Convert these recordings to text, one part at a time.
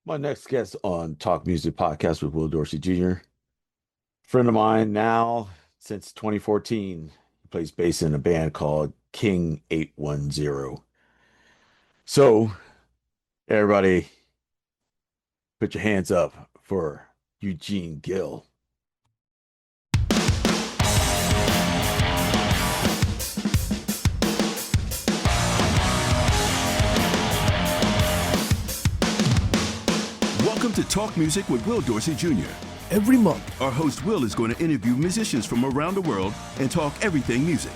My next guest on Talk Music Podcast with Will Dorsey Jr. Friend of mine now since 2014. He plays bass in a band called King 810. So, everybody, put your hands up for Eugene Gill. Welcome to Talk Music with Will Dorsey Jr. Every month, Our host Will is going to interview musicians from around the world and talk everything music.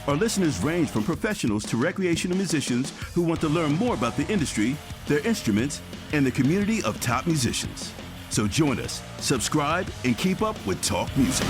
Our listeners range from professionals to recreational musicians who want to learn more about the industry, their instruments, and the community of top musicians. So join us, subscribe, and keep up with Talk Music.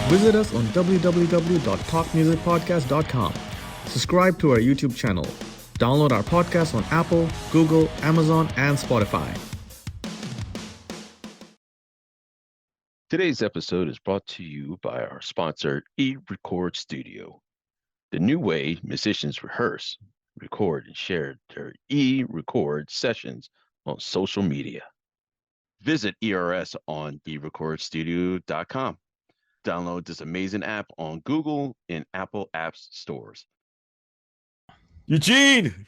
visit us on www.talkmusicpodcast.com. Subscribe to our YouTube channel. Download our podcast on Apple, Google, Amazon, and Spotify. Today's episode is brought to you by our sponsor, eRecord Studio, the new way musicians rehearse, record, and share their eRecord sessions on social media. Visit ERS on eRecordstudio.com. Download this amazing app on Google and Apple Apps stores. Eugene,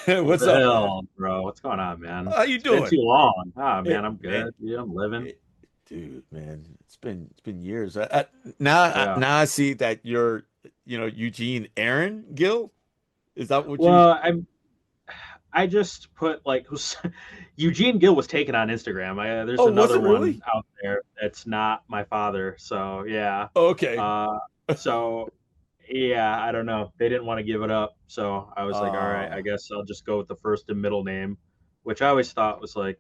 what's up, Hell, bro? What's going on, man? How you It's been doing? too long. Ah, Hey, man, I'm good. man. Yeah, I'm living. Dude, man, it's been years. Now Yeah. I see that you're, Eugene Aaron Gill. Is that what you? Well, I just put like Eugene Gill was taken on Instagram. There's Oh, was another it really? one out there that's not my father. So yeah. Okay. So yeah, I don't know. They didn't want to give it up, so I was like, all right, Oh. I guess I'll just go with the first and middle name, which I always thought was like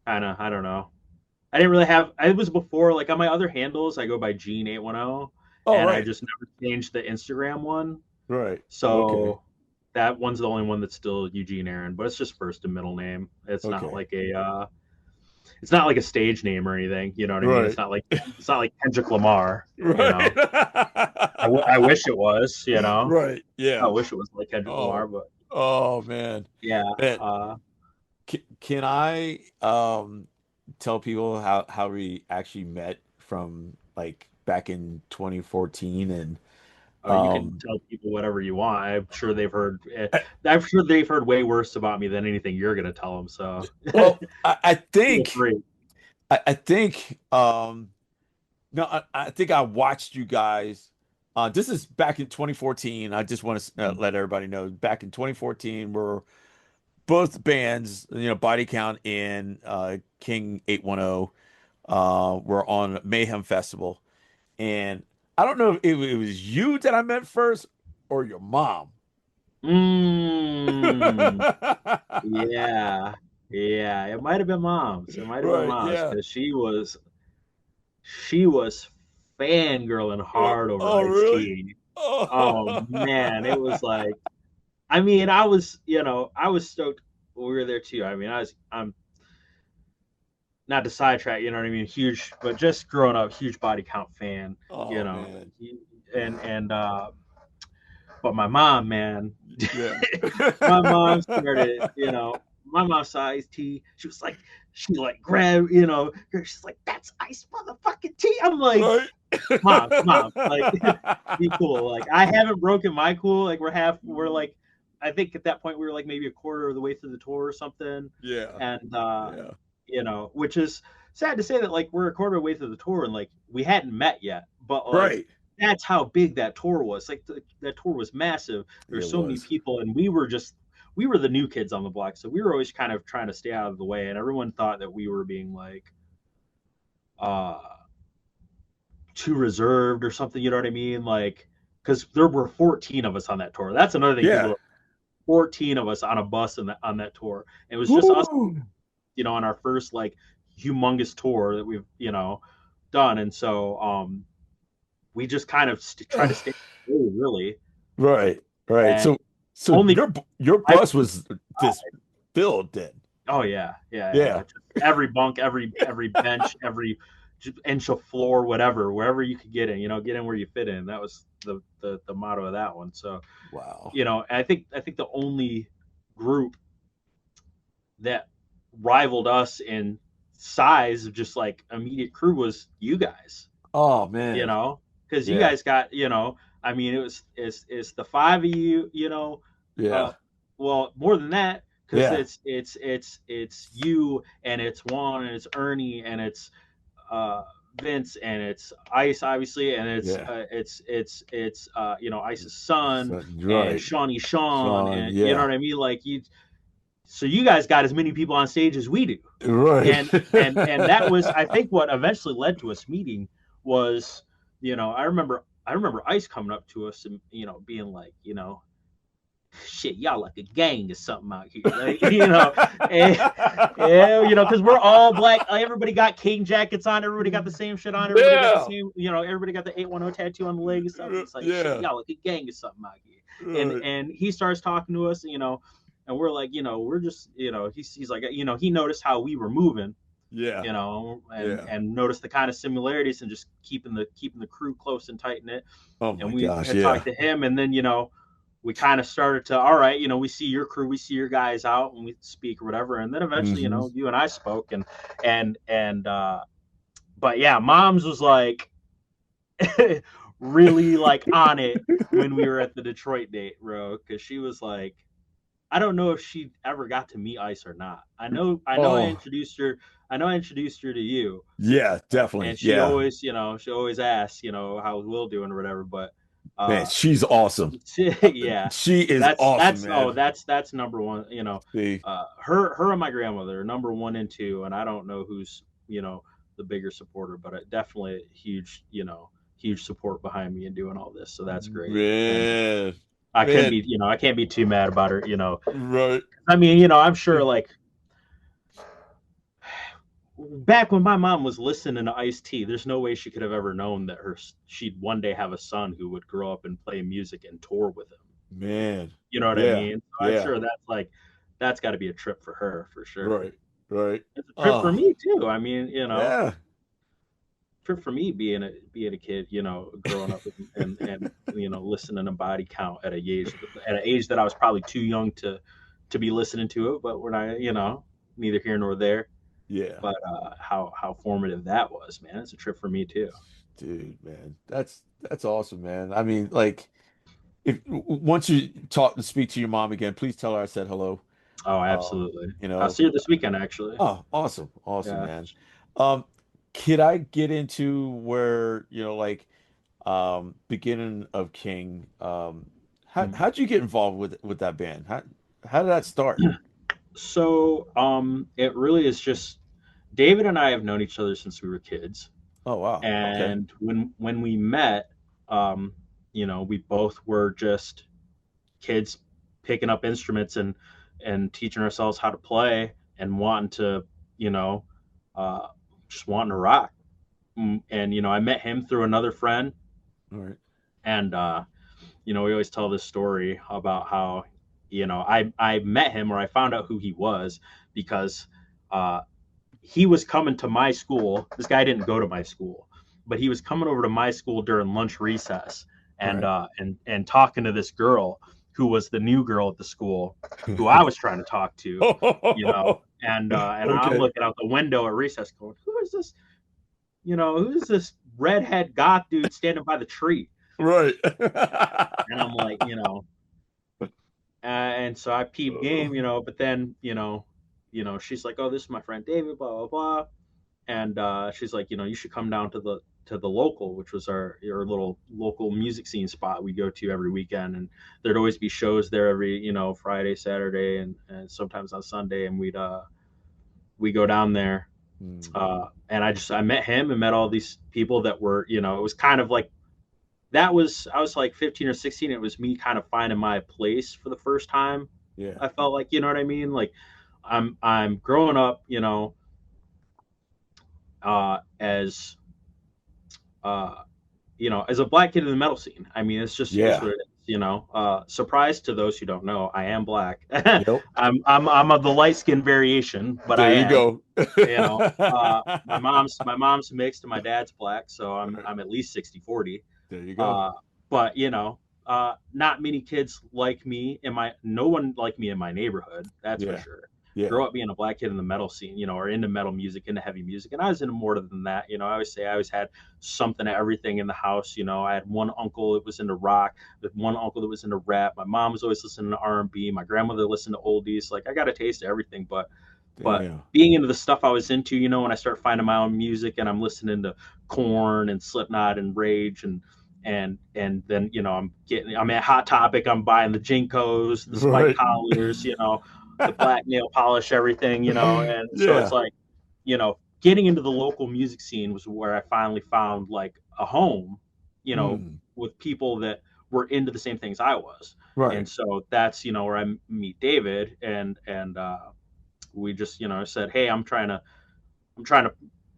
kind of, I don't know. I didn't really have. It was before, like on my other handles, I go by Gene 810, Oh, and I right. just never changed the Instagram one. Right. Okay. So that one's the only one that's still Eugene Aaron, but it's just first and middle name. It's not Okay. like it's not like a stage name or anything. You know what I mean? Right. It's not like Kendrick Lamar. You know, Right. I wish it was. You know, Right. I Yeah. wish it was like Kendrick Lamar, Oh. but Oh man. yeah. Man, Uh, can I tell people how we actually met from like back in 2014 and you can um tell people whatever you want. I'm sure they've heard. I- I'm sure they've heard way worse about me than anything you're gonna tell them. So well I feel think free. I think no I think I watched you guys. This is back in 2014. I just want to let everybody know back in 2014 we're both bands, Body Count and King 810 were on Mayhem Festival. And I don't know if it was you that I met first or your mom. Mm, yeah, yeah. It might have been mom's. It might have been Right, mom's yeah. because she was fangirling hard over Oh, Ice really? T. Oh Oh. man, it was like. I mean, I was stoked when we were there too. I mean, I'm not to sidetrack, you know what I mean? Huge, but just growing up, huge Body Count fan, you Oh, know. man. And but my mom, man, Yeah. my mom started, my mom saw Ice T. She like grabbed, she's like, that's Ice motherfucking T. I'm like, Right. mom, like, be cool. Like, I haven't broken my cool. Like, we're like, I think at that point we were like maybe a quarter of the way through the tour or something. Yeah. And, Yeah. which is sad to say that like we're a quarter of the way through the tour and like we hadn't met yet, but like Right. that's how big that tour was. Like that tour was massive. There's It so many was. people, and we were the new kids on the block, so we were always kind of trying to stay out of the way, and everyone thought that we were being like uh too reserved or something. You know what I mean? Like because there were 14 of us on that tour. That's another thing. Yeah. People, 14 of us on a bus on that tour. It was just us, Woo. on our first like humongous tour that we've done. And so we just kind of try to stay really. Right, right. And So only your I bus was just filled then. oh yeah, yeah, yeah. Yeah. Just every bunk, every bench, every inch of floor, whatever, wherever you could get in, get in where you fit in. That was the motto of that one. So, Wow. I think the only group that rivaled us in size of just like immediate crew was you guys, Oh man. because you Yeah. guys got, I mean, it's the five of you, uh, Yeah. well, more than that, because Yeah. it's you and it's Juan and it's Ernie and it's uh, Vince and it's Ice, obviously, and Yeah. Ice's son So, and right. Shawnee Sean, Sean, and you know yeah. what I mean, like you. So you guys got as many people on stage as we do, Right. and that was, I think, what eventually led to us meeting was, I remember Ice coming up to us and being like, shit, y'all like a gang or something out here, like, and, yeah, because we're all black. Everybody got King jackets on. Everybody got the same shit on. Everybody got the Yeah. same, everybody got the 810 tattoo on the leg and stuff. It's like, shit, Yeah. y'all like a gang or something out here. And Right. and he starts talking to us, and we're like, we're just, he's like, he noticed how we were moving, Yeah. and Yeah. noticed the kind of similarities and just keeping the crew close and tight knit. Oh And my we gosh. had Yeah. talked to him, and then we kind of started to, all right, we see your crew, we see your guys out, and we speak or whatever. And then eventually, Hmm. you and I spoke, but yeah, Mom's was like really like on it when we were at the Detroit date, bro, because she was like, I don't know if she ever got to meet Ice or not. I know I Oh, introduced her. I know I introduced her to you, yeah, definitely. and she Yeah. always, she always asks, how's Will doing or whatever. But Man, uh, she's awesome. yeah, She is that's awesome, that's oh man. that's number one. See. Her and my grandmother are number one and two, and I don't know who's the bigger supporter, but definitely huge, huge support behind me in doing all this. So that's great, and Man. I couldn't Man. be, I can't be too mad about her. Right. I mean, I'm sure like back when my mom was listening to Ice-T, there's no way she could have ever known that she'd one day have a son who would grow up and play music and tour with him. Man. You know what I Yeah. mean? So I'm Yeah. sure that's got to be a trip for her for sure. Right. Right. It's a trip for Oh, me too. I mean, yeah. trip for me being a kid, growing up and listening to Body Count at an age that I was probably too young to be listening to it, but when I, neither here nor there. Yeah. But how formative that was, man. It's a trip for me too. Dude, man. That's awesome, man. I mean, like if once you talk to speak to your mom again, please tell her I said hello. Oh, Um, absolutely. you I'll know, see you this weekend, actually. oh, awesome. Awesome, Yeah. man. Um, could I get into where, like beginning of King, how'd you get involved with that band? How did that start? So, it really is just David and I have known each other since we were kids, Oh wow. Okay. and when we met, um, we both were just kids picking up instruments and teaching ourselves how to play and wanting to, you know, uh, just wanting to rock. And I met him through another friend, All right. and we always tell this story about how I met him, or I found out who he was, because uh, he was coming to my school. This guy didn't go to my school, but he was coming over to my school during lunch recess, All and right. and talking to this girl who was the new girl at the school, who I was trying to talk to, and I'm Okay. looking out the window at recess, going, "Who is this? Who's this redhead goth dude standing by the tree?" Right. And I'm like, and so I peep game, but then, she's like, "Oh, this is my friend David, blah blah blah," and she's like, "You should come down to the local," which was our little local music scene spot we go to every weekend, and there'd always be shows there every Friday, Saturday, and sometimes on Sunday, and we go down there, Hmm. and I met him and met all these people that were, it was kind of like I was like 15 or 16. It was me kind of finding my place for the first time. Yeah. I felt like, you know what I mean? Like I'm growing up, as as a black kid in the metal scene, I mean, it's just is Yeah. what it is. Surprise to those who don't know, I am black. Yep. I'm of the light skin variation, but I There you am. go. My mom's mixed and my dad's black, so I'm at least 60/40. There you go. But not many kids like me no one like me in my neighborhood, that's for Yeah. sure. Yeah. Grow up being a black kid in the metal scene, or into metal music, into heavy music, and I was into more than that. I always say I always had something of everything in the house. I had one uncle that was into rock, with one uncle that was into rap. My mom was always listening to R&B. My grandmother listened to oldies. Like I got a taste of everything, but Damn. being into the stuff I was into, when I start finding my own music and I'm listening to Korn and Slipknot and Rage and then I'm at Hot Topic, I'm buying the Jinkos, the spike Right. collars, the black nail polish, everything, and so it's Yeah. like, getting into the local music scene was where I finally found like a home, Mm. with people that were into the same things I was. Right. And so that's, where I meet David and we just said, hey, I'm trying to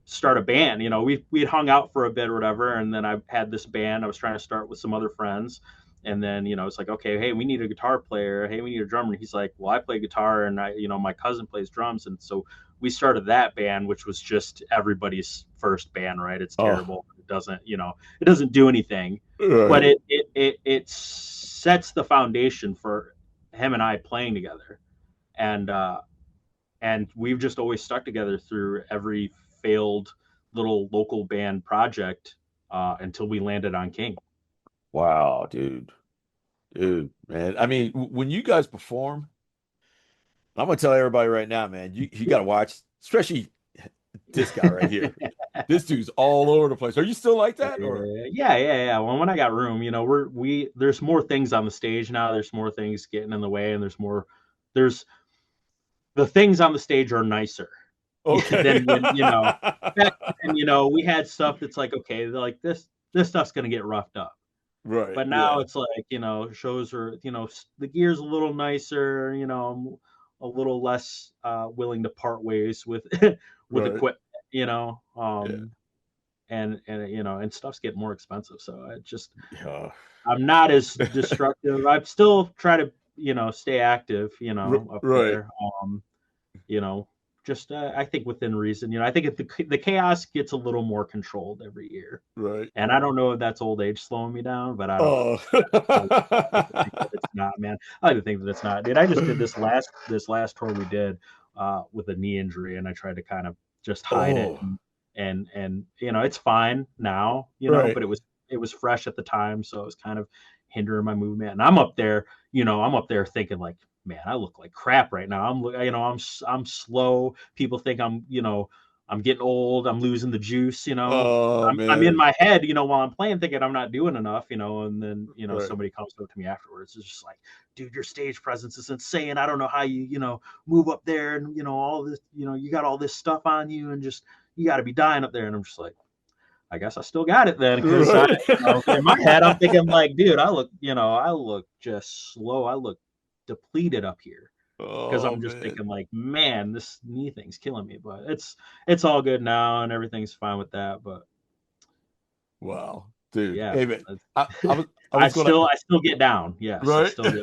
start a band. We had hung out for a bit or whatever, and then I had this band I was trying to start with some other friends. And then it's like, okay, hey, we need a guitar player, hey, we need a drummer. And he's like, well, I play guitar, and my cousin plays drums. And so we started that band, which was just everybody's first band, right? It's Oh, terrible. It doesn't do anything, but right. it sets the foundation for him and I playing together. And we've just always stuck together through every failed little local band project, until we landed on King. Wow, dude. Dude, man. I mean, when you guys perform, I'm gonna tell everybody right now, man, you gotta watch, especially this guy right here. This dude's all over the place. Are you still like that? Or Yeah. Well, when I got room, there's more things on the stage now. There's more things getting in the way, and there's the things on the stage are nicer okay. than when back then. We had stuff that's like, okay, like this stuff's gonna get roughed up. Right. But now Yeah. it's like, shows are, the gear's a little nicer, I'm a little less willing to part ways with with Right. equipment, Yeah. and stuff's getting more expensive. So Yeah. I'm not as destructive. I still try to, stay active, up Right. there. You know, just I think within reason. I think if the chaos gets a little more controlled every year. Right. And I don't know if that's old age slowing me down, but I don't know. Oh. I like to think that it's not, man. I like to think that it's not. Dude, I just did this last tour we did with a knee injury, and I tried to kind of just hide it, Oh. and it's fine now, Right. but it was fresh at the time, so it was kind of hindering my movement. And I'm up there thinking like, man, I look like crap right now. I'm slow. People think I'm getting old. I'm losing the juice. Oh I'm in man. my head, while I'm playing, thinking I'm not doing enough, and then, Right. somebody comes up to me afterwards. It's just like, dude, your stage presence is insane. I don't know how you, move up there and, all this, you got all this stuff on you and just, you got to be dying up there. And I'm just like, I guess I still got it then. Cause Right. in my head, I'm thinking like, dude, I look just slow. I look depleted up here. Because Oh I'm just man. thinking like, man, this knee thing's killing me. But it's all good now and everything's fine with that. But Wow. Dude. yeah, Hey man. I I was gonna still I still get down. Yes, I right. still get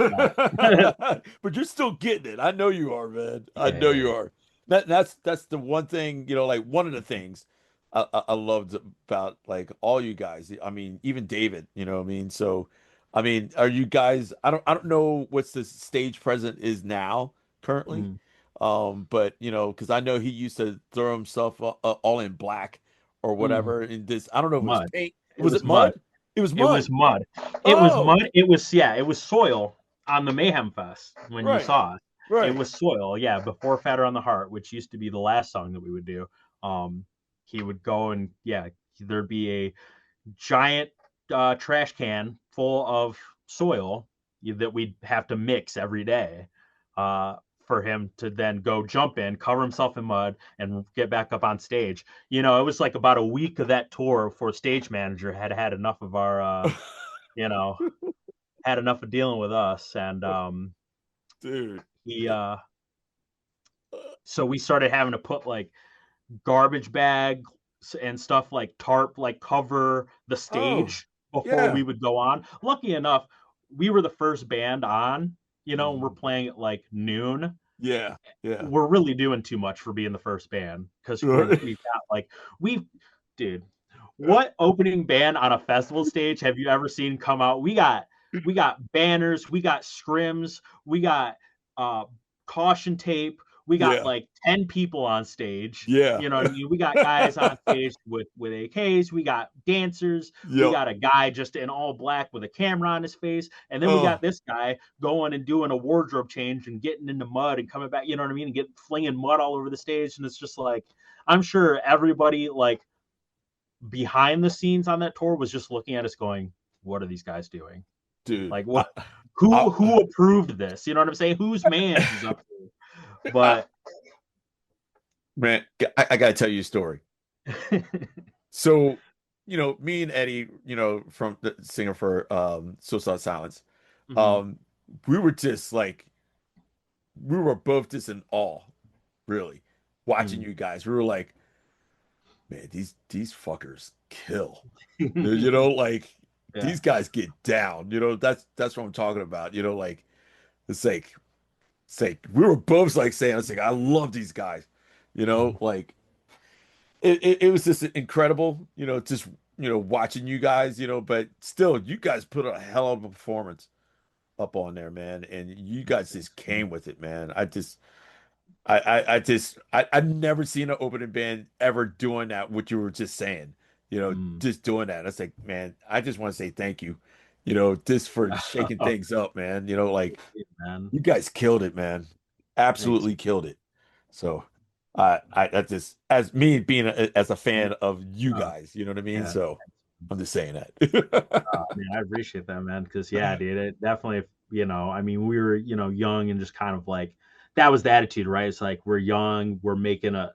down. But you're still getting it. I know you are, man. I know Yeah. you are. That's the one thing, like one of the things I loved about like all you guys. I mean, even David, what I mean? So, I mean, are you guys, I don't know what's the stage present is now currently. Mm. But because I know he used to throw himself all in black or Mm. whatever. And this, I don't know if it was Mud. paint. It Was it was mud. mud? It was It was mud. mud. It was Oh, mud. It was soil on the Mayhem Fest when you right, saw it. It right. was soil, yeah, before Fatter on the Heart, which used to be the last song that we would do. He would go and yeah, there'd be a giant trash can full of soil that we'd have to mix every day, uh, for him to then go jump in, cover himself in mud, and get back up on stage. It was like about a week of that tour before stage manager had enough of our, you know, had enough of dealing with us, and Dude. he, so we started having to put like garbage bag and stuff like tarp, like cover the Oh, stage before yeah. we would go on. Lucky enough, we were the first band on, and we're Mhm. playing at like noon. Yeah. Yeah. We're really doing too much for being the first band because Right. we've got like we, dude, what opening band on a festival stage have you ever seen come out? We got banners, we got scrims, we got uh caution tape, we got Yeah. like 10 people on stage. Yeah. You know what I mean? We got guys on stage with AKs, we got dancers, we Yep. got a guy just in all black with a camera on his face, and then we Oh, got this guy going and doing a wardrobe change and getting into mud and coming back, you know what I mean? And getting flinging mud all over the stage. And it's just like, I'm sure everybody like behind the scenes on that tour was just looking at us going, what are these guys doing? dude. Like what who I, who approved this? You know what I'm saying? Whose man's is up here? I, But man, I gotta tell you a story. So, me and Eddie, from the singer for Suicide Silence, Mhm. um, we were just like we were both just in awe, really, watching Mhm. you guys. We were like, man, these fuckers kill. Like Yeah. these guys get down. That's what I'm talking about. Like it's like we were both like saying, it's like I love these guys. Like it was just incredible, just watching you guys, but still you guys put a hell of a performance up on there, man. And you guys just came with it, man. I've never seen an opening band ever doing that, what you were just saying, Mm. just doing that. It's like, man, I just want to say thank you, just for shaking things up, man. Like Man. you guys killed it, man. Thanks. Absolutely killed it. So that's just as me being as a fan of you Uh, guys, you know what I mean? yeah. So I'm just saying that. Man, I appreciate that, man. Because yeah, dude, it definitely, I mean, we were, young and just kind of like that was the attitude, right? It's like we're young, we're making a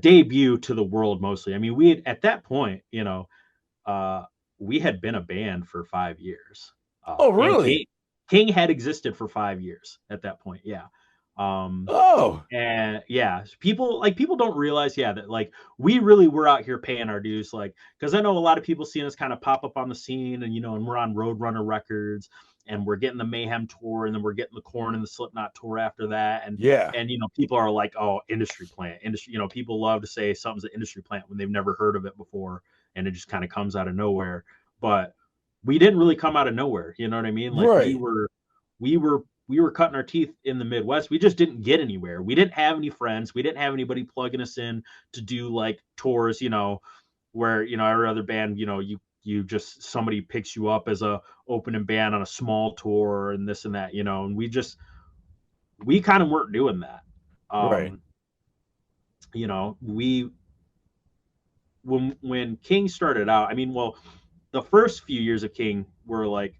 debut to the world mostly. I mean, we had, at that point, uh, we had been a band for 5 years, Oh, and really? King had existed for 5 years at that point. Yeah. Um, Oh, and yeah, people don't realize, yeah, that like we really were out here paying our dues, like because I know a lot of people seeing us kind of pop up on the scene, and and we're on Roadrunner Records, and we're getting the Mayhem tour, and then we're getting the Korn and the Slipknot tour after that, and yeah. people are like, oh, industry plant, industry. People love to say something's an industry plant when they've never heard of it before, and it just kind of comes out of nowhere. But we didn't really come out of nowhere. You know what I mean? Like Right. we were cutting our teeth in the Midwest. We just didn't get anywhere. We didn't have any friends. We didn't have anybody plugging us in to do like tours, where, every other band, you just somebody picks you up as a opening band on a small tour and this and that, and we kind of weren't doing that. Right. Um, we when King started out, I mean, well, the first few years of King were like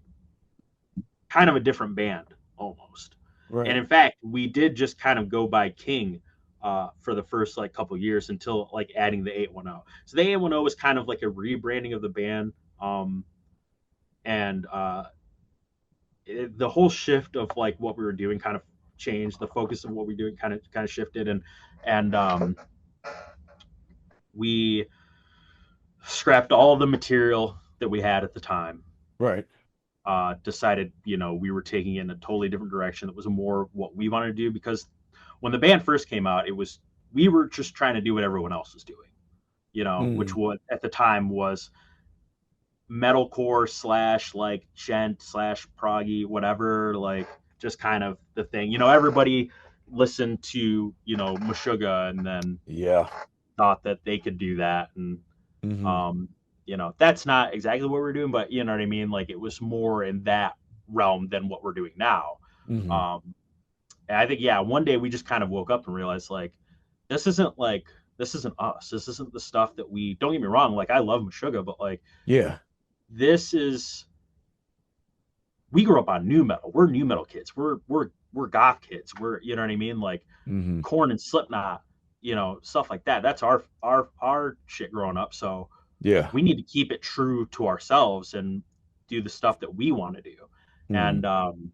kind of a different band almost. And Right. in fact, we did just kind of go by King for the first like couple years until like adding the 810. So the 810 was kind of like a rebranding of the band. And the whole shift of like what we were doing kind of changed. The focus of what we were doing kind of shifted, and we scrapped all the material that we had at the time. Right. Decided, we were taking it in a totally different direction that was more what we wanted to do, because when the band first came out, we were just trying to do what everyone else was doing, which Mm. what at the time was metalcore slash like gent slash proggy, whatever, like just kind of the thing. Everybody listened to, Meshuggah and then Yeah. thought that they could do that. And Hmm. um, that's not exactly what we're doing, but you know what I mean? Like it was more in that realm than what we're doing now. Hmm. Um, and I think, yeah, one day we just kind of woke up and realized like, this isn't like, this isn't us. This isn't the stuff that we, don't get me wrong. Like I love Meshuggah, but like, Yeah. this is, we grew up on new metal. We're new metal kids. We're goth kids. We're, you know what I mean? Like Hmm. Korn and Slipknot, stuff like that. That's our shit growing up. So, Yeah. we need to keep it true to ourselves and do the stuff that we want to do. Mm. And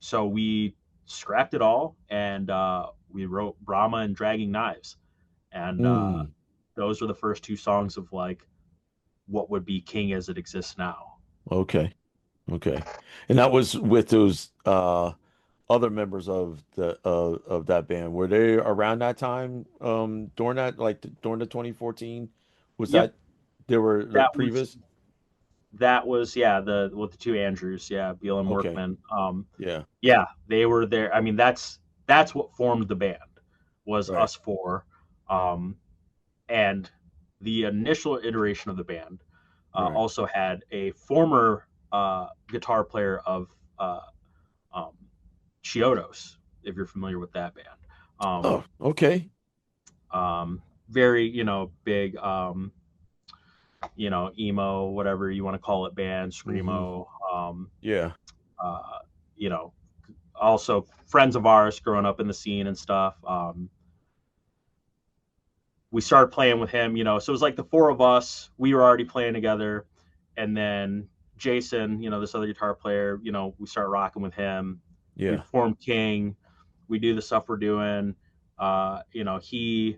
so we scrapped it all, and we wrote Brahma and Dragging Knives. and Mm, those were the first two songs of like what would be King as it exists now. okay. Okay. And that was with those other members of the of that band. Were they around that time during that like during the 2014? Was Yep, that they were the that was previous? yeah, the with the two Andrews, yeah, Beal and Okay. Workman. Yeah. Yeah, they were there. I mean, that's what formed the band, was Right. us four. Um, and the initial iteration of the band Right. also had a former guitar player of um, Chiodos, if you're familiar with that band. Oh, okay. Very, big, emo, whatever you want to call it, band, Hmm. screamo. Yeah. Uh, you know, Also friends of ours growing up in the scene and stuff. We started playing with him, so it was like the four of us. We were already playing together, and then Jason, this other guitar player, we start rocking with him. We Yeah. form King. We do the stuff we're doing. He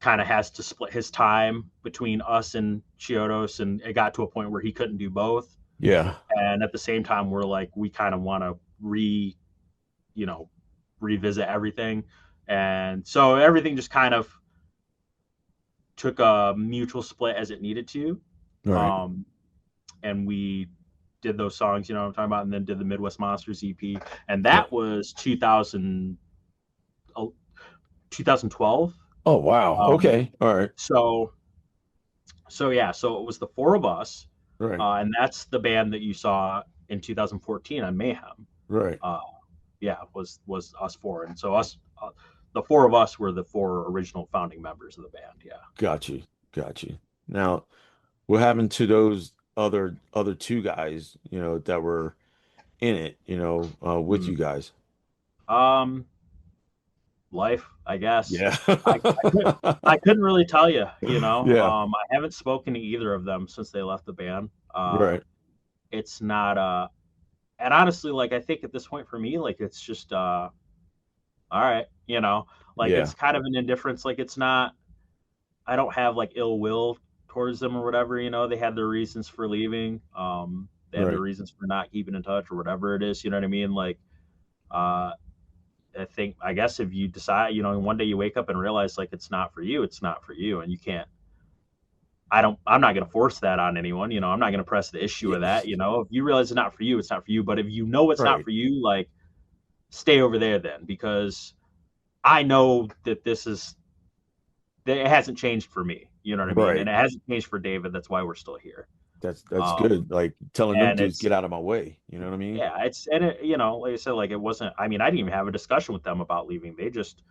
kind of has to split his time between us and Chiodos, and it got to a point where he couldn't do both. Yeah. And at the same time, we're like, we kind of want to you know, revisit everything. And so everything just kind of took a mutual split as it needed to. All right. Um, and we did those songs, what I'm talking about, and then did the Midwest Monsters EP. And Yeah. that was 2012. Oh, wow. Um, Okay. All right. so, yeah, so it was the four of us. Right. And that's the band that you saw in 2014 on Mayhem. Right. Uh, yeah, was us four. And so the four of us were the four original founding members of the band. Yeah. Got you. Got you. Now, what happened to those other two guys, that were in it, with Hmm. you guys? Um, Life, I guess. Yeah. I couldn't really tell you. Yeah. I haven't spoken to either of them since they left the band. Right. It's not and honestly, like, I think at this point for me, like, it's just all right, like, Yeah. it's kind of an indifference. Like, it's not. I don't have like ill will towards them or whatever. They had their reasons for leaving. They had their Right. reasons for not keeping in touch or whatever it is. You know what I mean? Like, uh, I guess if you decide, one day you wake up and realize like it's not for you, it's not for you, and you can't. I'm not going to force that on anyone. I'm not going to press the issue of that. Yes. If you realize it's not for you, it's not for you. But if you know it's not Right. for you, like, stay over there then, because I know that it hasn't changed for me. You know what I mean? And Right. it hasn't changed for David. That's why we're still here. That's Um, good. Like telling them and dudes, get it's out of my way. You know what I mean? Yeah, and like I said, like, it wasn't. I mean, I didn't even have a discussion with them about leaving. They just,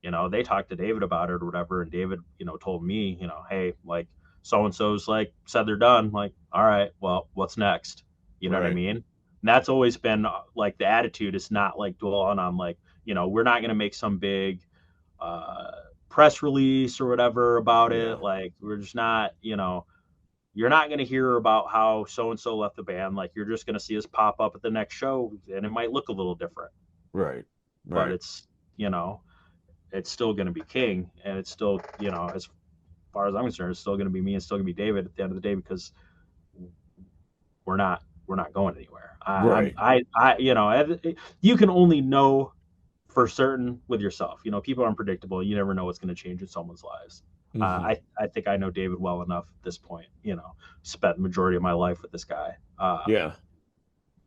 they talked to David about it or whatever, and David, told me, hey, like, so and so's like said they're done. Like, all right, well, what's next? You know what I Right. mean? And that's always been like the attitude. Is not like dwelling on like, we're not gonna make some big uh press release or whatever about it. Yeah. Like, we're just not, you're not going to hear about how so and so left the band. Like, you're just going to see us pop up at the next show, and it might look a little different, Right. but Right. it's still going to be King, and it's still, as far as I'm concerned, it's still going to be me, and still going to be David at the end of the day, because we're not going anywhere. Right. You can only know for certain with yourself. People are unpredictable. You never know what's going to change in someone's lives. Hmm. I think I know David well enough at this point. Spent the majority of my life with this guy. Yeah.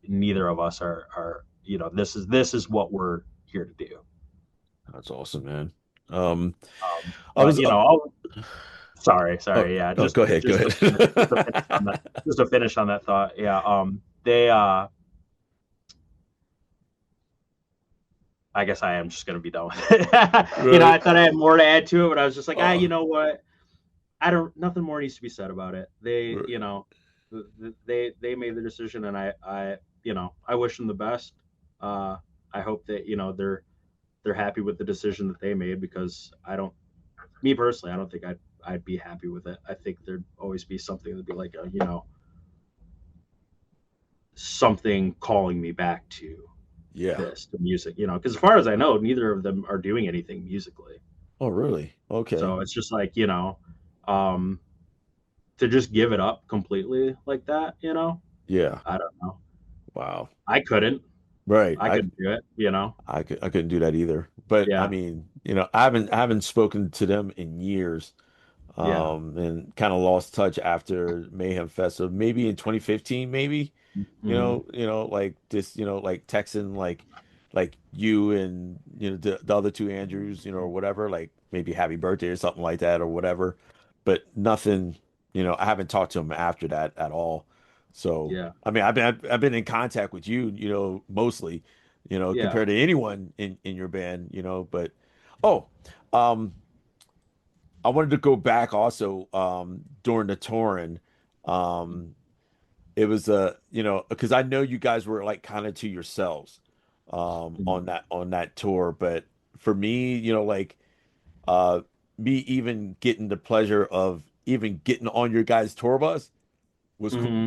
Neither of us are. This is what we're here to do. That's awesome, man. Um, I But was. Oh, sorry. Yeah, oh, just go ahead. Go just to finish, just to finish on that. ahead. Just to finish on that thought. Yeah. They. I guess I am just gonna be done with it. I Right. thought I had more to add to it, but I was just like, Uh, you know what? I don't. Nothing more needs to be said about it. They, r- they made the decision, and I wish them the best. I hope that they're happy with the decision that they made, because me personally, I don't think I'd be happy with it. I think there'd always be something that'd be like something calling me back to yeah. this, the music, because as far as I know, neither of them are doing anything musically. Oh, really? Okay. So it's just like, um, to just give it up completely like that, Yeah. I don't know. Wow. I couldn't. Right. I couldn't do it. I couldn't do that either. But I Yeah, mean, I haven't spoken to them in years. yeah. And kind of lost touch after Mayhem Fest. So maybe in 2015, maybe, Hmm. like this, like texting like you and the other two Andrews, or whatever, like maybe happy birthday or something like that or whatever. But nothing, I haven't talked to him after that at all. So Yeah, I mean, I've been in contact with you, mostly, yeah. compared to anyone in your band, but oh, um. I wanted to go back also during the touring. Um it was because I know you guys were like kind of to yourselves Mhm. on that tour, but for me, like uh me even getting the pleasure of even getting on your guys' tour bus was cool Hmm.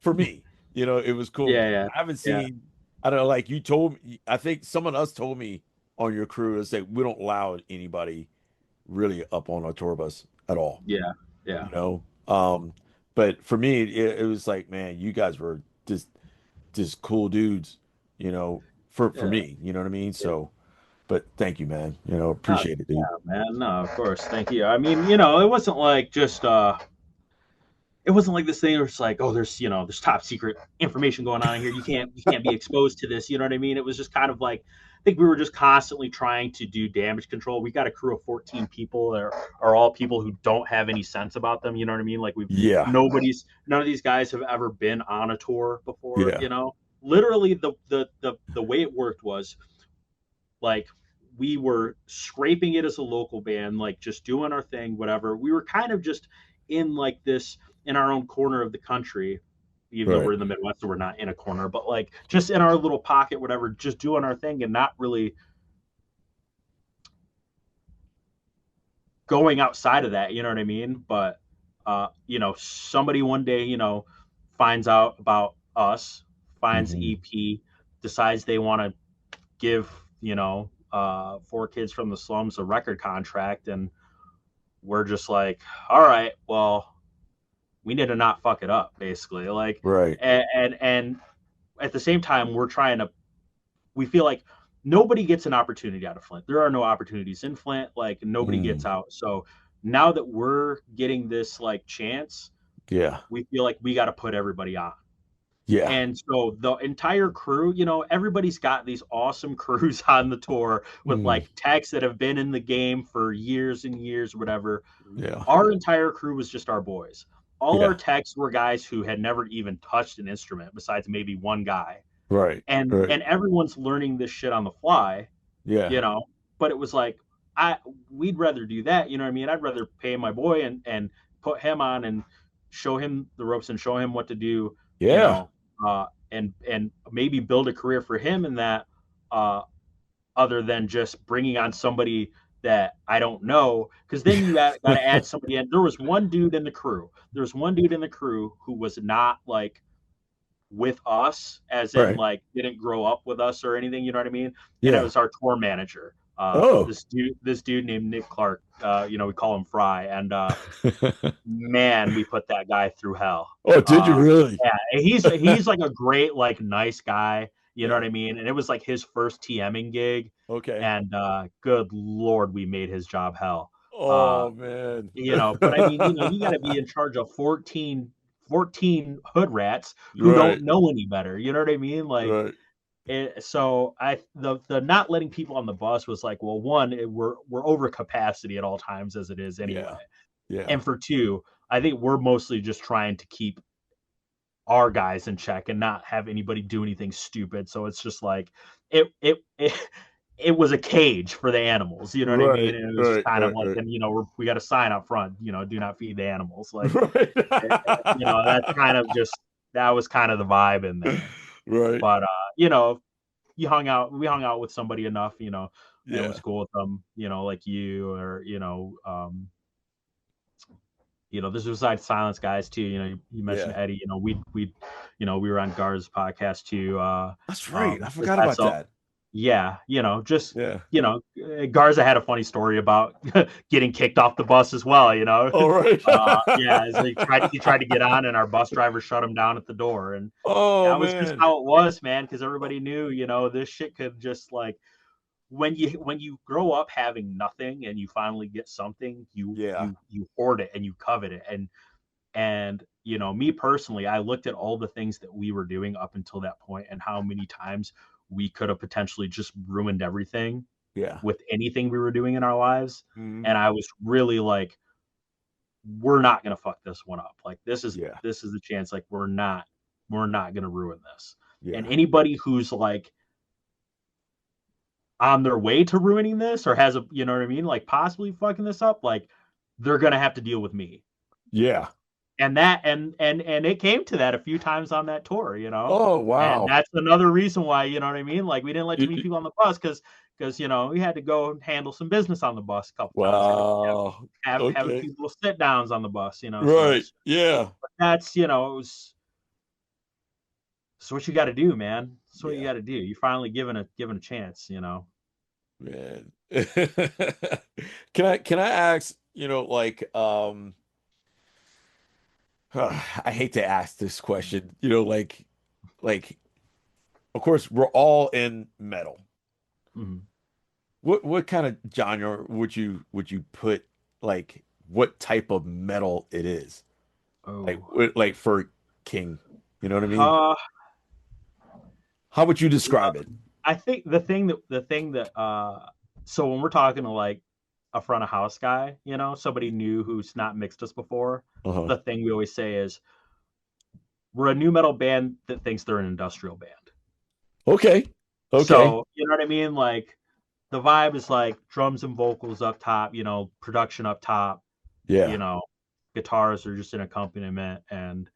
for me. It was cool. Yeah, yeah, I haven't yeah, seen, I don't know, like you told me, I think someone else told me on your crew is that we don't allow anybody really up on our tour bus at all yeah, you yeah, know. Um, but for me, it was like, man, you guys were just cool dudes, for yeah, me, you know what I mean? yeah. So, but thank you, man. Oh, Appreciate it, yeah, dude. man. No, of course. Thank you. I mean, it wasn't like just it wasn't like this thing where it's like, oh, there's top secret information going on in here. You can't be exposed to this. You know what I mean? It was just kind of like I think we were just constantly trying to do damage control. We got a crew of 14 people that are all people who don't have any sense about them. You know what I mean? Like Yeah, none of these guys have ever been on a tour before. yeah, Literally the way it worked was like we were scraping it as a local band, like just doing our thing, whatever. We were kind of just in like this in our own corner of the country, even though right. we're in the Midwest, so we're not in a corner, but like just in our little pocket, whatever, just doing our thing and not really going outside of that. You know what I mean? But somebody one day, finds out about us, finds Hmm. EP, decides they want to give four kids from the slums a record contract, and we're just like, all right, well, we need to not fuck it up, basically. Like, Right. and at the same time, we feel like nobody gets an opportunity out of Flint. There are no opportunities in Flint. Like nobody gets Mm. out. So now that we're getting this like chance, Yeah. we feel like we got to put everybody on. Yeah. And so the entire crew, everybody's got these awesome crews on the tour with Mm. like techs that have been in the game for years and years, whatever. Yeah. Our entire crew was just our boys. All our Yeah. techs were guys who had never even touched an instrument besides maybe one guy. Right. And Right. everyone's learning this shit on the fly, Yeah. you know. But it was like I we'd rather do that, you know what I mean? I'd rather pay my boy and put him on and show him the ropes and show him what to do, you Yeah. know, and maybe build a career for him in that uh other than just bringing on somebody that I don't know, because then you got to add somebody in. There was one dude in the crew. There was one dude in the crew who was not like with us, as in Right. like didn't grow up with us or anything. You know what I mean? And it Yeah. was our tour manager. Oh. This dude named Nick Clark. We call him Fry, and man, we put that guy through hell. Oh, did you Uh, really? yeah, he's like a great, like nice guy. You know what Yeah. I mean? And it was like his first TMing gig, Okay. and good lord, we made his job hell. Uh, Oh, man. but I mean, you got to be in charge of 14 hood rats who Right. don't know any better. You know what I mean? Like, Right. so the not letting people on the bus was like, well, one, we're over capacity at all times as it is anyway, Yeah. Yeah. and for two, I think we're mostly just trying to keep our guys in check and not have anybody do anything stupid. So it's just like it it was a cage for the animals. You know what I mean? Right. And it was just Right. kind of Right. like, Right. and we got a sign up front. Do not feed the animals. Like, Right. that's kind of just that was kind of the vibe in there. Right. But you know, we hung out with somebody enough, and it was Yeah. cool with them, like you or this was besides silence guys too. You mentioned Yeah. Eddie. We were on Gar's podcast too. That's right. I forgot Besides about so that. Yeah, just Yeah. Garza had a funny story about getting kicked off the bus as well. All right. Yeah, so he tried to get on, and our bus driver shut him down at the door, and Oh that was just man. how it was, man. Because everybody knew, this shit could just like when you grow up having nothing and you finally get something, you Yeah. you you hoard it and you covet it, and me personally, I looked at all the things that we were doing up until that point and how many times we could have potentially just ruined everything Yeah. with anything we were doing in our lives. Mhm. And I was really like, we're not gonna fuck this one up. Like Yeah. this is the chance. Like we're not gonna ruin this. And Yeah. anybody who's like on their way to ruining this or has a you know what I mean, like possibly fucking this up, like they're gonna have to deal with me. Yeah. And that and it came to that a few times on that tour. Oh And wow. that's another reason why, you know what I mean? Like we didn't let too Y- many y- people on the bus because we had to go handle some business on the bus a couple times. Had to Wow. have a Okay. few little sit downs on the bus. So Right. it's Yeah. that's it was it's what you got to do, man. It's what you Yeah. got to do. You're finally given a chance. Man. Can I ask, like I hate to ask this question, like of course we're all in metal. Mhm. What kind of genre would you put, like what type of metal it is? Oh, Like for King, you know what I mean? uh, How would you well, describe it? I think the thing that so when we're talking to like a front of house guy, somebody new who's not mixed us before, Uh-huh. the thing we always say is we're a new metal band that thinks they're an industrial band. Okay. Okay. So, you know what I mean? Like the vibe is like drums and vocals up top, production up top, you Yeah. know, guitars are just an accompaniment and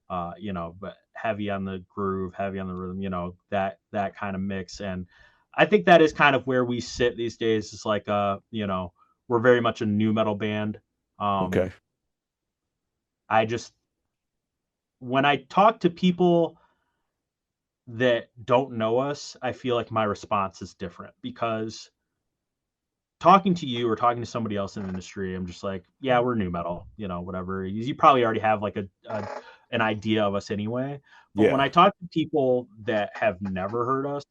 but heavy on the groove, heavy on the rhythm, that kind of mix. And I think that is kind of where we sit these days. It's like we're very much a new metal band. Um Okay. I just when I talk to people that don't know us, I feel like my response is different because talking to you or talking to somebody else in the industry, I'm just like, yeah, we're new metal, whatever. You probably already have like an idea of us anyway. But when Yeah. I talk to people that have never heard us,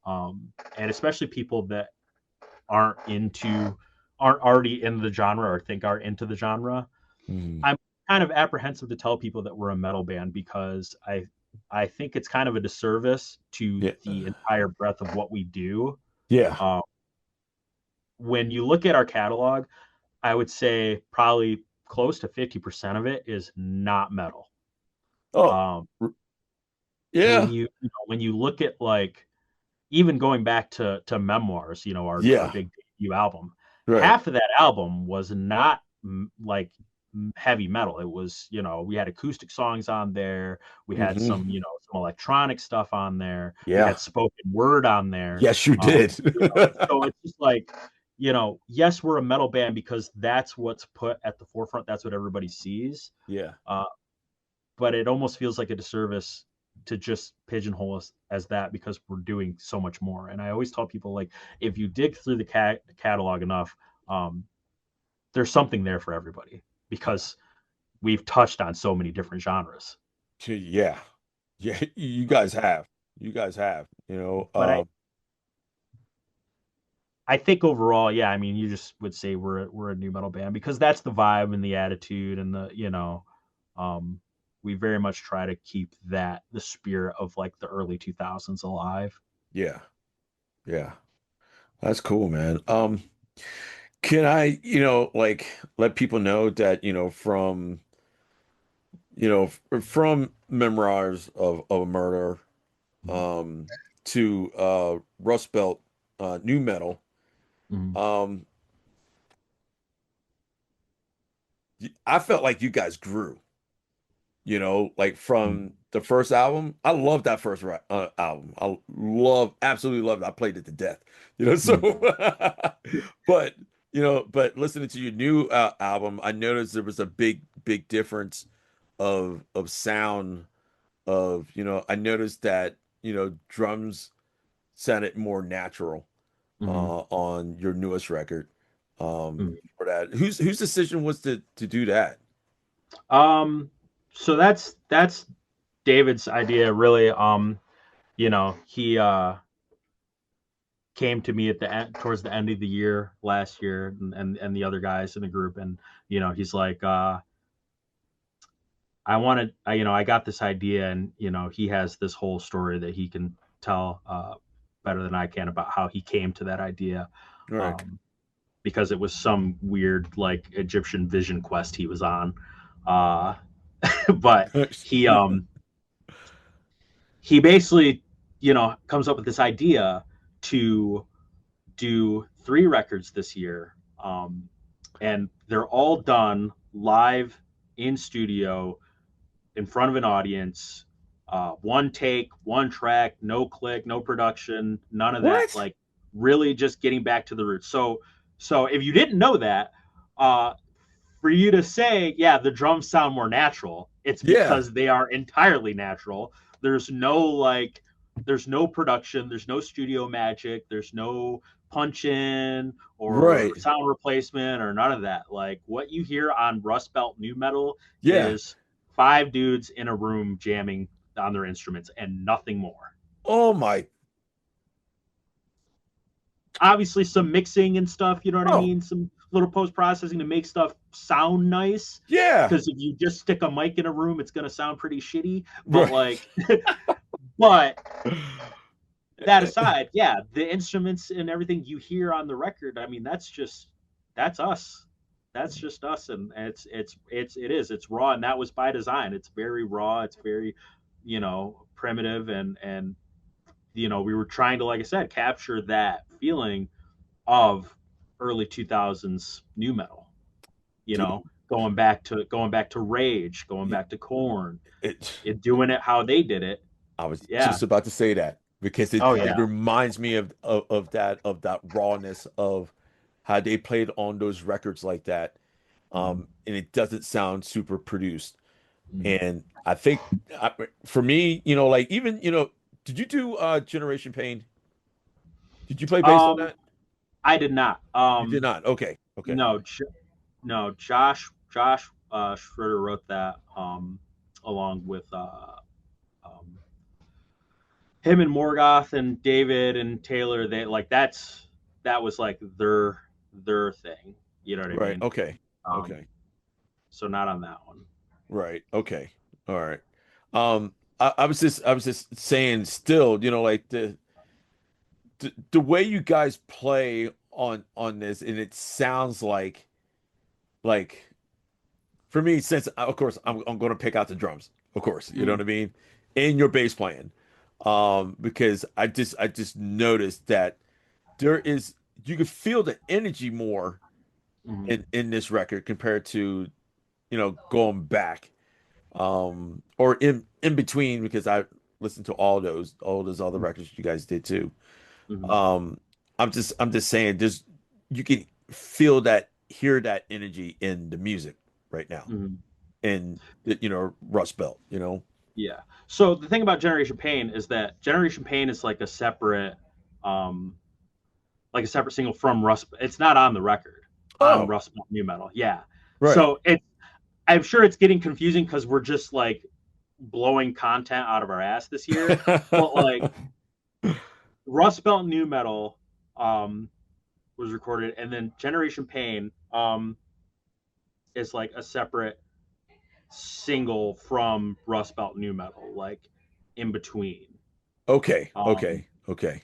and especially people that aren't into, aren't already in the genre or think are into the genre, Mhm. I'm kind of apprehensive to tell people that we're a metal band because I think it's kind of a disservice to Yeah. the entire breadth of what we do. Yeah. Um, when you look at our catalog, I would say probably close to 50% of it is not metal. Oh, Um, when yeah. you look at like even going back to Memoirs, our Yeah. big debut album, Right. half of that album was not like heavy metal. It was, we had acoustic songs on there, we had Hmm. some electronic stuff on there, we Yeah. had spoken word on there. Yes, you did. So it's just like, yes, we're a metal band because that's what's put at the forefront. That's what everybody sees. Yeah. Uh, but it almost feels like a disservice to just pigeonhole us as that because we're doing so much more. And I always tell people like, if you dig through the catalog enough, um, there's something there for everybody Yeah. because we've touched on so many different genres. Yeah. Yeah. You guys have. You guys have. But I think overall, yeah, I mean, you just would say we're a new metal band because that's the vibe and the attitude and um, we very much try to keep the spirit of like the early 2000s alive. Yeah. Yeah. That's cool, man. Can I, like let people know that, from Memoirs of a Murder, Mhm. um, to Rust Belt, new metal. Mhm. Um, I felt like you guys grew, like Mhm. from the first album. I love that first album. Absolutely love it. I played it to death, so, Mhm. but listening to your new album, I noticed there was a big, big difference of sound I noticed that, drums sounded more natural Mm-hmm. on your newest record. Mm-hmm. For that, whose decision was to do that? So that's David's idea, really. He came to me at the end, towards the end of the year last year, and the other guys in the group, and he's like, I got this idea, and he has this whole story that he can tell better than I can about how he came to that idea, All right. because it was some weird like Egyptian vision quest he was on, uh, but he basically comes up with this idea to do 3 records this year, and they're all done live in studio in front of an audience, one take, one track, no click, no production, none of that. What? Like really just getting back to the roots. So if you didn't know that, uh, for you to say, yeah, the drums sound more natural, it's Yeah. because they are entirely natural. There's no production, there's no studio magic, there's no punch in or Right. sound replacement or none of that. Like what you hear on Rust Belt new metal Yeah. is 5 dudes in a room jamming on their instruments and nothing more. Oh my. Obviously some mixing and stuff, you know what I Oh mean? Some little post processing to make stuff sound nice. yeah. Because if you just stick a mic in a room, it's gonna sound pretty shitty. But Right. like, but that aside, yeah, the instruments and everything you hear on the record, I mean, that's us. That's just us, and it's raw, and that was by design. It's very raw. It's very, primitive, and we were trying to, like I said, capture that feeling of early 2000s new metal. Dude, Going back to Rage, going it, back to Korn, it doing it how they did it. I was Yeah. just about to say that because Oh it yeah. reminds me of that rawness of how they played on those records like that. Mhm. And it doesn't sound super produced. Mhm. And I think for me, like even, did you do Generation Pain? Did you play bass on Um, that? I did not. You did not. Okay. Okay. No, no. Josh Schroeder wrote that along with um, him and Morgoth and David and Taylor. They like that was like their thing. You know what I Right. mean? Okay. Um, Okay. so not on that one. Right. Okay. All right. I was just saying still, like the way you guys play on this, and it sounds like for me, since of course I'm going to pick out the drums, of course, you know what Mm-hmm. I mean, and your bass playing, because I just noticed that there is you can feel the energy more Mm-hmm. in this record compared to going back, or in between because I listened to all those other records you guys did too. Mm-hmm. Um, I'm just saying there's you can hear that energy in the music right now Mm-hmm. in Rust Belt. Yeah. So the thing about Generation Pain is that Generation Pain is um, like a separate single from Rust. It's not on the record on Oh, Rust New Metal. Yeah. right. So I'm sure it's getting confusing because we're just like blowing content out of our ass this year. But like Rust Belt New Metal um, was recorded, and then Generation Pain is like a separate single from Rust Belt New Metal, like in between. Okay, Um, okay, okay.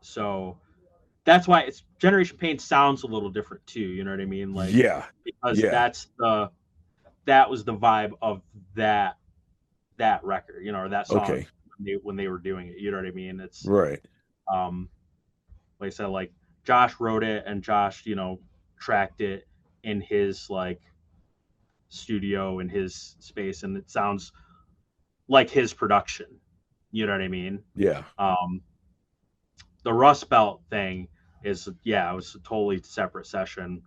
so that's why it's Generation Pain sounds a little different too. You know what I mean? Like Yeah, because yeah. that was the vibe of that record, or that song Okay, when they were doing it. You know what I mean? It's right. um like I said, like Josh wrote it and Josh, tracked it in his like studio in his space, and it sounds like his production. You know what I mean? Yeah, Um, the Rust Belt thing is, yeah, it was a totally separate session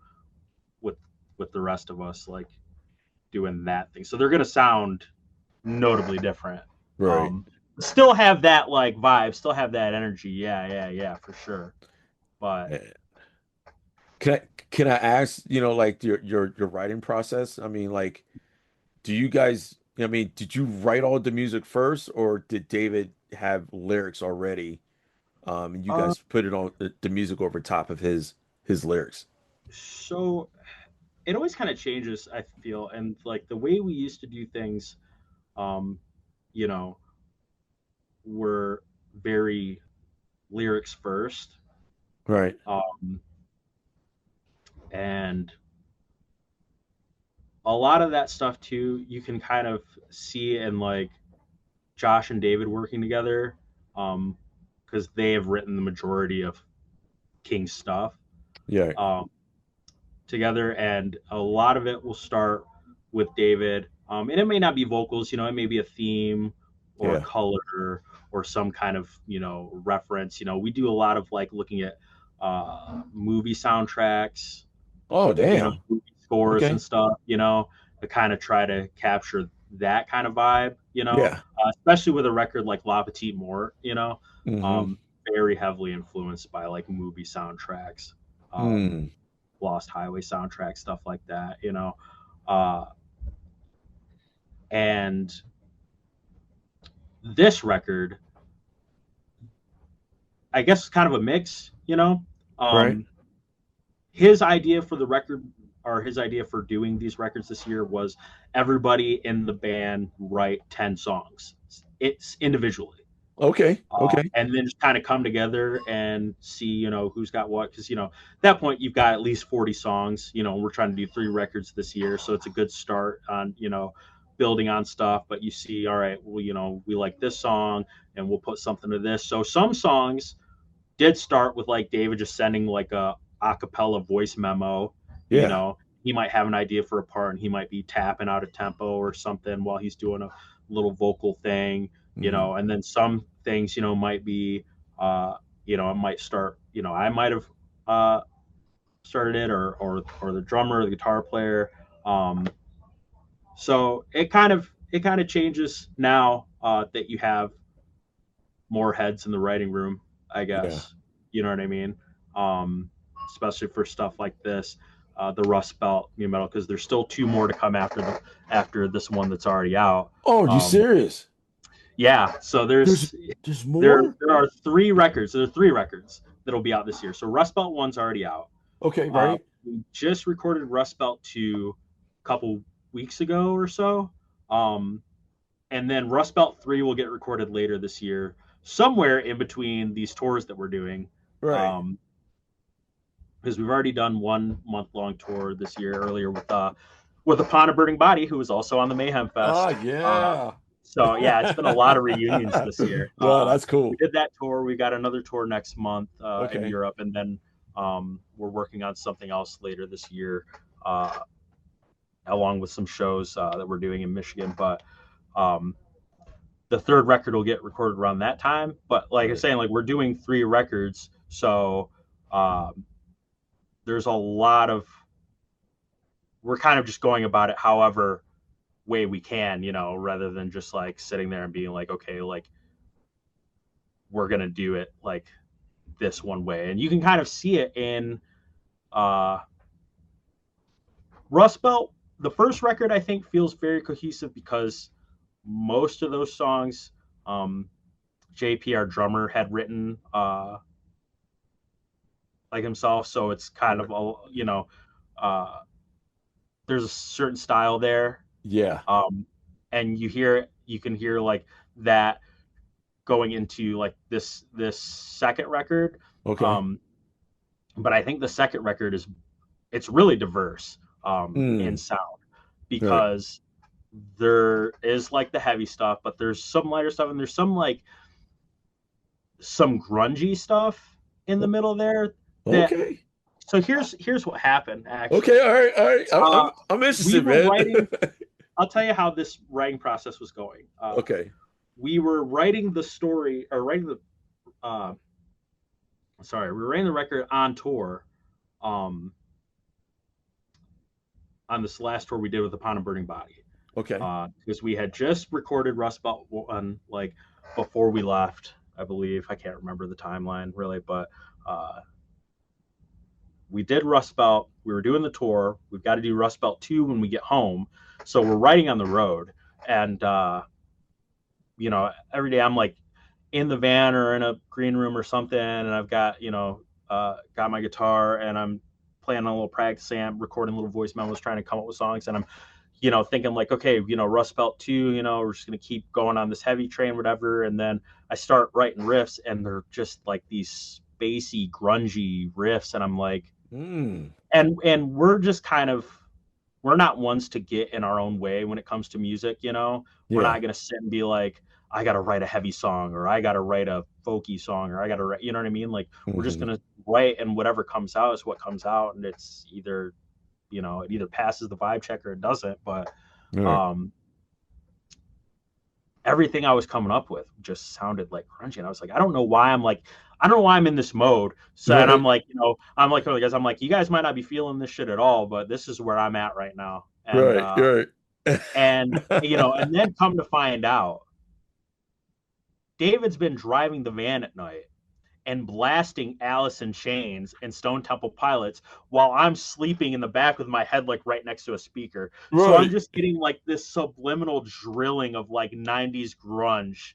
with the rest of us, like doing that thing. So they're gonna sound notably different. right. Um, still have that like vibe, still have that energy. Yeah, for sure. But Eh, can I ask, like your writing process? I mean, like, do you guys, I mean, did you write all the music first, or did David have lyrics already? And you uh, guys put it on the music over top of his lyrics. so it always kind of changes, I feel, and like the way we used to do things, um, you know, were very lyrics first, Right. um, and a lot of that stuff too, you can kind of see in like Josh and David working together, because they have written the majority of King's stuff. Yeah. Um, Together, and a lot of it will start with David. And it may not be vocals, it may be a theme or a Yeah. color or some kind of reference. We do a lot of like looking at movie soundtracks, Oh, damn. movie scores and Okay. stuff, to kind of try to capture that kind of vibe, Yeah. especially with a record like La Petite Mort, Mm-hmm. um, very heavily influenced by like movie soundtracks. Um, Mm. Lost Highway soundtrack, stuff like that. Uh, and this record, I guess, is kind of a mix. Right. Um, his idea for the record, or his idea for doing these records this year, was everybody in the band write 10 songs. It's individually. Okay. Okay. And then just kind of come together and see, who's got what. Because, at that point, you've got at least 40 songs. We're trying to do 3 records this year. So it's a good start on, building on stuff. But you see, all right, well, we like this song and we'll put something to this. So some songs did start with like David just sending like a cappella voice memo. You Yeah. know, he might have an idea for a part and he might be tapping out of tempo or something while he's doing a little vocal thing. Mm. And then some things, might be, it might start. I might have uh, started it, or the drummer, or the guitar player. Um, so it kind of changes now that you have more heads in the writing room, I Yeah. guess. You know what I mean? Um, Especially for stuff like this, the Rust Belt new metal, because there's still 2 more to come after this one that's already out. Oh, are you Um, serious? yeah, so There's there's there more? there are 3 records. There are 3 records that'll be out this year. So Rust Belt 1's already out. Okay, right. We just recorded Rust Belt 2 a couple weeks ago or so. Um, and then Rust Belt 3 will get recorded later this year, somewhere in between these tours that we're doing. Right. Um, because we've already done 1 month-long tour this year earlier with Upon a Burning Body, who was also on the Mayhem Ah, Fest. yeah. So yeah, it's been a lot of reunions this year. Well, that's We cool. did that tour. We got another tour next month in Okay. Europe, and then we're working on something else later this year, uh, along with some shows that we're doing in Michigan. But um, the 3rd record will get recorded around that time. But like I'm Right. saying, like we're doing 3 records, so um, there's a lot of, we're kind of just going about it however way we can, rather than just like sitting there and being like, okay, like we're gonna do it like this one way. And you can kind of see it in uh, Rust Belt. The first record I think feels very cohesive because most of those songs, um, JP, our drummer, had written like himself. So it's kind of Right. uh, there's a certain style there, Yeah. and you can hear like that going into like this second record. Okay. Um, but I think the second record it's really diverse in Mm. sound, Right. because there is like the heavy stuff, but there's some lighter stuff, and there's some grungy stuff in the middle there. That Okay. So here's what happened actually. Okay. All right. All right. Uh, I'm we interested, were man. writing. I'll tell you how this writing process was going. Okay. We were writing the story, or writing the we were writing the record on tour, um, on this last tour we did with Upon a Burning Body, Okay. because we had just recorded Rust Belt 1 like before we left, I believe. I can't remember the timeline really, but we did Rust Belt. We were doing the tour. We've got to do Rust Belt 2 when we get home. So we're riding on the road. And, every day I'm like in the van or in a green room or something. And I've got, got my guitar and I'm playing on a little practice amp, recording little voice memos, trying to come up with songs. And I'm, thinking like, okay, Rust Belt 2, we're just going to keep going on this heavy train, whatever. And then I start writing riffs and they're just like these spacey, grungy riffs. And I'm like, and we're just we're not ones to get in our own way when it comes to music. We're not going to sit and be like, I got to write a heavy song or I got to write a folky song or I got to write, you know what I mean? Like we're just going to write and whatever comes out is what comes out. And it's either, it either passes the vibe check or it doesn't. But everything I was coming up with just sounded like grungy. And I was like, I don't know why I'm in this mode. So and I'm like, I'm like, you guys might not be feeling this shit at all, but this is where I'm at right now. And, right. And, and then come to find out, David's been driving the van at night and blasting Alice in Chains and Stone Temple Pilots while I'm sleeping in the back with my head like right next to a speaker. Right. So I'm just getting like this subliminal drilling of like 90s grunge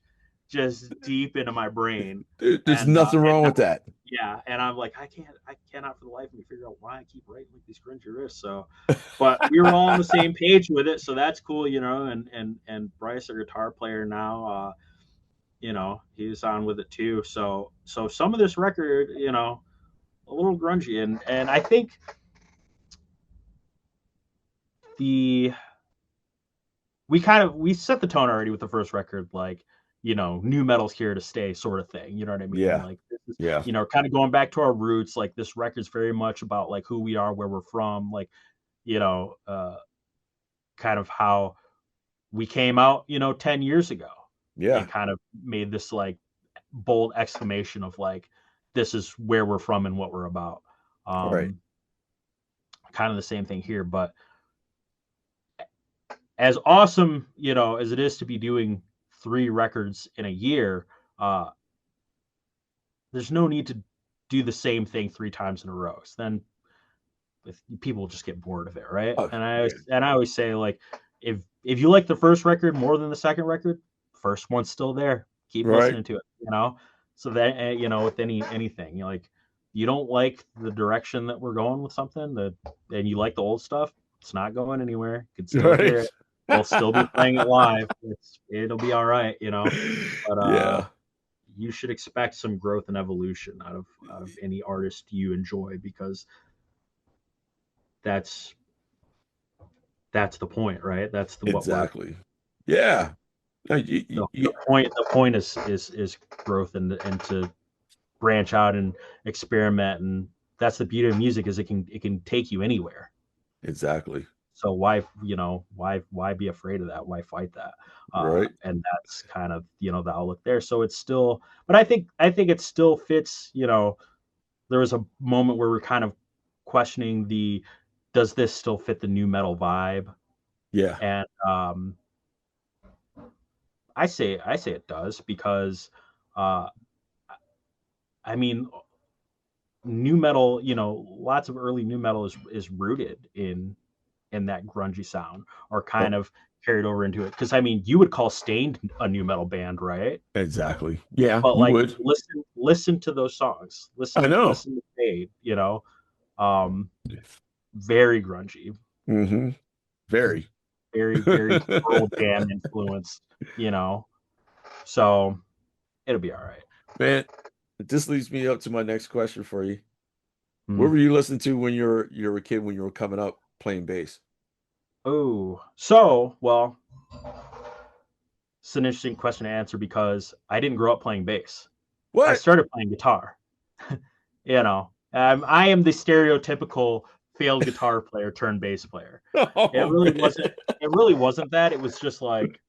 just deep into my brain. Dude, there's nothing wrong with that. Yeah. And I'm like, I cannot for the life of me figure out why I keep writing like these grungy riffs. So, but we were all on the same page with it. So that's cool, and Bryce, our guitar player now, he was on with it too. So some of this record, a little grungy, and I think we set the tone already with the first record, like, new metal's here to stay sort of thing. You know what I mean? Yeah. Like, this is, kind of going back to our roots. Like this record's very much about like who we are, where we're from, like, kind of how we came out, 10 years ago. Yeah. And kind of made this like bold exclamation of like, this is where we're from and what we're about. Right. Kind of the same thing here, but as awesome, as it is to be doing 3 records in a year, there's no need to do the same thing 3 times in a row. So then people just get bored of it. Right. Oh, and I always say like, if you like the first record more than the second record, first one's still there. Keep listening to it, so that, with anything, like, you don't like the direction that we're going with something and you like the old stuff, it's not going anywhere. You can still hear it. We'll still be playing it live. It'll be all right, but you should expect some growth and evolution out of any artist you enjoy, because that's the point, right? That's exactly. Yeah. No, the point is growth and to branch out and experiment, and that's the beauty of music, is it can take you anywhere. Exactly. So why be afraid of that? Why fight that? Right. And that's kind of the outlook there. So it's still, but I think it still fits. There was a moment where we're kind of questioning does this still fit the new metal vibe? Yeah. And I say it does, because I mean, new metal, lots of early new metal is rooted in that grungy sound, or kind of carried over into it. Because I mean, you would call Stained a new metal band, right? Exactly. Yeah. But like, listen to those songs. Listen to Stained, very grungy. Mm-hmm. Very. Very, very Pearl Jam influenced, So it'll be all right. Man, this leads me up to my next question for you. What were you listening to when you were a kid, when you were coming up playing bass? Oh, so, well, it's an interesting question to answer, because I didn't grow up playing bass. What? I started playing guitar. I am the stereotypical failed guitar player turned bass player. It really wasn't that. It was just like,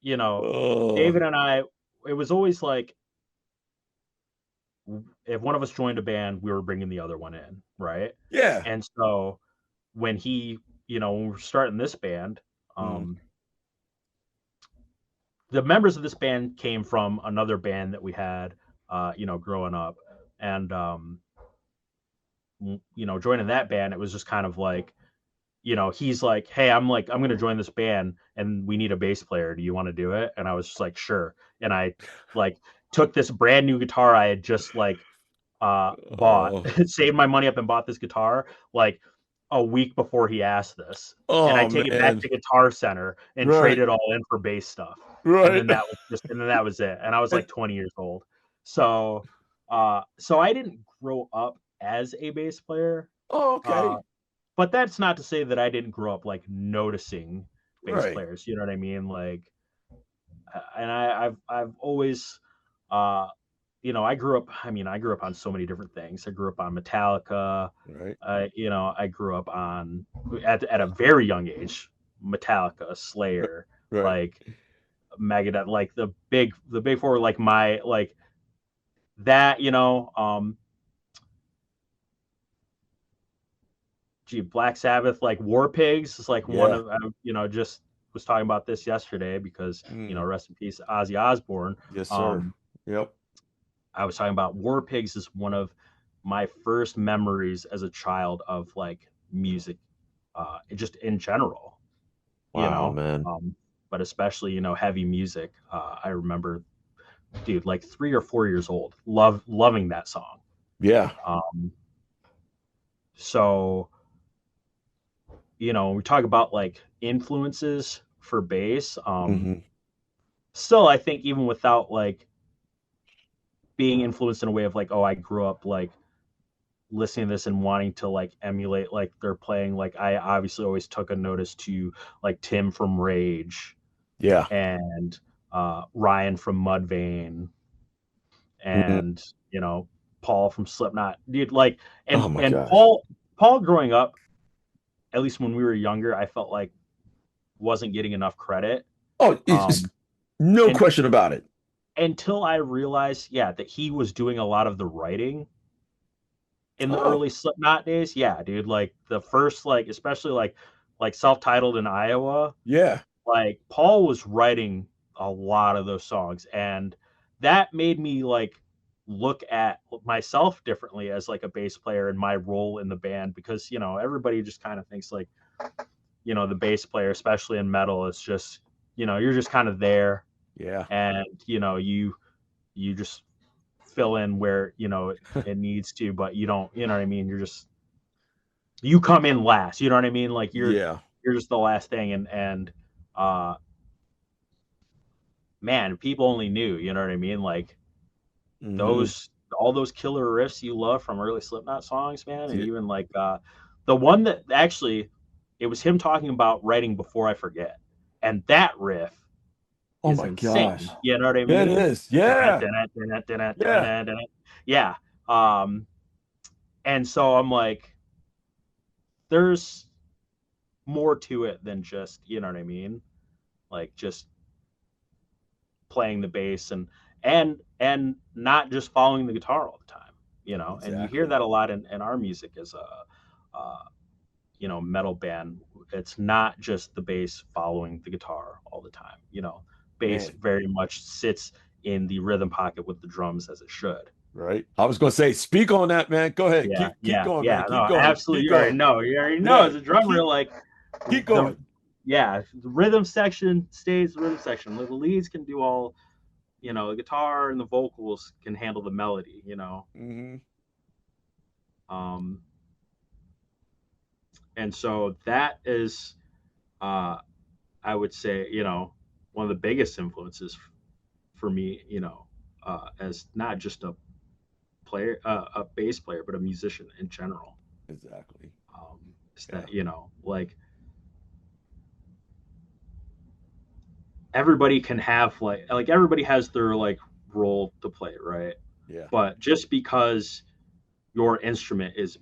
David and I, it was always like, if one of us joined a band, we were bringing the other one in, right? Yeah. And so when when we're starting this band, the members of this band came from another band that we had, growing up, and joining that band, it was just kind of like, he's like, hey, I'm going to join this band and we need a bass player. Do you want to do it? And I was just like, sure. And I like took this brand new guitar I had just bought, Oh, saved my money up and bought this guitar like a week before he asked this. And I oh take it back man. to Guitar Center and trade Right. it all in for bass stuff. Right. And then that was it. And I was like 20 years old. So I didn't grow up as a bass player. Oh, Uh, okay. but that's not to say that I didn't grow up like noticing bass Right. players. You know what I mean? Like, and I've always, I grew up. I mean, I grew up on so many different things. I grew up on Metallica. Right. I grew up on at a very young age, Metallica, Slayer, Right. like Megadeth, like the big four, like my like that. Black Sabbath, like War Pigs is like one Yeah. of, just was talking about this yesterday because, Mm. rest in peace, Ozzy Osbourne. Yes, sir. Um, Yep. I was talking about War Pigs is one of my first memories as a child of like music, just in general, you Wow, know, man. but especially, heavy music. I remember, dude, like 3 or 4 years old, loving that song. Yeah. Um, so, we talk about like influences for bass. Hmm. Still, I think even without like being influenced in a way of like, oh, I grew up like listening to this and wanting to like emulate like they're playing. Like I obviously always took a notice to like Tim from Rage Yeah. and Ryan from Mudvayne Mhm. and Paul from Slipknot, dude. Like Oh and my and gosh. Paul growing up, at least when we were younger, I felt like wasn't getting enough credit. Oh, it's Um, no and question about it. until I realized, yeah, that he was doing a lot of the writing in the Oh, early Slipknot days. Yeah, dude, like the first, like especially like self-titled in Iowa, yeah. like Paul was writing a lot of those songs, and that made me like look at myself differently as like a bass player and my role in the band because everybody just kind of thinks like the bass player, especially in metal, is just you're just kind of there Yeah. and you just fill in where it needs to, but you don't, what I mean, you come in last, you know what I mean, like Yeah. you're just the last thing, and uh man, people only knew, you know what I mean, like Hmm. those all those killer riffs you love from early Slipknot songs, man, and even like the one that actually it was him talking about writing Before I Forget, and that riff Oh is my gosh. insane. You know what I Yeah, it mean? is. Yeah. Yeah. Yeah. And so I'm like, there's more to it than just, you know what I mean? Like just playing the bass and not just following the guitar all the time, and you hear Exactly. that a lot in our music as metal band. It's not just the bass following the guitar all the time. Bass Man, very much sits in the rhythm pocket with the drums as it should. right? I was gonna say, speak on that, man. Go ahead. Yeah, Keep yeah, going, yeah. man. Keep No, going. absolutely. Keep You already going. know. You already know Yeah. as a drummer, Keep like keep the going. the rhythm section stays the rhythm section. The leads can do all, the guitar and the vocals can handle the melody. Hmm. Um, and so that is, uh, I would say, one of the biggest influences for me, as not just a bass player, but a musician in general. Exactly. Is Yeah. that like everybody can have like everybody has their like role to play, right? Yeah. But just because your instrument is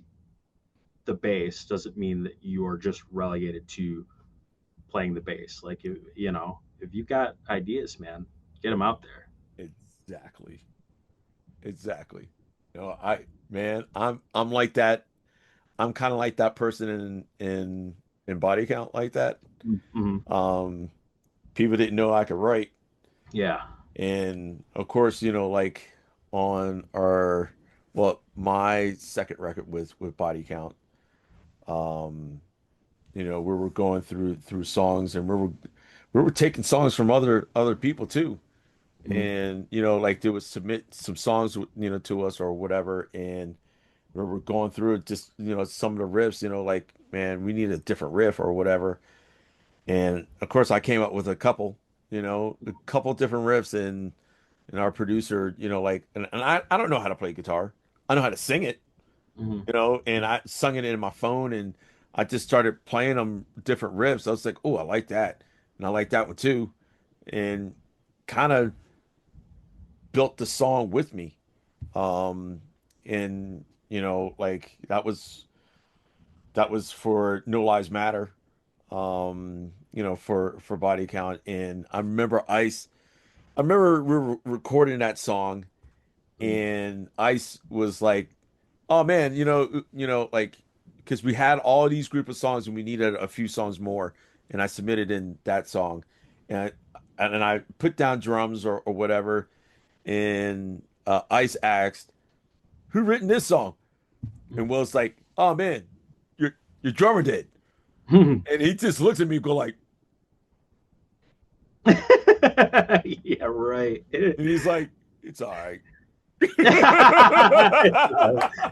the bass doesn't mean that you are just relegated to playing the bass. Like if you've got ideas, man, get them out there. Exactly. Exactly. Man, I'm like that. I'm kind of like that person in body count like that. Mm-hmm. Um, People didn't know I could write. Yeah. And of course, like on my second record with Body Count, um, we were going through songs, and we were taking songs from other people too. Mhm. And like they would submit some songs to us or whatever, and we were going through it, just some of the riffs, like, man, we need a different riff or whatever. And of course I came up with a couple different riffs, and our producer, like, and I don't know how to play guitar. I know how to sing it, Mhm. and I sung it in my phone, and I just started playing them different riffs. I was like, oh, I like that, and I like that one too, and kind of built the song with me. And like that was for No Lives Matter, for Body Count. And I remember we were recording that song, Mhm. and Ice was like, "Oh man, like, because we had all these group of songs and we needed a few songs more, and I submitted in that song, and I put down drums or whatever, and Ice asked, "Who written this song?" And Will's like, "Oh man, your drummer did," Mhm. and he just looks at me, and go like, Yeah, right. and he's like, "It's all right."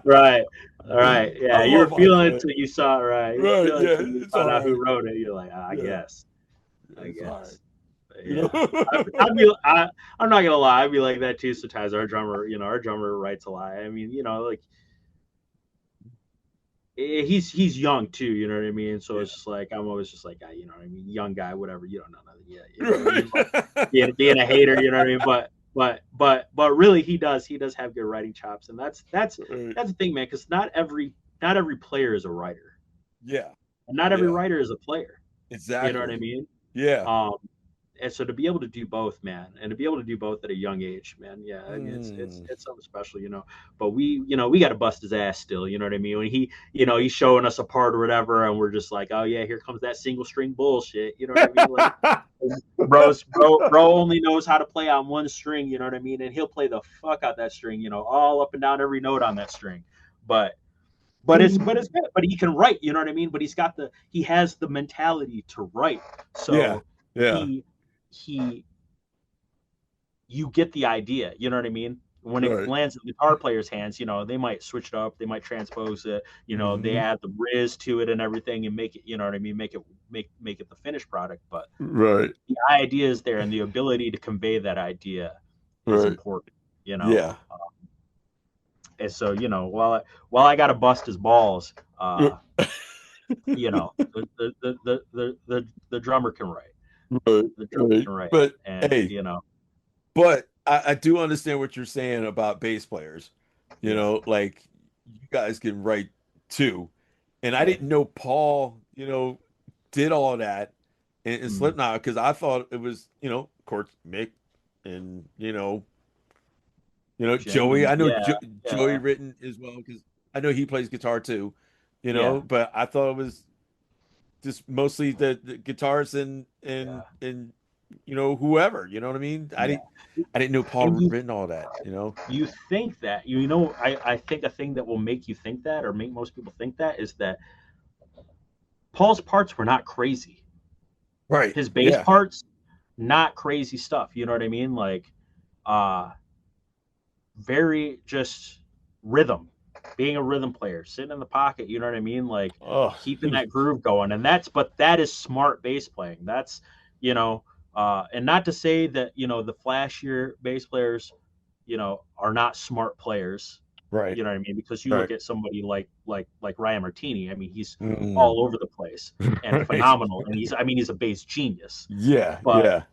Right. All right. I Yeah, you were love Ice, feeling it man. till you saw it. Right. You were Right, feeling it yeah, till you it's found all out who right. wrote it. You're like, "Ah, I Yeah, guess. I it's all right. guess." But You know? yeah. I'm not gonna lie. I'd be like that too sometimes. Our drummer writes a lot. I mean, like he's young too. You know what I mean? So Yeah. it's just like I'm always just like, you know what I mean, young guy, whatever. You don't know nothing yet. You know what I Right. mean? But being a hater, you know what I mean? But really, he does have good writing chops, and Right. that's the thing, man. Because not every player is a writer, Yeah. and not every Yeah. writer is a player. You know what I Exactly. mean? Yeah. Um, and so to be able to do both, man, and to be able to do both at a young age, man, yeah, I mean Mm. it's something special. But we got to bust his ass still, you know what I mean? When he's showing us a part or whatever, and we're just like, oh yeah, here comes that single string bullshit, you know what I mean? Like, bro only knows how to play on one string, you know what I mean? And he'll play the fuck out that string, all up and down every note on that string. But it's good. But he can write, you know what I mean? But he has the mentality to write. Yeah. So Yeah. he he you get the idea, you know what I mean? When it Right. lands in the guitar player's hands, they might switch it up, they might transpose it, they Hmm. add the riz to it and everything and make it, you know what I mean, make it the finished product. But Right. the idea is there, and the ability to convey that idea is Right. important, you know. Yeah. And so, while I gotta bust his balls, the drummer can write. Right. The drummer Right. can write, But and hey, but I do understand what you're saying about bass players. yeah, Like, you guys can write too. And I yeah. didn't know Paul, did all that in Mm. Slipknot, because I thought it was, of course, Mick and, Joey. Jimmy, I know yeah, Joey yeah, written as well, because I know he plays guitar too, yeah, but I thought it was just mostly the guitars yeah, whoever, you know what I mean? yeah. I didn't know Paul And you written all that. you think that I think a thing that will make you think that, or make most people think that, is that Paul's parts were not crazy. Right. His bass Yeah. parts, not crazy stuff. You know what I mean? Like, uh, very just rhythm, being a rhythm player, sitting in the pocket. You know what I mean? Like, Oh, keeping that groove going, and that is smart bass playing. That's you know, and not to say that the flashier bass players, are not smart players. right. You know what I mean? Because you Right. look at somebody like Ryan Martini. I mean, he's Mm. all over the place and Right. phenomenal, and he's a bass genius. Yeah. But Yeah.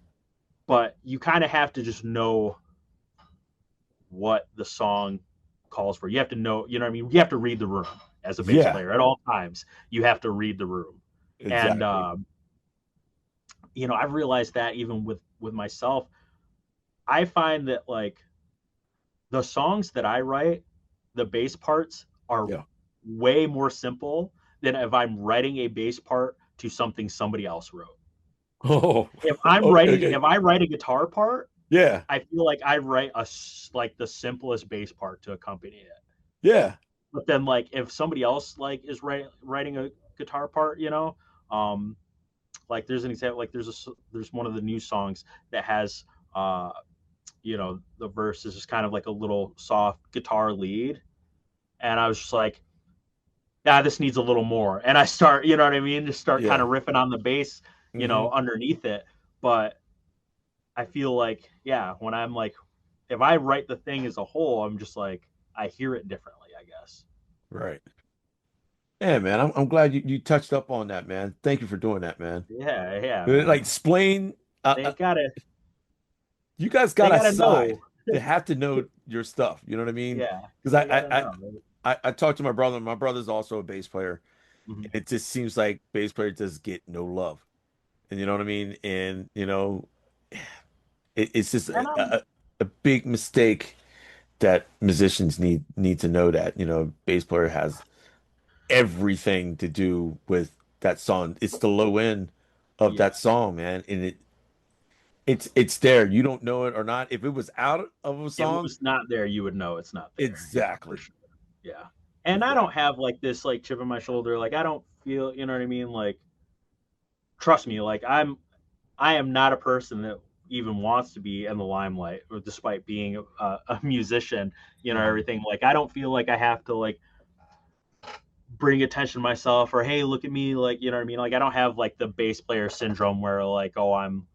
you kind of have to just know what the song calls for. You have to know, you know what I mean? You have to read the room as a bass Yeah. player at all times. You have to read the room. And Exactly. I've realized that even with myself, I find that like the songs that I write, the bass parts are Yeah. way more simple than if I'm writing a bass part to something somebody else wrote. Oh, If I'm writing, okay. if I write a guitar part, Yeah. I feel like I write like the simplest bass part to accompany it. Yeah. But then like if somebody else like is writing a guitar part, like there's an example, like there's one of the new songs that has the verse is just kind of like a little soft guitar lead, and I was just like, this needs a little more, and I start, you know what I mean, just start kind Yeah. of riffing on the bass, Hmm. underneath it. But I feel like, when I'm like, if I write the thing as a whole, I'm just like, I hear it differently, I guess. Right. Yeah, man. I'm glad you touched up on that, man. Thank you for doing that, man. Yeah, Like man. explain. They gotta You guys they got a gotta side. know. They have to know your stuff. You know what I mean? Yeah, Because they gotta know. I talked to my brother. My brother's also a bass player. Mhm. It just seems like bass players just get no love. And you know what I mean? And it's just And a big mistake that musicians need to know that, bass player has everything to do with that song. It's the low end of yeah, that song, man. And it's there. You don't know it or not. If it was out of a it song, was not there, you would know it's not there. Yeah, for exactly. sure. Yeah. And I don't Exactly. have like this like chip on my shoulder. Like I don't feel, you know what I mean? Like trust me, like I am not a person that even wants to be in the limelight, or despite being a musician, Mhm. everything. Like I don't feel like I have to like bring attention to myself, or hey, look at me, like, you know what I mean? Like I don't have like the bass player syndrome where like, oh, I'm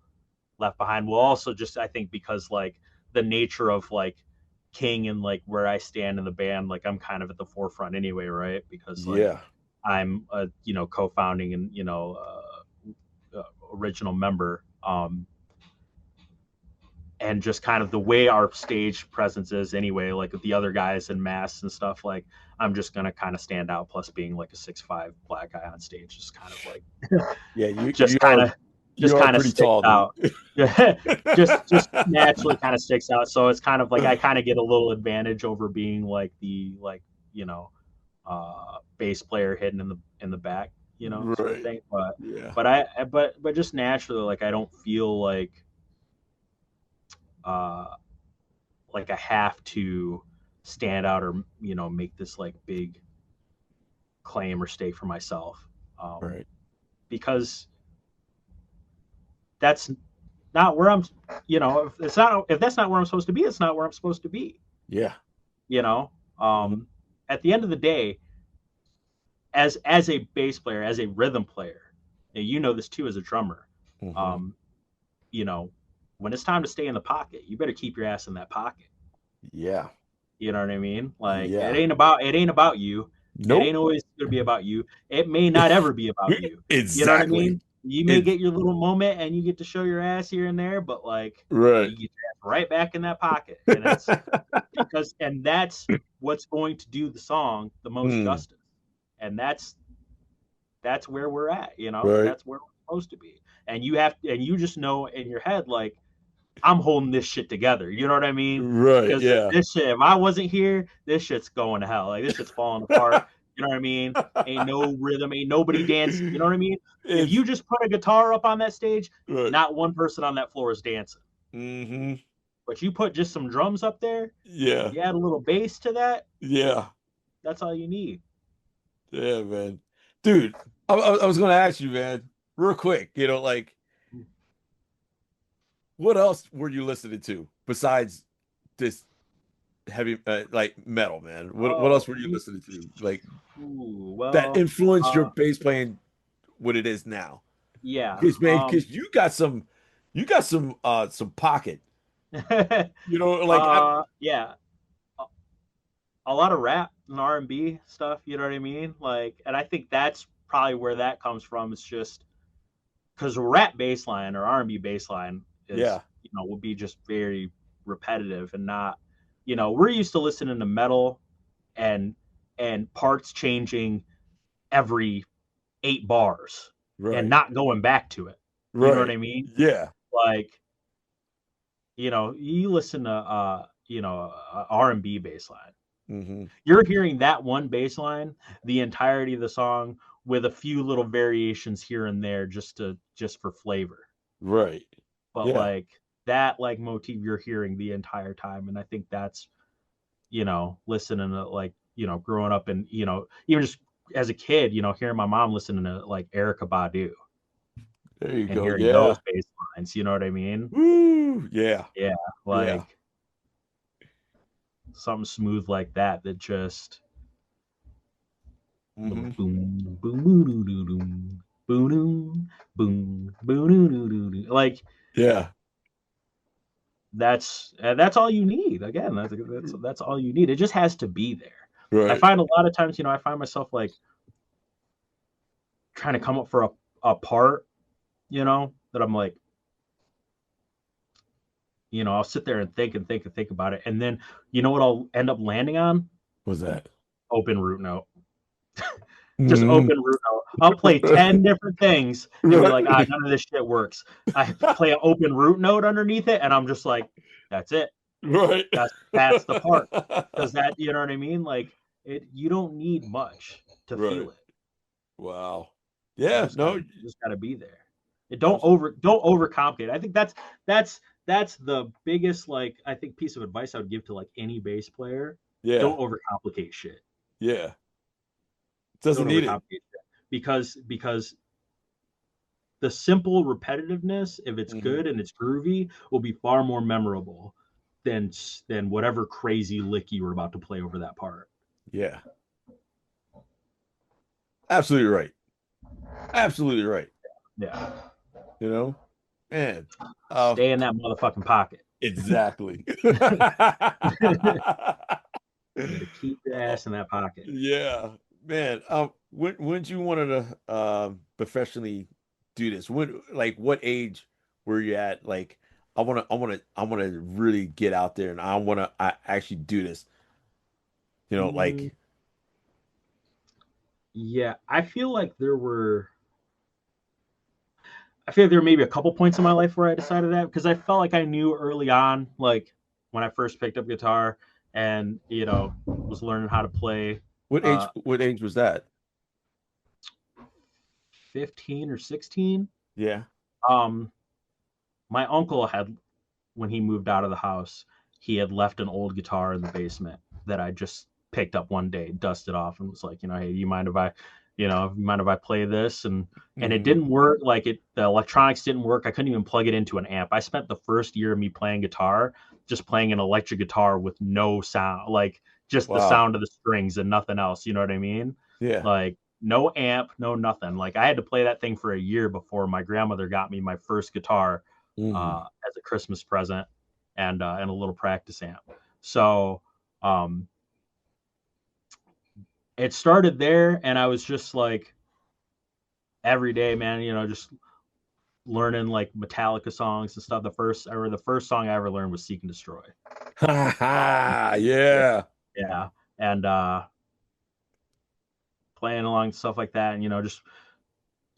left behind. Well, also just I think because like the nature of like King and like where I stand in the band, like I'm kind of at the forefront anyway, right? Because like Yeah. I'm a co-founding and original member, and just kind of the way our stage presence is anyway, like with the other guys in masks and stuff, like I'm just gonna kind of stand out. Plus, being like a 6'5" black guy on stage is kind of like Yeah, you just you kind are of you are pretty sticks tall, dude. out. Just naturally kind of sticks out. So it's kind of like I kind of get a little advantage over being like the bass player hidden in the back, sort of Right. thing. But Yeah. but just naturally, like I don't feel uh like I have to stand out, or make this like big claim or stake for myself, Right. because that's not where I'm. If that's not where I'm supposed to be, it's not where I'm supposed to be. Yeah. You know, Mhm. at the end of the day, as a bass player, as a rhythm player, and this too as a drummer, Mhm. um, you know, when it's time to stay in the pocket, you better keep your ass in that pocket. Yeah. You know what I mean? Like Yeah. it ain't about you. It Nope. ain't always gonna be about you. It may not ever be about you. You know what I Exactly. mean? You may It's get your little moment and you get to show your ass here and there, but like right. you get your ass right back in that pocket. And that's what's going to do the song the most Mm, justice. And that's where we're at, right. that's where we're supposed to be. And you just know in your head, like, I'm holding this shit together. You know what I mean? Right. Because Yeah. if I wasn't here, this shit's going to hell. Like this shit's falling apart. You know what I mean? Ain't no rhythm, ain't nobody dancing. You know what I mean? If It's you just put a guitar up on that stage, right. not one person on that floor is dancing. Hmm. But you put just some drums up there, Yeah. you add a little bass to that, Yeah. that's all you need. Yeah, man. Dude, I was gonna ask you, man, real quick, like what else were you listening to besides this heavy like metal, man? What else Oh, were you listening to? Like that well, influenced your bass playing what it is now? yeah. Because man, because you got some pocket. Like Yeah. A lot of rap and R&B stuff, you know what I mean? Like, and I think that's probably where that comes from. It's just because rap bass line or R&B bass line is, yeah, will be just very repetitive and not, we're used to listening to metal and parts changing every 8 bars and right, not going back to it. You know what right. I mean? Yeah. Like, you listen to R&B bass line. Hmm. You're hearing that one bass line the entirety of the song with a few little variations here and there just for flavor. Right. But Yeah. like that like motif you're hearing the entire time. And I think that's, listening to like, growing up and, even just as a kid, hearing my mom listening to like Erykah Badu There you and go. hearing Yeah. those bass lines, you know what I mean? Woo. Yeah. Yeah. Yeah. Like something smooth like that just Mm-hmm. boom, boom, boom, boom, boom, boom, boom, boom, like Yeah. that's all you need. Again, that's all you need. It just has to be there. I Right. find a lot of times, I find myself like trying to come up for a part, that I'm like, I'll sit there and think and think and think about it. And then, what I'll end up landing on? What's that? Open root note. Just Mm-hmm. open root note. I'll play 10 different things and be like, Right. none of this shit works. I play an open root note underneath it, and I'm just like, that's it. Right. That's the part. Because that, you know what I mean? Like you don't need much to Right. feel it. Wow. Yeah. No. You just gotta be there. Don't Absolutely. overcomplicate. I think that's the biggest like I think piece of advice I would give to like any bass player. Yeah. Don't overcomplicate shit. Yeah. Doesn't Don't need it. overcomplicate shit. Because the simple repetitiveness, if it's good and it's groovy, will be far more memorable than whatever crazy lick you were about to play over that part. Yeah. Absolutely right. Absolutely right. Yeah. Man. Stay in that motherfucking pocket. Exactly. You gotta keep your ass in that pocket. Yeah, man. When you wanted to professionally do this? What age were you at? Like, I wanna really get out there and I actually do this. Like, Yeah, I feel like there were maybe a couple points in my life where I decided that because I felt like I knew early on, like when I first picked up guitar and was learning how to play. what age was that? 15 or 16. Yeah. Um, my uncle had when he moved out of the house, he had left an old guitar in the basement that I just picked up one day, dusted off, and was like, hey, you mind if I play this? And it Hmm. didn't work. Like the electronics didn't work. I couldn't even plug it into an amp. I spent the first year of me playing guitar just playing an electric guitar with no sound, like just the Wow. sound of the strings and nothing else. You know what I mean? Yeah. Like no amp, no nothing. Like I had to play that thing for a year before my grandmother got me my first guitar Hmm. as a Christmas present and a little practice amp. So um, it started there, and I was just like every day, man. Just learning like Metallica songs and stuff. The first song I ever learned was "Seek and Destroy." Ha ha. Yeah, Yeah. yeah, and playing along stuff like that, and just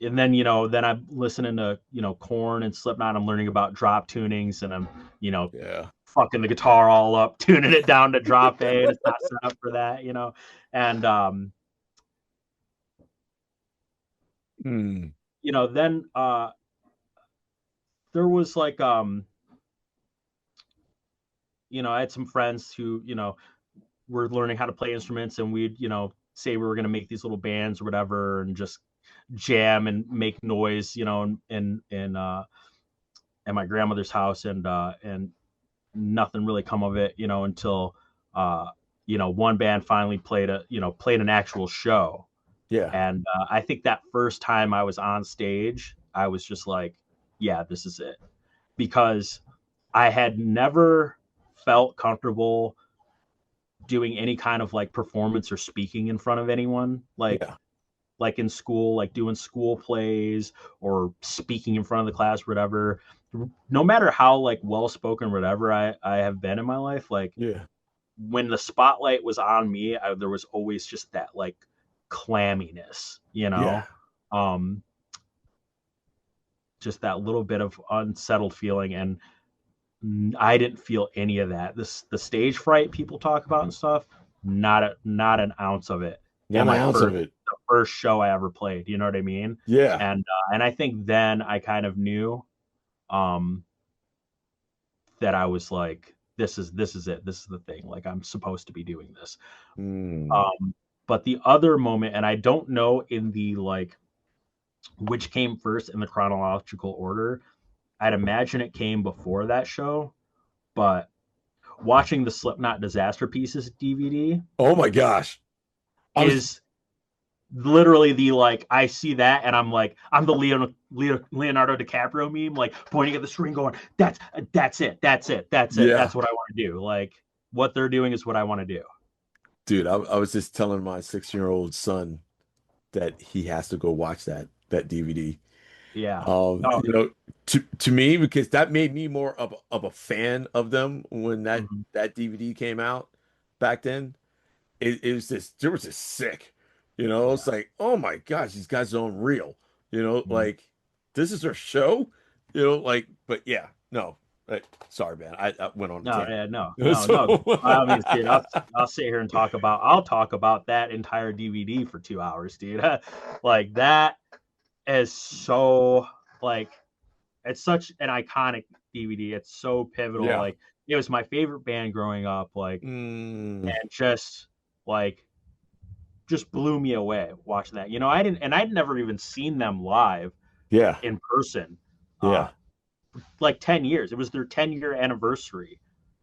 and then I'm listening to Korn and Slipknot. I'm learning about drop tunings, and I'm Yeah. fucking the guitar all up, tuning it down to drop A, and it's not set up for that, and Hmm. then there was like I had some friends who were learning how to play instruments, and we'd say we were going to make these little bands or whatever and just jam and make noise in my grandmother's house, and nothing really come of it until one band finally played an actual show. Yeah. And I think that first time I was on stage, I was just like, yeah, this is it. Because I had never felt comfortable doing any kind of like performance or speaking in front of anyone. Yeah. Like in school, like doing school plays or speaking in front of the class, whatever. No matter how like well spoken, whatever I have been in my life, like Yeah. when the spotlight was on me, there was always just that like clamminess, Yeah. um, just that little bit of unsettled feeling, and I didn't feel any of that. The stage fright people talk about and stuff, not an ounce of it. Not In an my ounce of it. the first show I ever played, you know what I mean? Yeah. And I think then I kind of knew, um, that I was like, this is it. This is the thing. Like I'm supposed to be doing this. Mm. But the other moment, and I don't know in the like which came first in the chronological order. I'd imagine it came before that show, but watching the Slipknot Disaster Pieces DVD Oh my gosh. I was is literally the like I see that and I'm like I'm the Leonardo DiCaprio meme, like pointing at the screen, going, that's it, that's it, that's yeah. what I want to do. Like what they're doing is what I want to do. Dude, I was just telling my 6-year-old son that he has to go watch that DVD. Yeah. Oh, To me, because that made me more of a fan of them when mhm. that DVD came out back then. It was just they were just sick. Yeah. It's like, oh my gosh, these guys are unreal. Mhm. Like this is their show. Like, but yeah, no. Sorry, man. I went on a No, tangent. yeah, no. So I mean, dude, I'll sit here and I'll talk about that entire DVD for 2 hours, dude. Like that is so like it's such an iconic DVD. It's so pivotal. yeah. Like it was my favorite band growing up. Like Mm, and like just blew me away watching that. I'd never even seen them live yeah. in person. Uh, Yeah. like 10 years. It was their 10-year anniversary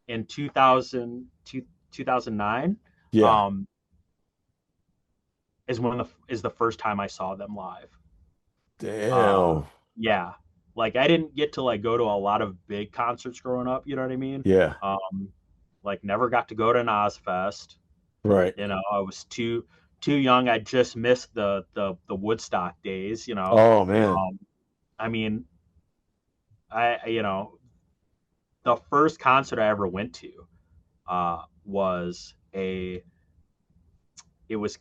in 2009. Yeah. Um, is the first time I saw them live. Damn. Yeah, like I didn't get to like go to a lot of big concerts growing up. You know what I mean? Yeah. Like never got to go to an Ozfest. Right. I was too young. I just missed the Woodstock days. Oh man. Um, I mean, I the first concert I ever went to was it was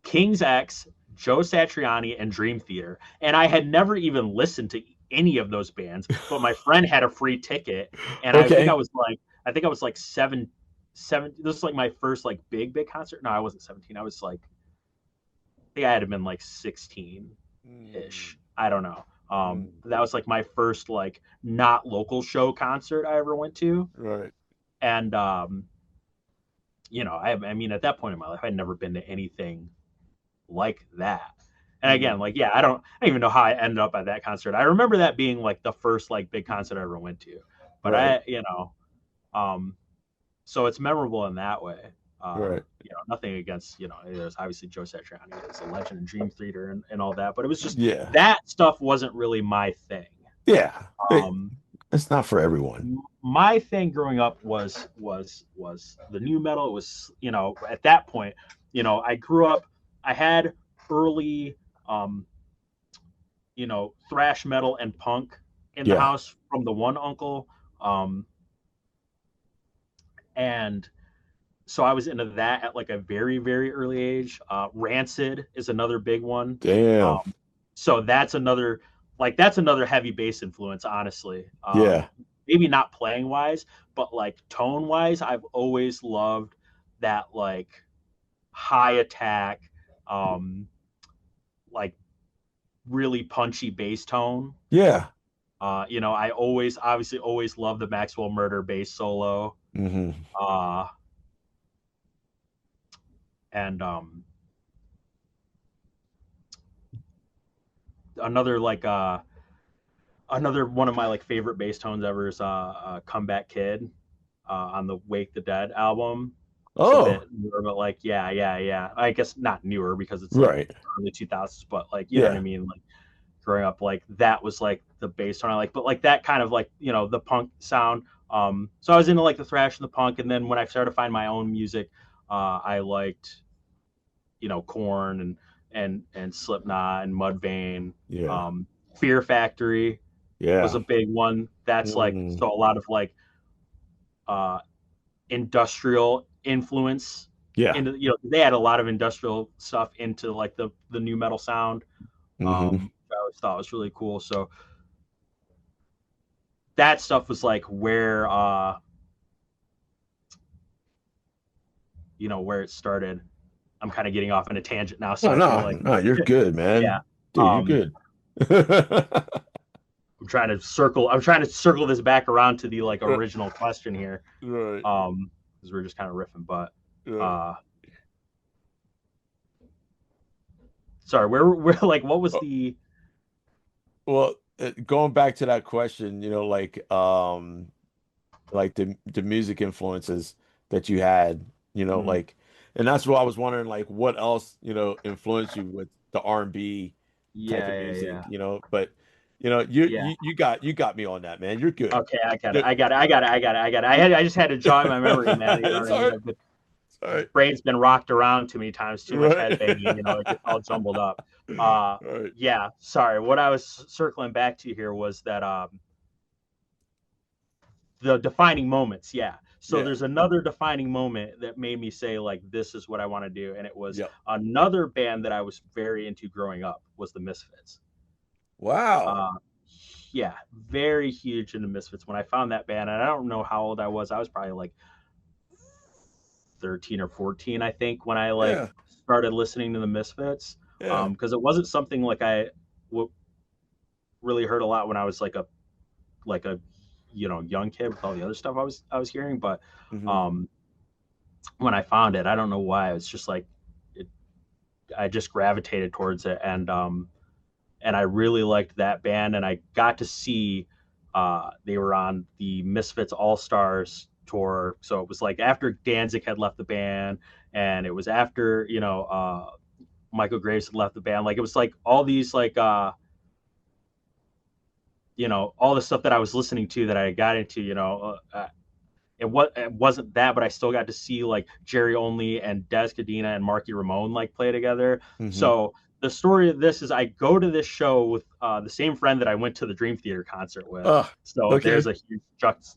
King's X, Joe Satriani, and Dream Theater, and I had never even listened to any of those bands, but my friend had a free ticket, and Okay. I think I was like seven. This was like my first like big concert. No, I wasn't 17. I was like I think I had been like 16 Mm, ish. I don't know. mm, That was like my first like not local show concert I ever went to, right. and I mean, at that point in my life, I'd never been to anything like that. And again, Mm, like, yeah, I don't even know how I ended up at that concert. I remember that being like the first like big concert I ever went to, but right. um, so it's memorable in that way. Right. Nothing against, there's obviously Joe Satriani is a legend in Dream Theater and all that, but it was just Yeah. that stuff wasn't really my thing. Yeah. Um, It's not for everyone. my thing growing up was the new metal. It was at that point, I grew up. I had early, um, thrash metal and punk in the Yeah. house from the one uncle, and so I was into that at like a very very early age. Rancid is another big one. Damn. Um, so that's another heavy bass influence, honestly. Yeah. Maybe not playing wise, but like tone wise, I've always loved that like high attack, um, like really punchy bass tone. Yeah. I obviously always love the Maxwell Murder bass solo. Hmm. Uh, and another like another one of my like favorite bass tones ever is Comeback Kid on the Wake the Dead album. It's a Oh, bit newer, but like yeah. I guess not newer because it's like right. early 2000s, but like you know what I Yeah. mean. Like growing up, like that was like the bass tone I like, but like that kind of like the punk sound. So I was into like the thrash and the punk, and then when I started to find my own music, I liked Korn and Slipknot and Mudvayne. Yeah. Um, Fear Factory was Yeah. a big one. That's like Mm, so a lot of like uh, industrial influence yeah. into they had a lot of industrial stuff into like the new metal sound. Hmm. I always thought was really cool. So that stuff was like where it started. I'm kind of getting off on a tangent now, so No, I feel no, like no, you're good, yeah. man. Dude, you're Um, good. I'm trying to circle this back around to the like original question here. Right. Because we're just kind of riffing, but sorry, where like what was the Well, going back to that question, like the music influences that you had, like, and that's what I was wondering, like, what else, influenced you with the R&B type of music, but you got me on that, man. You're good. Okay, I got it. I just had to jog my memory, man. You know It's what I all mean? right. But It's all right. brain's been rocked around too many times, too much Right. headbanging, it gets all jumbled up. Right. Yeah, sorry. What I was circling back to here was that the defining moments, yeah. So Yeah. there's another defining moment that made me say, like, this is what I want to do. And it was Yep. another band that I was very into growing up was the Misfits. Wow. Yeah, very huge into Misfits. When I found that band, and I don't know how old I was probably like 13 or 14, I think, when I like Yeah. started listening to the Misfits. Yeah. Because it wasn't something like I really heard a lot when I was like a young kid with all the other stuff I was hearing. But Mm-hmm. when I found it, I don't know why, it's just like I just gravitated towards it, and I really liked that band, and I got to see they were on the Misfits All Stars tour. So it was like after Danzig had left the band, and it was after Michael Graves had left the band. Like it was like all these like all the stuff that I was listening to that I got into. It wasn't that, but I still got to see like Jerry Only and Des Cadena and Marky Ramone like play together. Mm-hmm. So the story of this is I go to this show with the same friend that I went to the Dream Theater concert with. Oh, So okay. there's a huge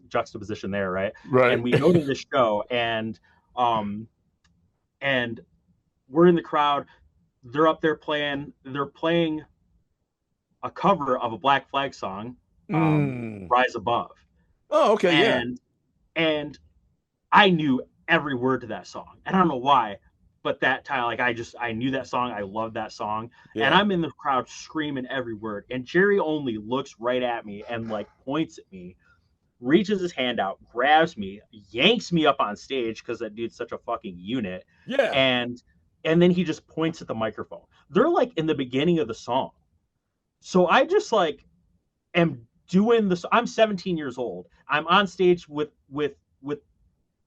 juxtaposition there, right? Right. And we go to this show, and we're in the crowd. They're up there playing. They're playing a cover of a Black Flag song, Mm. "Rise Above," Oh, okay. Yeah. and I knew every word to that song. And I don't know why, but that time, like I knew that song. I loved that song. And Yeah. I'm in the crowd screaming every word. And Jerry Only looks right at me and like points at me, reaches his hand out, grabs me, yanks me up on stage because that dude's such a fucking unit. Yeah. And then he just points at the microphone. They're like in the beginning of the song. So I just like am doing this. I'm 17 years old. I'm on stage with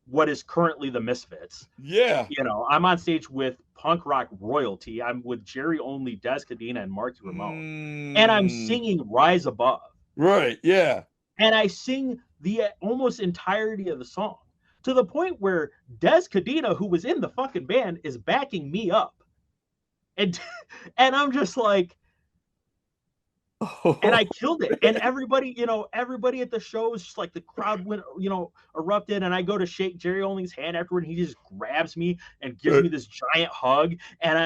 what is currently the Misfits. Yeah. I'm on stage with punk rock royalty. I'm with Jerry Only, Des Cadena, and Marky Ramone. And I'm Mm. singing Rise Above. Right. Yeah. And I sing the almost entirety of the song to the point where Des Cadena, who was in the fucking band, is backing me up. And I'm just like, and I killed it. And everybody at the show was just like, the crowd went, erupted. And I go to shake Jerry Only's hand afterward, and he just grabs me and gives me this giant hug. And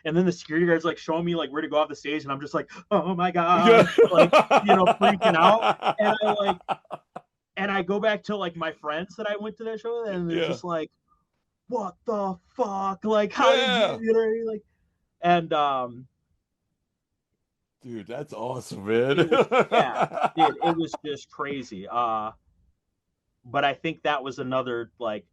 and then the security guard's like showing me like where to go off the stage, and I'm just like, oh my god, like freaking out. And I go back to like my friends that I went to that show, and they're just like, what the fuck, like how did you know what I mean? Like, and dude, that's awesome, man. dude, it was just crazy. But I think that was another like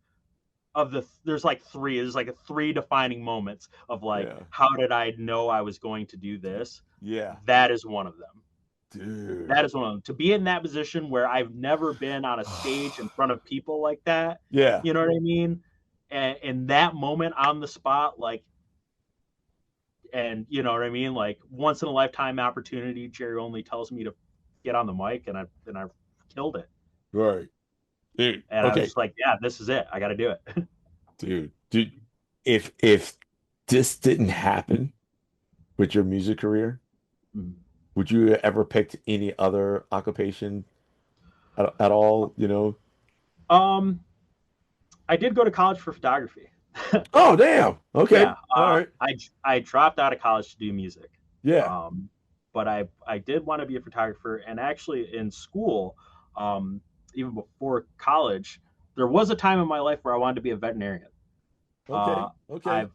there's like three defining moments of like, how did I know I was going to do this? Yeah. That is one of them. Dude. That is one of them. To be in that position where I've never been on a stage in front of people like that. Yeah. You know what I mean? And in that moment on the spot, like, and you know what I mean? Like once in a lifetime opportunity, Jerry Only tells me to get on the mic, and I killed it. Right. Dude. And I was just like, yeah, this is it. I got to do it. Dude, if this didn't happen with your music career, would you ever picked any other occupation at all, I did go to college for photography. Oh, damn. Okay. Yeah. All right. I dropped out of college to do music. Yeah. But I did want to be a photographer, and actually in school, even before college, there was a time in my life where I wanted to be a veterinarian. Okay.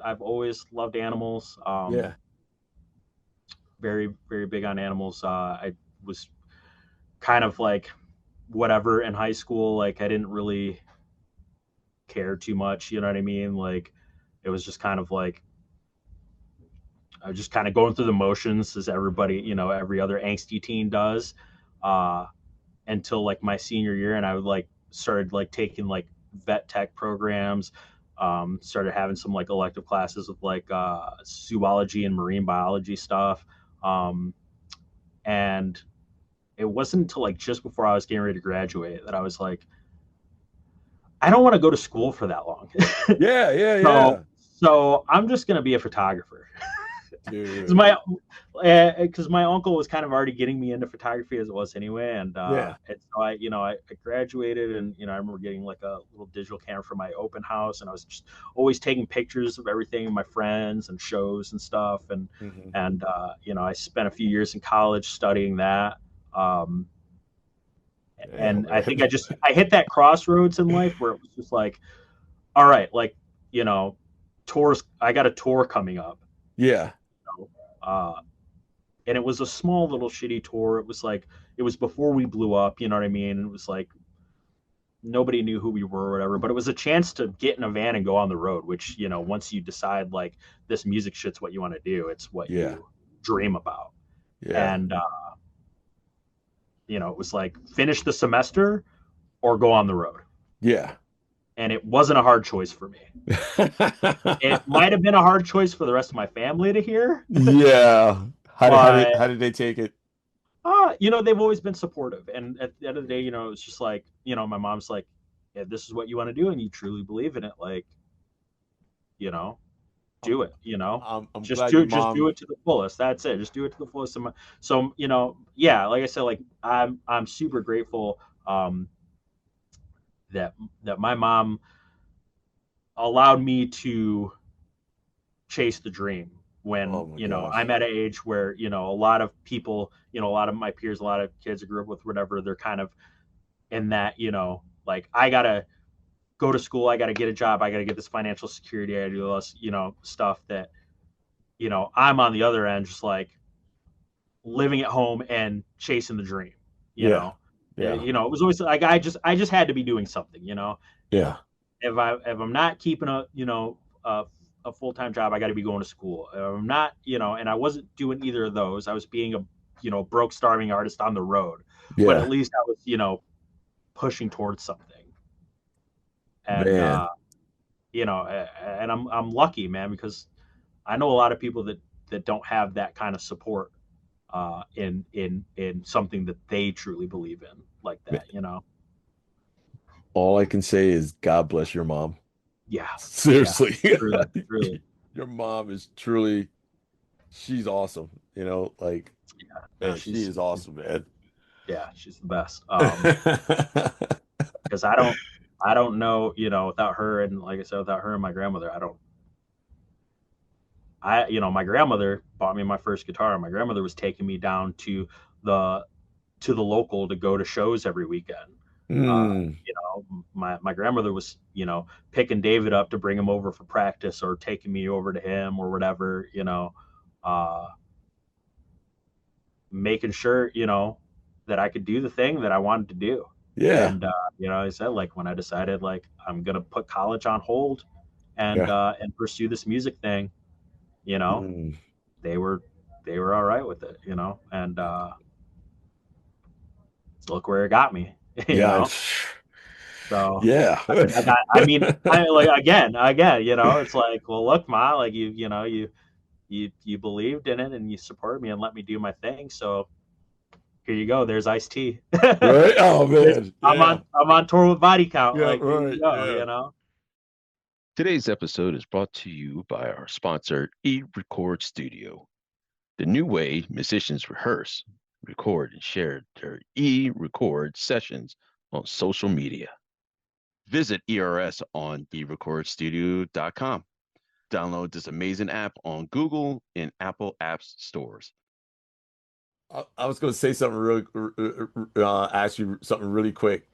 I've always loved animals. Yeah. Very, very big on animals. I was kind of like whatever in high school. Like I didn't really care too much, you know what I mean? Like it was just kind of like I was just kind of going through the motions as everybody, every other angsty teen does, uh, until like my senior year, and I would like started like taking like vet tech programs, started having some like elective classes with like zoology and marine biology stuff, and it wasn't until like just before I was getting ready to graduate that I was like, I don't want to go to school for that long. Yeah, yeah, so yeah. so I'm just gonna be a photographer. Because Dude. my uncle was kind of already getting me into photography as it was anyway, Yeah. and so I graduated, and I remember getting like a little digital camera for my open house, and I was just always taking pictures of everything, my friends and shows and stuff, Hmm. and I spent a few years in college studying that, um, Damn, and I think man. I hit that crossroads in life where it was just like, all right, like you know, tours. I got a tour coming up. Yeah. Uh, and it was a small little shitty tour. It was before we blew up, you know what I mean? It was like nobody knew who we were or whatever, but it was a chance to get in a van and go on the road, which, once you decide like this music shit's what you want to do, it's what Yeah. you dream about. Yeah. And it was like finish the semester or go on the road. Yeah. And it wasn't a hard choice for me. It might have been a hard choice for the rest of my family to hear, Yeah. but How did they take it? they've always been supportive. And at the end of the day, it's just like, my mom's like, if this is what you want to do and you truly believe in it, like, you know, do it, I'm just glad your do mom. it to the fullest. That's it. Just do it to the fullest. So, yeah, like I said, like I'm super grateful, that, my mom allowed me to chase the dream when Oh my gosh. I'm at an age where a lot of people, a lot of my peers, a lot of kids I grew up with, whatever, they're kind of in that, like I gotta go to school, I gotta get a job, I gotta get this financial security, I do all this, stuff that I'm on the other end, just like living at home and chasing the dream. you Yeah. know Yeah. it was always like I just had to be doing something. Yeah. If I'm not keeping a a full time job, I got to be going to school. If I'm not, and I wasn't doing either of those. I was being a broke, starving artist on the road, but at Yeah. least I was pushing towards something. And Man. and I'm lucky, man, because I know a lot of people that don't have that kind of support, in something that they truly believe in like Man. that. All I can say is God bless your mom. Yeah, yeah, Seriously. truly, truly. Your mom is truly, she's awesome. Like, Yeah, no, man, she is awesome, man. yeah, she's the best. Because I don't know, without her, and like I said, without her and my grandmother, my grandmother bought me my first guitar. My grandmother was taking me down the the local to go to shows every weekend. Uh, Mm, my grandmother was, picking David up to bring him over for practice, or taking me over to him or whatever, uh, making sure, that I could do the thing that I wanted to do. yeah. And I said, like, when I decided like I'm gonna put college on hold and Yeah. pursue this music thing, you know, Mm, they were all right with it, and look where it got me, you yeah. know. So Yeah. I mean, I like again, it's like, well, look, Ma, like you believed in it and you supported me and let me do my thing. So here you go. There's iced tea. Right? Oh man. Yeah. I'm on tour with Body Count. Yeah, Like, here you right. go. Yeah. Today's episode is brought to you by our sponsor, eRecord Studio, the new way musicians rehearse, record, and share their e-record sessions on social media. Visit ERS on erecordstudio.com. Download this amazing app on Google and Apple Apps stores. I was going to say something really, ask you something really quick.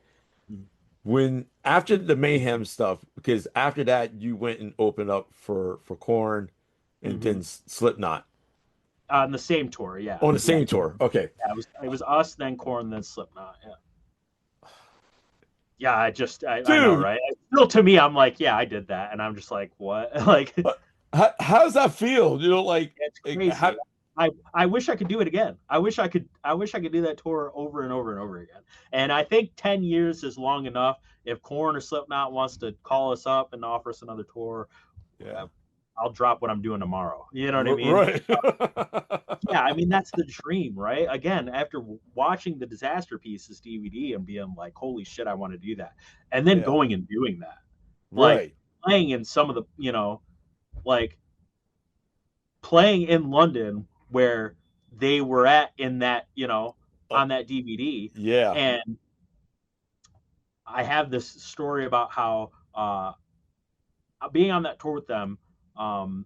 When after the Mayhem stuff, because after that you went and opened up for Korn and Mm-hmm. then Slipknot. On the same tour, yeah. On the same tour. Okay. Yeah, it was us, then Korn, then Slipknot. Yeah. Yeah, I know, Dude, right? Still, to me, I'm like, yeah, I did that, and I'm just like, what? Like, how does that feel? it's Like crazy. how, I wish I could do it again. I wish I could do that tour over and over and over again. And I think 10 years is long enough. If Korn or Slipknot wants to call us up and offer us another tour, yeah. I'll drop what I'm doing tomorrow. You know what I mean? Right. Yeah, I mean that's the dream, right? Again, after watching the Disaster Pieces DVD and being like, "Holy shit, I want to do that," and then Yeah. going and doing that, like Right. playing in some of the, like playing in London where they were at in that, Uh, on that DVD, yeah. and I have this story about how being on that tour with them, um,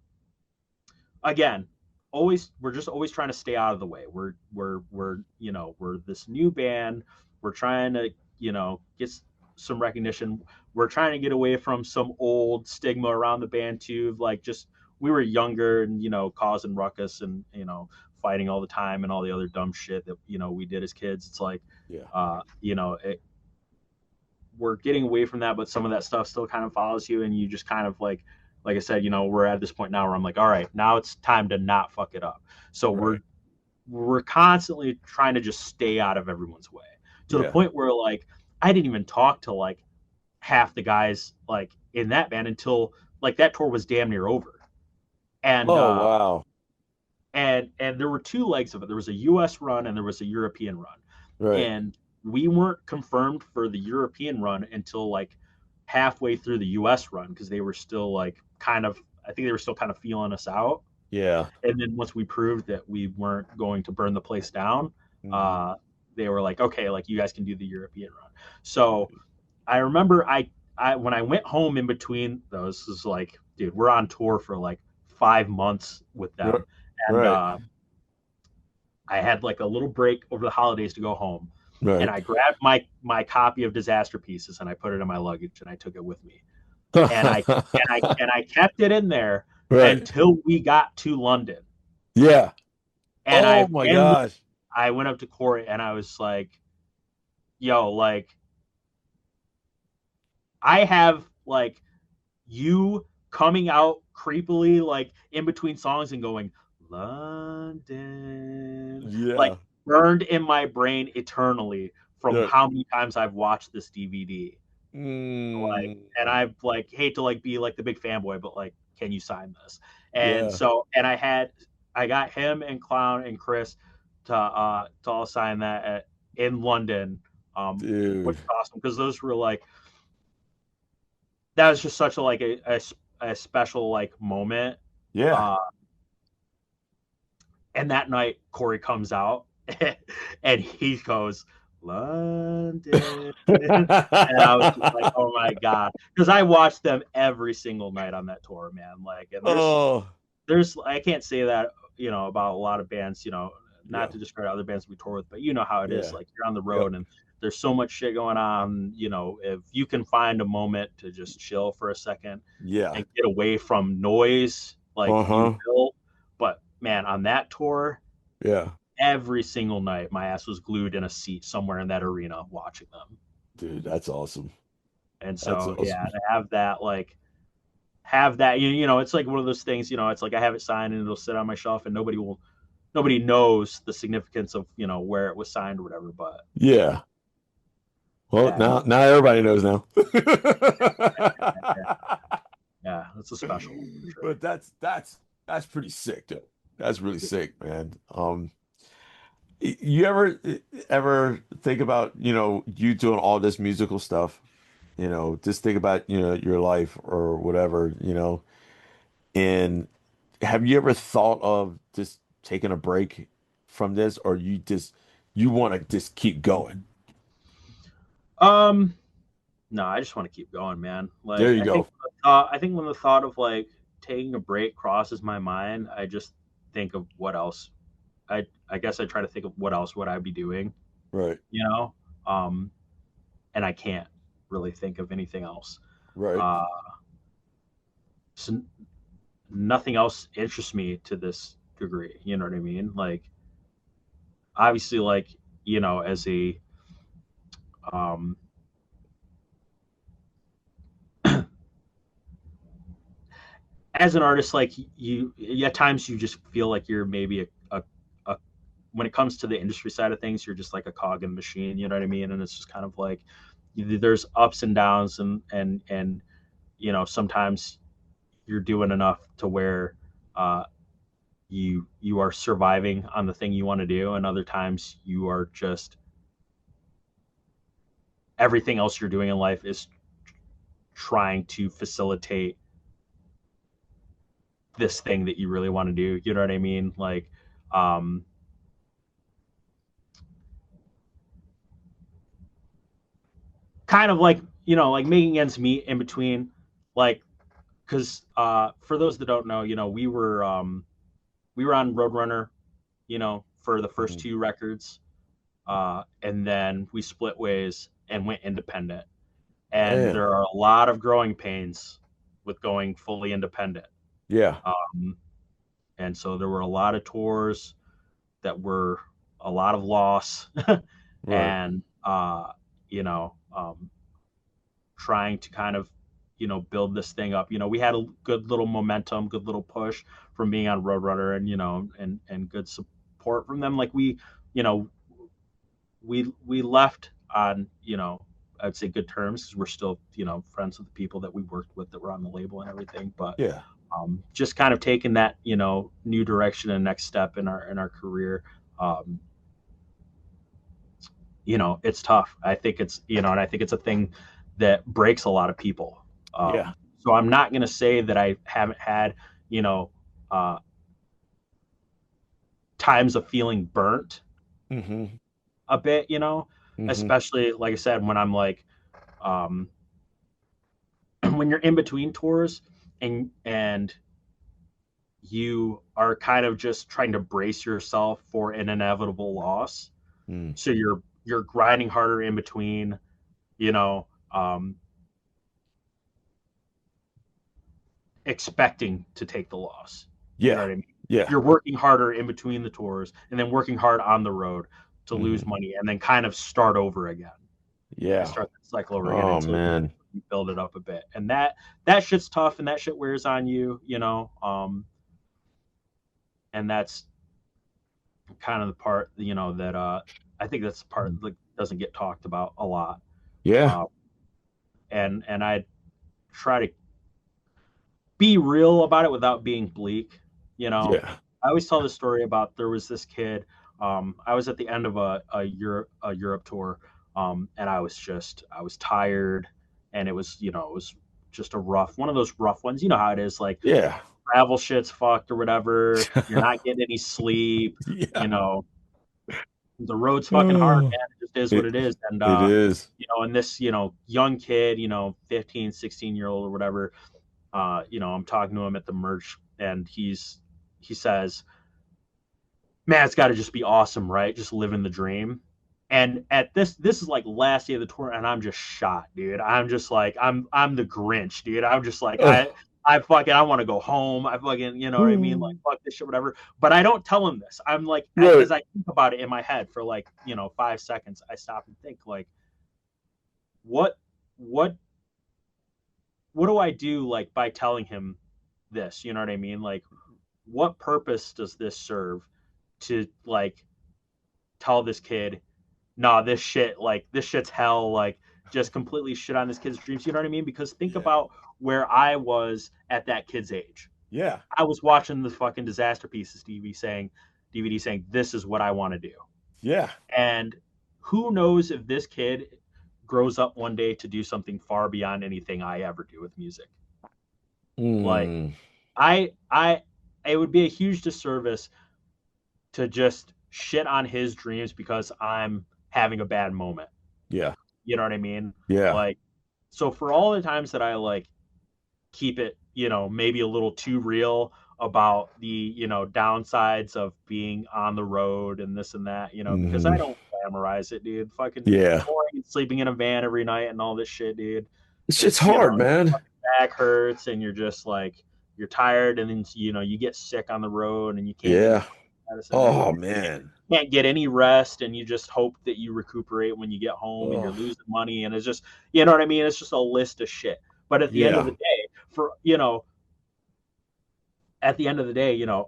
again, always we're just always trying to stay out of the way. We're this new band. We're trying to, get some recognition. We're trying to get away from some old stigma around the band too. Like just we were younger and causing ruckus and fighting all the time and all the other dumb shit that we did as kids. It's like Yeah. We're getting away from that, but some of that stuff still kind of follows you, and you just kind of like I said, we're at this point now where I'm like, all right, now it's time to not fuck it up. So Right. we're constantly trying to just stay out of everyone's way to the Yeah. point where like I didn't even talk to like half the guys like in that band until like that tour was damn near over. And Oh, wow. and there were two legs of it. There was a US run and there was a European run. Right. And we weren't confirmed for the European run until like halfway through the US run because they were still like I think they were still kind of feeling us out. Yeah. And then once we proved that we weren't going to burn the place down, Mhm. they were like, okay, like you guys can do the European run. So I remember I when I went home in between those is like, dude, we're on tour for like 5 months with them. And Right. I had like a little break over the holidays to go home. And Right. I grabbed my copy of Disaster Pieces and I put it in my luggage and I took it with me. And I kept it in there Right. until we got to London. Yeah. And Oh my gosh. I went up to Corey and I was like, yo, like I have like you coming out creepily like in between songs and going London like Yeah. burned in my brain eternally from Yeah. how many times I've watched this DVD. Like, and Mm. I've like hate to like be like the big fanboy, but like, can you sign this? And Yeah. so, and I got him and Clown and Chris to all sign that in London, Dude. which is awesome because those were like that was just such a like a special like moment. Yeah. Uh, and that night Corey comes out and he goes London, and I was just like, oh my god, because I watched them every single night on that tour, man. Like, and Oh. there's I can't say that about a lot of bands, Yeah. not to discredit other bands we tour with, but you know how it is. Yeah. Like you're on the Yep. road and there's so much shit going on. If you can find a moment to just chill for a second Yeah. and get away from noise, like Uh-huh. you will. But man, on that tour, Yeah. every single night, my ass was glued in a seat somewhere in that arena watching them. Dude, that's awesome. And That's so, yeah, awesome. to have that, it's like one of those things, it's like I have it signed and it'll sit on my shelf and nobody knows the significance of, where it was signed or whatever. But Yeah. Well, yeah, now everybody knows now. yeah, that's a special one for sure. But that's pretty sick, though. That's really sick, man. You ever think about, you doing all this musical stuff, just think about, your life or whatever, and have you ever thought of just taking a break from this, or you want to just keep going? No, I just want to keep going, man. There Like, you go. I think when the thought of like taking a break crosses my mind, I just think of what else. I guess I try to think of what else would I be doing, Right. you know? Um, and I can't really think of anything else. Right. So nothing else interests me to this degree. You know what I mean? Like, obviously, like, as a um, as an artist, like you at times you just feel like you're maybe a when it comes to the industry side of things, you're just like a cog in the machine. You know what I mean? And it's just kind of like there's ups and downs, and sometimes you're doing enough to where uh, you are surviving on the thing you want to do, and other times you are just everything else you're doing in life is trying to facilitate this thing that you really want to do. You know what I mean? Like, kind of like, like making ends meet in between, like, because for those that don't know, we were on Roadrunner, for the first two records, and then we split ways and went independent. And Damn. there are a lot of growing pains with going fully independent. Yeah. And so there were a lot of tours that were a lot of loss, Right. and trying to kind of build this thing up. We had a good little momentum, good little push from being on Roadrunner, and good support from them. Like you know we left on I'd say good terms, because we're still friends with the people that we worked with that were on the label and everything. But Yeah. just kind of taking that new direction and next step in our career. um, it's tough. I think it's and I think it's a thing that breaks a lot of people. Yeah. So I'm not going to say that I haven't had you know uh, times of feeling burnt Mm-hmm. a bit, Mm-hmm. especially like I said, when I'm like um, when you're in between tours, and you are kind of just trying to brace yourself for an inevitable loss. Mm. So you're grinding harder in between, you know, um, expecting to take the loss. You know Yeah. what I mean? Yeah. You're working harder in between the tours, and then working hard on the road to lose Mm-hmm. money, and then kind of start over again, and Yeah. start that cycle over again Oh until man. you build it up a bit. And that shit's tough, and that shit wears on you, and that's kind of the part, that I think that's the part that doesn't get talked about a lot. Yeah. Uh, and I try to be real about it without being bleak. Yeah. I always tell this story about, there was this kid. I was at the end of a Europe tour, and I was tired, and it was just a rough one of those rough ones. You know how it is, like Yeah. travel shit's fucked or whatever. You're not getting any sleep. You Yeah. know, the road's fucking hard, Oh, man. It just is what it it is. And it is. and this young kid, 15, 16-year-old or whatever, I'm talking to him at the merch, and he says, man, it's got to just be awesome, right? Just living the dream. And at this is like last day of the tour, and I'm just shot, dude. I'm just like, I'm the Grinch, dude. I'm just like, Oh. I want to go home. I fucking, you know what I mean? Like, fuck this shit, whatever. But I don't tell him this. I'm like, Right. as I think about it in my head for like, 5 seconds, I stop and think, like, what, what, what do I do, like, by telling him this? You know what I mean? Like, what purpose does this serve to, like, tell this kid, nah, this shit's hell, like, just completely shit on this kid's dreams. You know what I mean? Because think Yeah. about where I was at that kid's age. Yeah. I was watching the fucking Disaster Pieces DVD saying, this is what I want to do. Yeah. And who knows if this kid grows up one day to do something far beyond anything I ever do with music. Like, Mm. I it would be a huge disservice to just shit on his dreams because I'm having a bad moment. Yeah. You know what I mean? Yeah. Like, so for all the times that I, like, keep it, maybe a little too real about the, downsides of being on the road and this and that, because I Mhm. don't glamorize it, dude. Fucking Yeah. touring and sleeping in a van every night and all this shit, dude. It's It's, hard, man. back hurts, and you're just like, you're tired, and then you get sick on the road, and you can't Yeah. get medicine, Oh man. can't get any rest, and you just hope that you recuperate when you get home, and you're Oh, losing money, and it's just, you know what I mean? It's just a list of shit. But at the end of yeah. the day,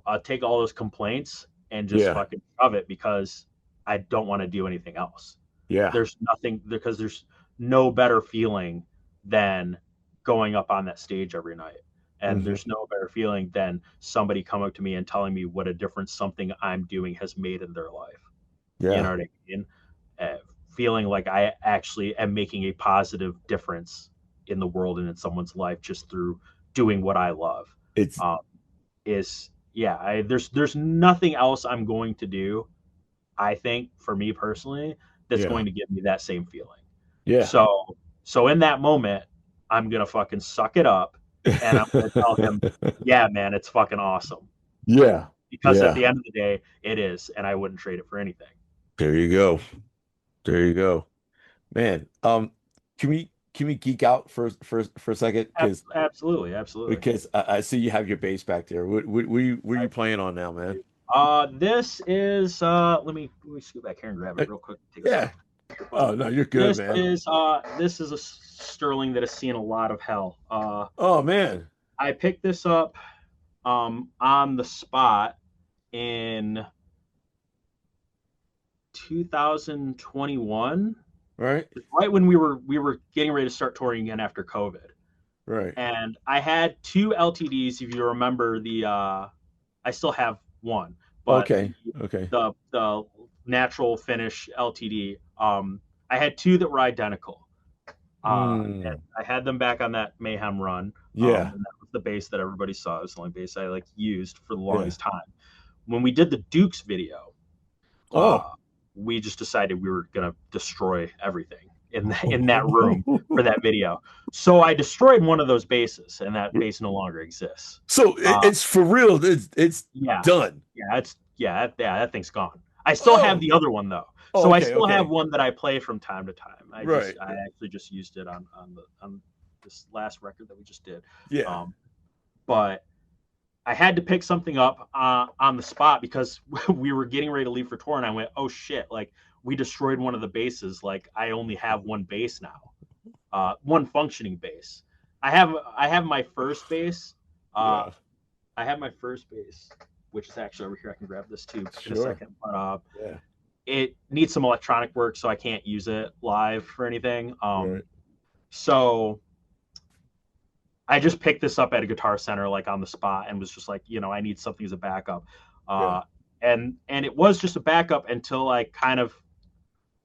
I'll take all those complaints and just Yeah. fucking shove it, because I don't want to do anything else. Yeah. There's nothing, because there's no better feeling than going up on that stage every night. And Mhm. there's no better feeling than somebody coming up to me and telling me what a difference something I'm doing has made in their life. You know Yeah. what I mean? Uh, Feeling like I actually am making a positive difference in the world and in someone's life just through doing what I love. It's Um, there's nothing else I'm going to do, I think, for me personally, that's yeah. going to give me that same feeling. Yeah. So in that moment, I'm gonna fucking suck it up, and I'm gonna tell him, yeah, man, it's fucking awesome. Yeah. Because at Yeah. the end of the day, it is, and I wouldn't trade it for anything. There you go. There you go. Man, can we geek out for a second? Absolutely, absolutely. Because I see you have your bass back there. What are you playing on now, man? This is let me scoot back here and grab it real quick. Take this Yeah. off. Oh no, you're good, man. This is a Sterling that has seen a lot of hell. Oh man. I picked this up on the spot in 2021, Right. right when we were getting ready to start touring again after COVID. Right. And I had two LTDs. If you remember I still have one, but Okay. Okay. the natural finish LTD, I had two that were identical. And I had them back on that Mayhem run. Yeah. And that was the bass that everybody saw. It was the only bass I used for the Yeah. longest time. When we did the Dukes video, Oh. we just decided we were gonna destroy everything in that room for that video. So I destroyed one of those bases, and that base no longer exists. So it's for real. It's Yeah, done. that thing's gone. I still have the other one though. So I still have one that I play from time to time. I actually just used it on this last record that we just did. Yeah. But I had to pick something up on the spot, because we were getting ready to leave for tour, and I went, oh shit, we destroyed one of the bases. I only have one bass now, one functioning bass. I have my first bass. Yeah. I have my first bass, which is actually over here. I can grab this too in a Sure. second. But Yeah. it needs some electronic work, so I can't use it live for anything. Right. So I just picked this up at a Guitar Center, on the spot, and was just I need something as a backup. Yeah. And it was just a backup until I kind of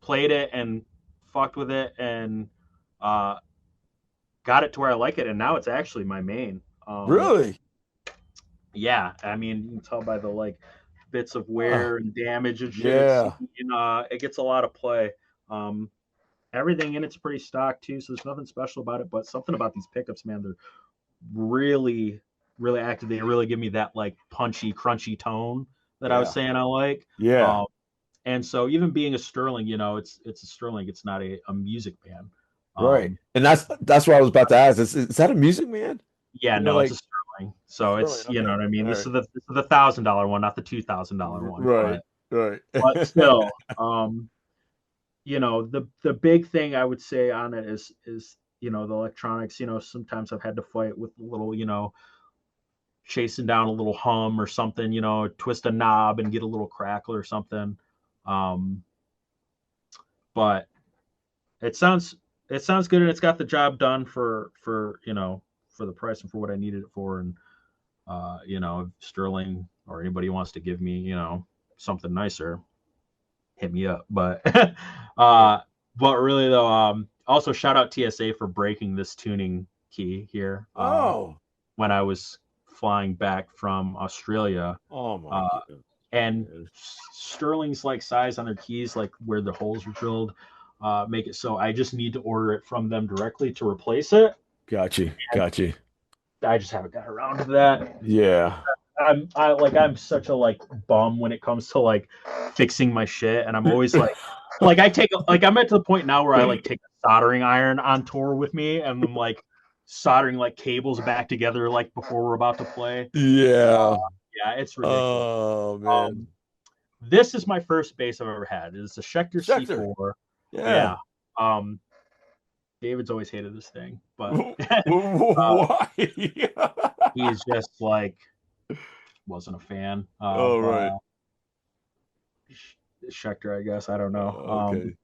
played it and fucked with it and got it to where I like it, and now it's actually my main. Really? Yeah, I mean, you can tell by the bits of wear and damage and shit. Yeah. It gets a lot of play. Everything in it's pretty stock too, so there's nothing special about it. But something about these pickups, man, they're really, really active. They really give me that punchy, crunchy tone that I was saying I like. Yeah. And so even being a Sterling, it's a Sterling. It's not a music band. Right. And that's what I was about to ask. Is that a music man? Yeah, no, it's a Sterling. So it's Sterling, you know okay. what I mean. All This is the $1,000 one, not the $2,000 one. Right. Right. But still, the big thing I would say on it is the electronics. Sometimes I've had to fight with a little, chasing down a little hum or something, twist a knob and get a little crackle or something. But it sounds good, and it's got the job done for the price and for what I needed it for. And if Sterling or anybody wants to give me something nicer, hit me up. But but really though, also shout out TSA for breaking this tuning key here. When I was flying back from Australia. Oh my God. And Sterling's size on their keys, where the holes are drilled, make it so I just need to order it from them directly to replace it. Gotcha. I just haven't got around to that. Yeah. I'm such a bum when it comes to fixing my shit, and I'm always I take I'm at the point now where I take a soldering iron on tour with me, and I'm soldering like cables back together like before we're about to play. Yeah. Yeah, it's ridiculous. Oh man. This is my first bass I've ever had. It's a Schecter Schecter. C4. Yeah. David's always hated this thing, but Why? he's just like wasn't a fan Oh of right. Schecter, I guess. I don't know. Okay.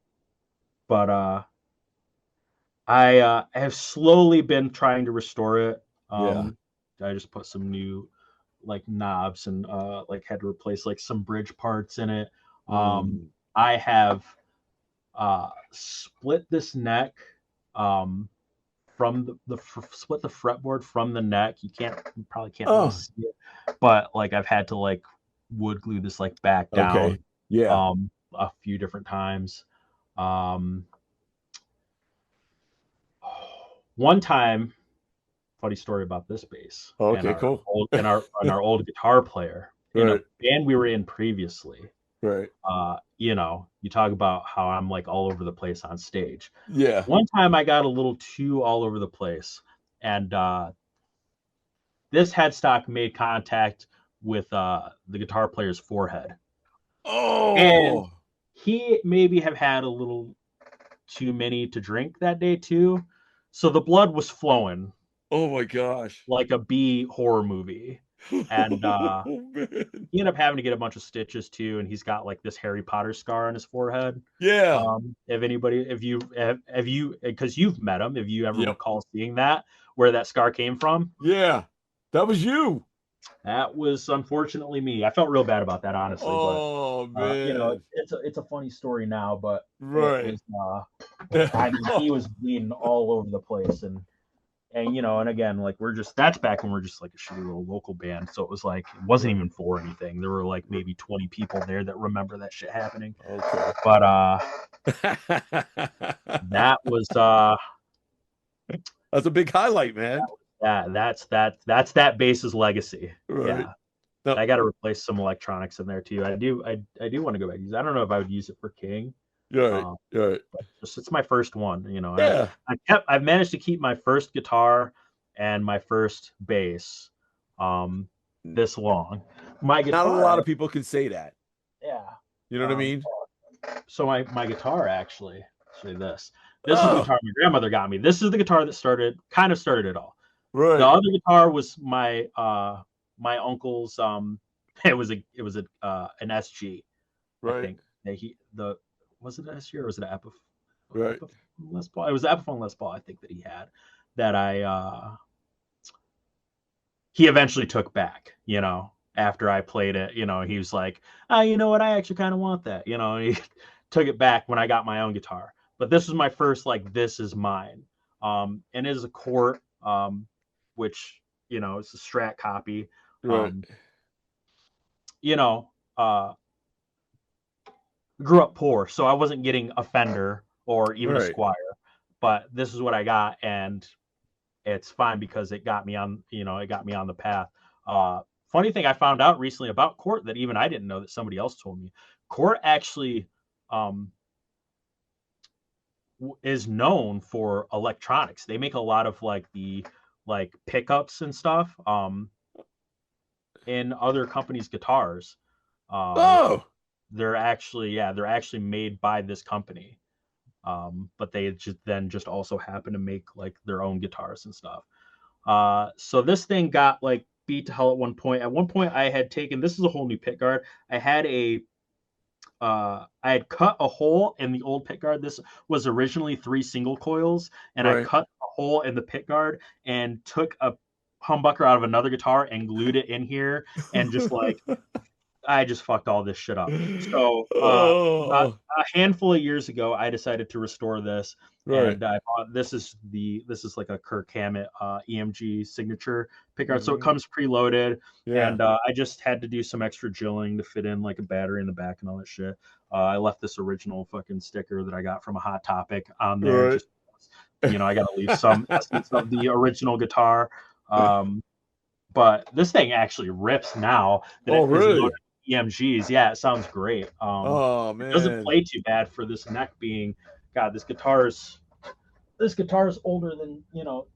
But I have slowly been trying to restore it. Yeah. I just put some new like knobs and like had to replace like some bridge parts in it. I have split this neck from the split the fretboard from the neck. You probably can't really see it, but like I've had to like wood glue this like back down. Okay. Yeah. A few different times. One time, funny story about this bass. Okay, cool. And our old guitar player in a band we were in previously. Right. You know, you talk about how I'm like all over the place on stage. Yeah. One time I got a little too all over the place, and this headstock made contact with the guitar player's forehead. Oh. And he maybe have had a little too many to drink that day too. So the blood was flowing. Oh my gosh. Like a B horror movie. And he ended up having to get a bunch of stitches too, and he's got like this Harry Potter scar on his forehead. Yeah. If you because you've met him, if you ever recall seeing that, where that scar came from. Yeah. That was you. That was unfortunately me. I felt real bad about that, honestly. Oh but, man. You know, it's a funny story now, but right. I mean, he was bleeding all over the place, and you know, and again, like that's back when we're just like a shitty little local band, so it was like it wasn't even for anything. There were like maybe 20 people there that remember that shit happening. Okay. But that was that's a big highlight, man. That's that bass's legacy. Right. Yeah. No. I got to replace some electronics in there too. I do want to go back. I don't know if I would use it for King. Right. Right. It's my first one, you know. Yeah. I've managed to keep my first guitar and my first bass this long. My guitar, not a lot of people can say that. Yeah. You know what I mean? So my guitar actually, this is the guitar my grandmother got me. This is the guitar that started it all. Right. The other guitar was my my uncle's it was an SG. Right. I think was it an SG or was it an Epiphone? Right. Les Paul. It was the Epiphone Les Paul, I think, that he had, that he eventually took back, you know, after I played it. You know, he was like, you know what, I actually kind of want that, you know. He took it back when I got my own guitar. But this was my first like, this is mine. And it is a Cort, which, you know, it's a Strat copy. Right. You know, grew up poor, so I wasn't getting a Fender or even a Squire, but this is what I got, and it's fine because it got me on, you know, the path. Funny thing I found out recently about Cort that even I didn't know, that somebody else told me. Cort actually is known for electronics. They make a lot of like the pickups and stuff in other companies' guitars. They're actually made by this company. But they just also happen to make like their own guitars and stuff. So this thing got like beat to hell at one point. At one point I had taken, this is a whole new pick guard. I had cut a hole in the old pick guard. This was originally 3 single coils, and I cut a hole in the pick guard and took a humbucker out of another guitar and glued it in here, and just like I just fucked all this shit up. So a handful of years ago, I decided to restore this, and I bought this is like a Kirk Hammett EMG signature pickguard. So it comes preloaded, and I just had to do some extra drilling to fit in like a battery in the back and all that shit. I left this original fucking sticker that I got from a Hot Topic on there. Just, you know, I got to leave some essence of the original guitar. But this thing actually rips now. That EMGs, yeah, it sounds great. Man, it doesn't play too bad for this neck being. God, this guitar's this guitar is older than,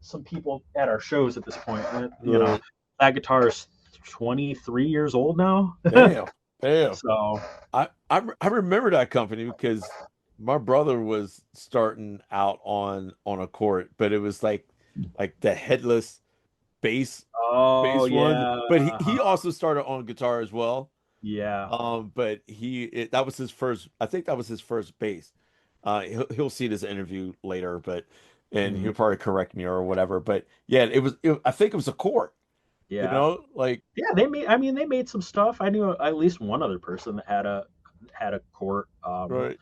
some people at our shows at this point. And, Right. that guitar is 23 years old now. Damn. Damn. So, I remember that company because my brother was starting out on a court, but it was like the headless bass oh, one. yeah. But he also started on guitar as well. Yeah. But that was his first. I think that was his first bass. He'll see this interview later, and Mhm. he'll probably correct me or whatever. But yeah, I think it was a court. Yeah. Like Yeah, they made some stuff. I knew at least one other person that had a court, right.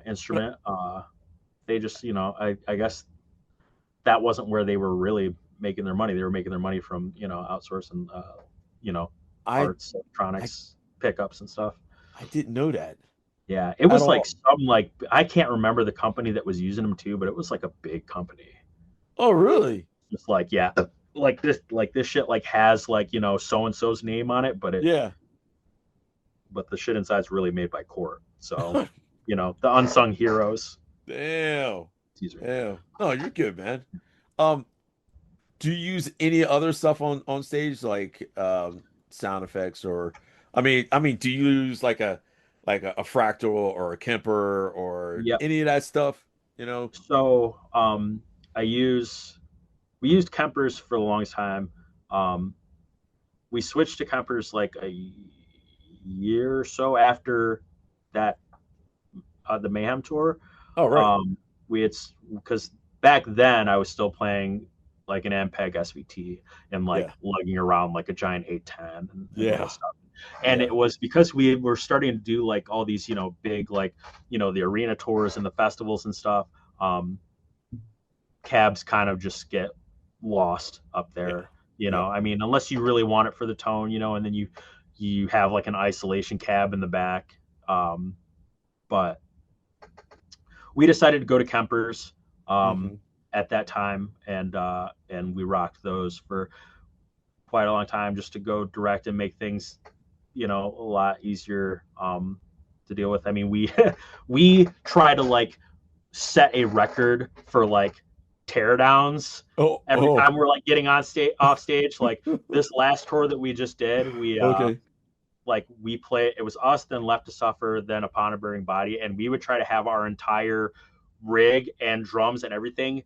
instrument. They just, I guess that wasn't where they were really making their money. They were making their money from, outsourcing, you know, I parts, I electronics, pickups and stuff. I didn't know that Yeah, it at was like all. some like I can't remember the company that was using them too, but it was like a big company. Oh, really? Just like yeah, like this shit like has like so and so's name on it, Yeah. but the shit inside's really made by Court. So the unsung heroes. Damn. Teaser. Damn. No, you're good, man. Um, do you use any other stuff on stage like sound effects or I mean, do you use like a fractal or a Kemper or Yep. any of that stuff? You know? So I use we used Kempers for the longest time. Um, we switched to Kempers like a year or so after that the Mayhem tour. Oh, right. Um, we had because back then I was still playing like an MPEG SVT and like Yeah. lugging around like a giant 810 and all Yeah. this stuff. And Yeah. it was because we were starting to do like all these, big like, the arena tours and the festivals and stuff. Cabs kind of just get lost up Yeah. there. Yeah. I mean, unless you really want it for the tone, and then you have like an isolation cab in the back. But we decided to go to Kempers Hmm. at that time, and we rocked those for quite a long time just to go direct and make things, a lot easier to deal with. I mean, we we try to like set a record for like teardowns Oh, every oh. time we're like getting on stage off stage. Like this last tour that we just did, Okay. we play it was us, then Left to Suffer, then Upon a Burning Body, and we would try to have our entire rig and drums and everything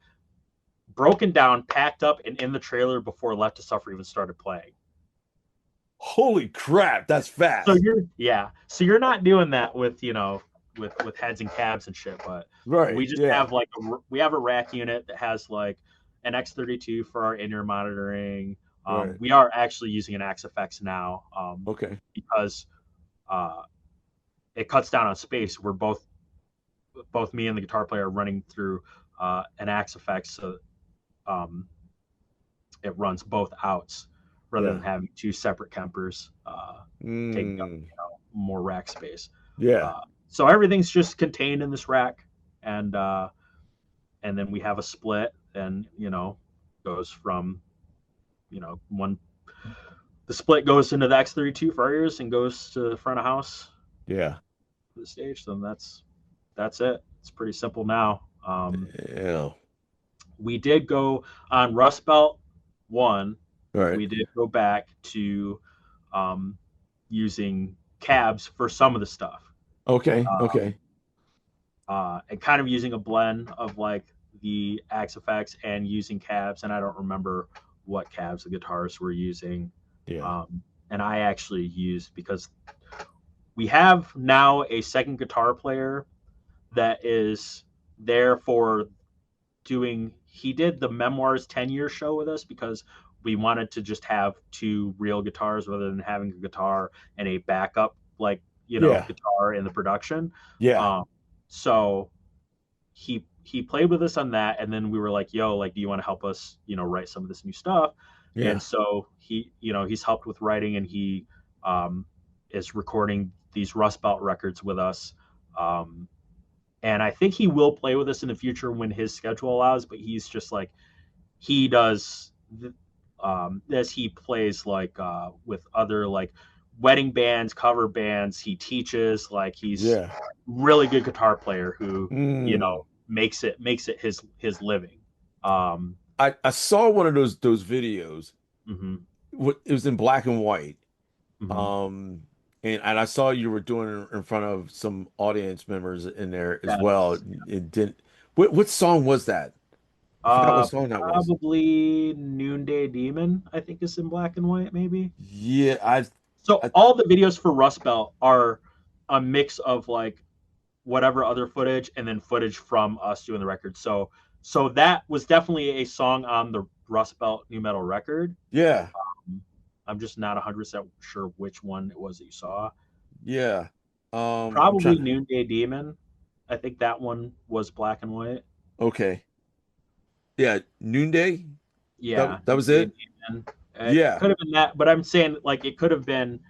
broken down, packed up, and in the trailer before Left to Suffer even started playing. Holy crap, that's So fast. you're not doing that with with heads and cabs and shit, but we Right. just Yeah. have like we have a rack unit that has like an X32 for our in-ear monitoring. Right. We are actually using an XFX now Okay. because uh, it cuts down on space. We're both me and the guitar player are running through an XFX, so um, it runs both outs rather than Yeah. having two separate Kempers taking up Mm. more rack space. Yeah. Uh, so everything's just contained in this rack, and then we have a split, and goes from one. The split goes into the X32 for our ears and goes to the front of house Yeah. for the stage. So that's it. It's pretty simple now. Yeah. We did go on Rust Belt 1. Right. We did go back to um, using cabs for some of the stuff, Okay. Okay. and kind of using a blend of like the Axe effects and using cabs. And I don't remember what cabs the guitarists were using. Yeah. And I actually used because we have now a second guitar player that is there for doing. He did the Memoirs 10-year show with us because we wanted to just have two real guitars rather than having a guitar and a backup like Yeah. guitar in the production. Yeah. Um, so he played with us on that, and then we were like, "Yo, like, do you want to help us, write some of this new stuff?" Yeah. And so he's helped with writing, and he is recording these Rust Belt records with us. And I think he will play with us in the future when his schedule allows. But he's just like he does as he plays like with other like wedding bands, cover bands. He teaches like he's Yeah. really good guitar player who Mm. makes it his living. Um, I saw one of those videos. mhm, It was in black and white. mhm. Um, and I saw you were doing it in front of some audience members in there as well. Yes. It didn't. What song was that? I forgot what song that was. Probably Noonday Demon, I think is in black and white, maybe. Yeah, So I all the videos for Rust Belt are a mix of like whatever other footage and then footage from us doing the record. So that was definitely a song on the Rust Belt new metal record. yeah, I'm just not 100% sure which one it was that you saw. yeah. I'm Probably trying. Noonday Demon. I think that one was black and white. Okay, yeah, Noonday. Yeah, That was Noonday it. Demon. It Yeah. could have been that, but I'm saying like it could have been.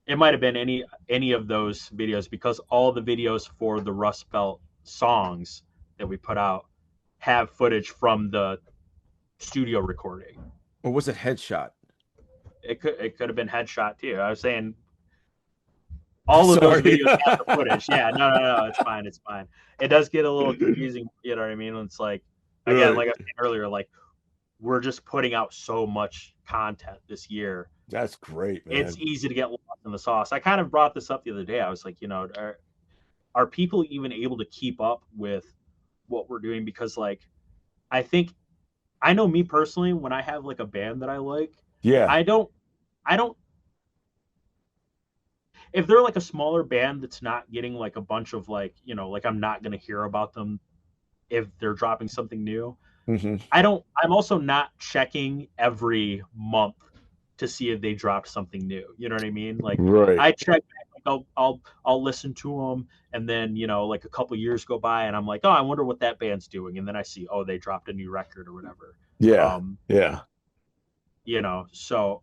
It might have been any of those videos because all the videos for the Rust Belt songs that we put out have footage from the studio recording. Or was it Headshot? It could have been Headshot too. I was saying all of those Sorry. videos have the footage. Yeah, no, it's fine, it's fine. It does get a little confusing, you know what I mean? It's like again, Right. like I was saying earlier, like we're just putting out so much content this year. That's great, It's man. easy to get lost in the sauce. I kind of brought this up the other day. I was like, are people even able to keep up with what we're doing? Because like I think I know me personally, when I have like a band that I like, Yeah. I don't I don't if they're like a smaller band that's not getting like a bunch of like, like I'm not gonna hear about them if they're dropping something new. Hmm. I'm also not checking every month to see if they dropped something new. You know what I mean? Like Right. I check back, like I'll listen to them, and then like a couple years go by, and I'm like, oh, I wonder what that band's doing, and then I see, oh, they dropped a new record or whatever. Yeah. Um, Yeah. so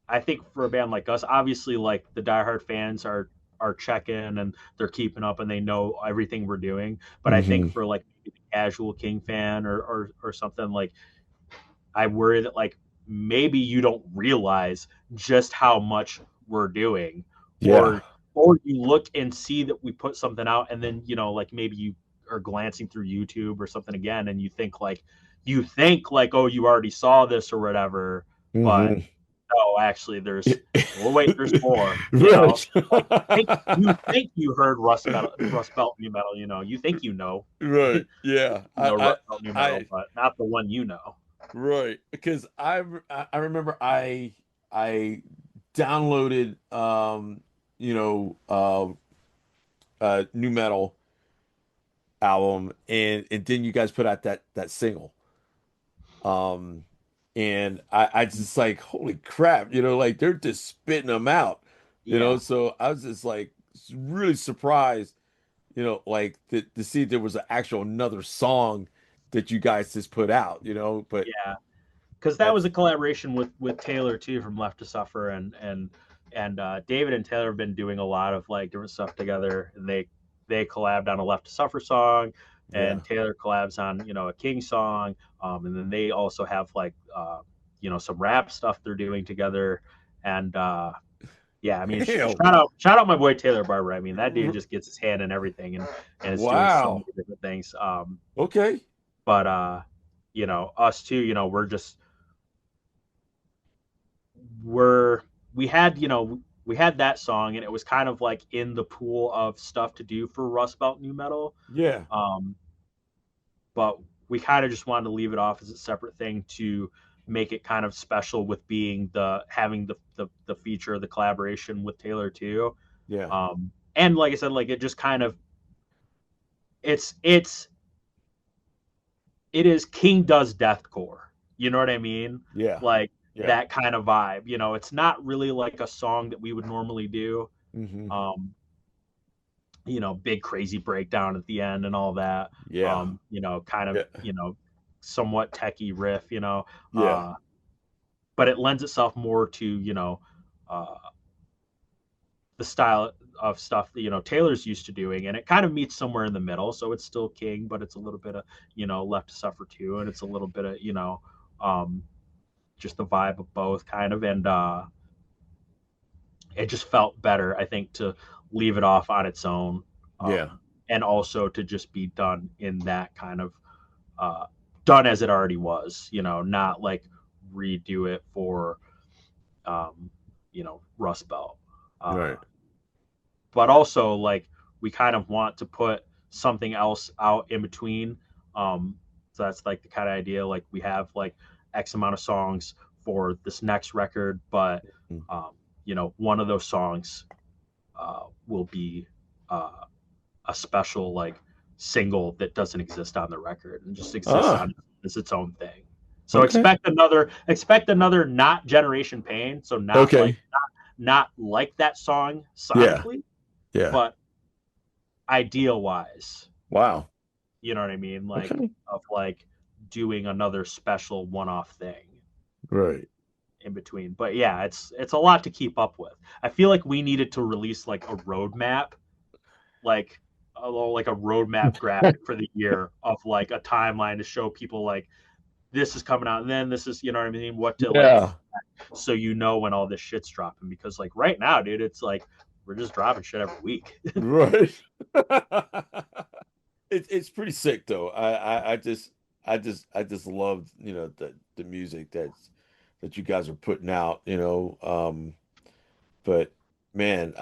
I think for a band like us, obviously, like the diehard fans are checking and they're keeping up and they know everything we're doing. But I think Hmm. for like the casual King fan or something like, I worry that like maybe you don't realize just how much we're doing, Yeah. or you look and see that we put something out and then like maybe you are glancing through YouTube or something again and you think like oh you already saw this or whatever, but Hmm. no, actually well wait, there's more. Right. You think you heard Rust Belt new metal, you think Right. Yeah. Rust Belt new metal, I, but not the one right. Because I remember I downloaded, you know, new metal album and then you guys put out that single. Um, and I just like, holy crap, like they're just spitting them out, Yeah. so I was just like really surprised, like to see there was an actual another song that you guys just put out, but Yeah, because that that's was a collaboration with Taylor too from Left to Suffer, and David and Taylor have been doing a lot of like different stuff together, and they collabed on a Left to Suffer song, yeah. and Taylor collabs on a King song, and then they also have like some rap stuff they're doing together, and yeah, I mean Damn. shout out my boy Taylor Barber. I mean that dude just gets his hand in everything and is doing so many Wow. different things. Okay. But us too, we're we had we had that song and it was kind of like in the pool of stuff to do for Rust Belt new metal, Yeah. um but we kind of just wanted to leave it off as a separate thing to make it kind of special with being having the feature, the collaboration with Taylor too. Yeah. And like I said, like it just kind of it's it is King does deathcore. You know what I mean? Yeah. Like Yeah. that kind of vibe. It's not really like a song that we would normally do. Hmm. Um, big crazy breakdown at the end and all that. Yeah. Kind of, Yeah. somewhat techie riff, Yeah. but it lends itself more to, uh, the style of stuff that Taylor's used to doing, and it kind of meets somewhere in the middle. So it's still King, but it's a little bit of Left to Suffer too, and it's a little bit of um, just the vibe of both kind of, and it just felt better, I think, to leave it off on its own. Yeah. and also to just be done in that kind of done as it already was, not like redo it for Rust Belt. Right. But also like we kind of want to put something else out in between. So that's like the kind of idea, like we have like X amount of songs for this next record, but one of those songs will be a special like single that doesn't exist on the record and just exists on as its own thing. So expect another not Generation Pain, so not like that song sonically, but ideal wise. Wow. You know what I mean? Like of like doing another special one-off thing. Right. In between. But yeah, it's a lot to keep up with. I feel like we needed to release like a roadmap, like a roadmap graphic for the year of like a timeline to show people like this is coming out and then this is, you know what I mean, what to like, so when all this shit's dropping, because like right now, dude, it's like we're just dropping shit every week. Right. It's pretty sick though. I just love, the music that you guys are putting out, but man,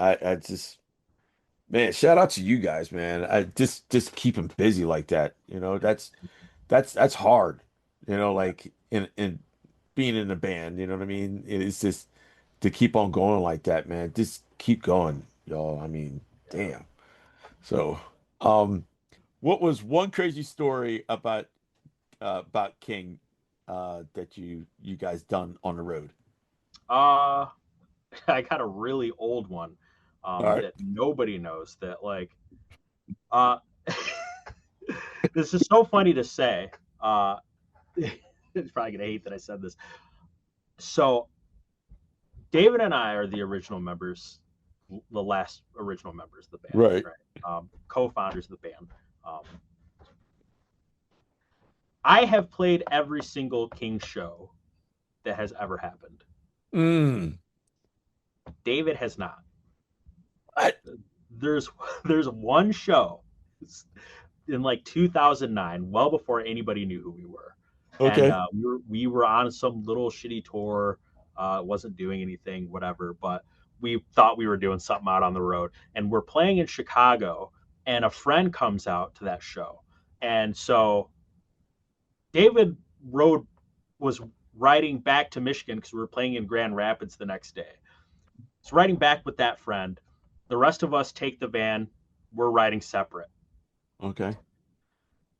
man, shout out to you guys, man. I just keep them busy like that. That's hard, like in being in a band, you know what I mean? It's just to keep on going like that, man. Just keep going, y'all. I mean, damn. So, what was one crazy story about King that you guys done on the road? I got a really old one that nobody knows that like this is so funny to say. It's probably gonna hate that I said this. So David and I are the original members, the last original members of the band, right? Co-founders of the band. I have played every single King show that has ever happened. David has not. What? There's one show in like 2009, well before anybody knew who we were. Okay. And we were on some little shitty tour, wasn't doing anything, whatever, but we thought we were doing something out on the road. And we're playing in Chicago, and a friend comes out to that show. And so David was riding back to Michigan because we were playing in Grand Rapids the next day. So riding back with that friend. The rest of us take the van. We're riding separate. Okay.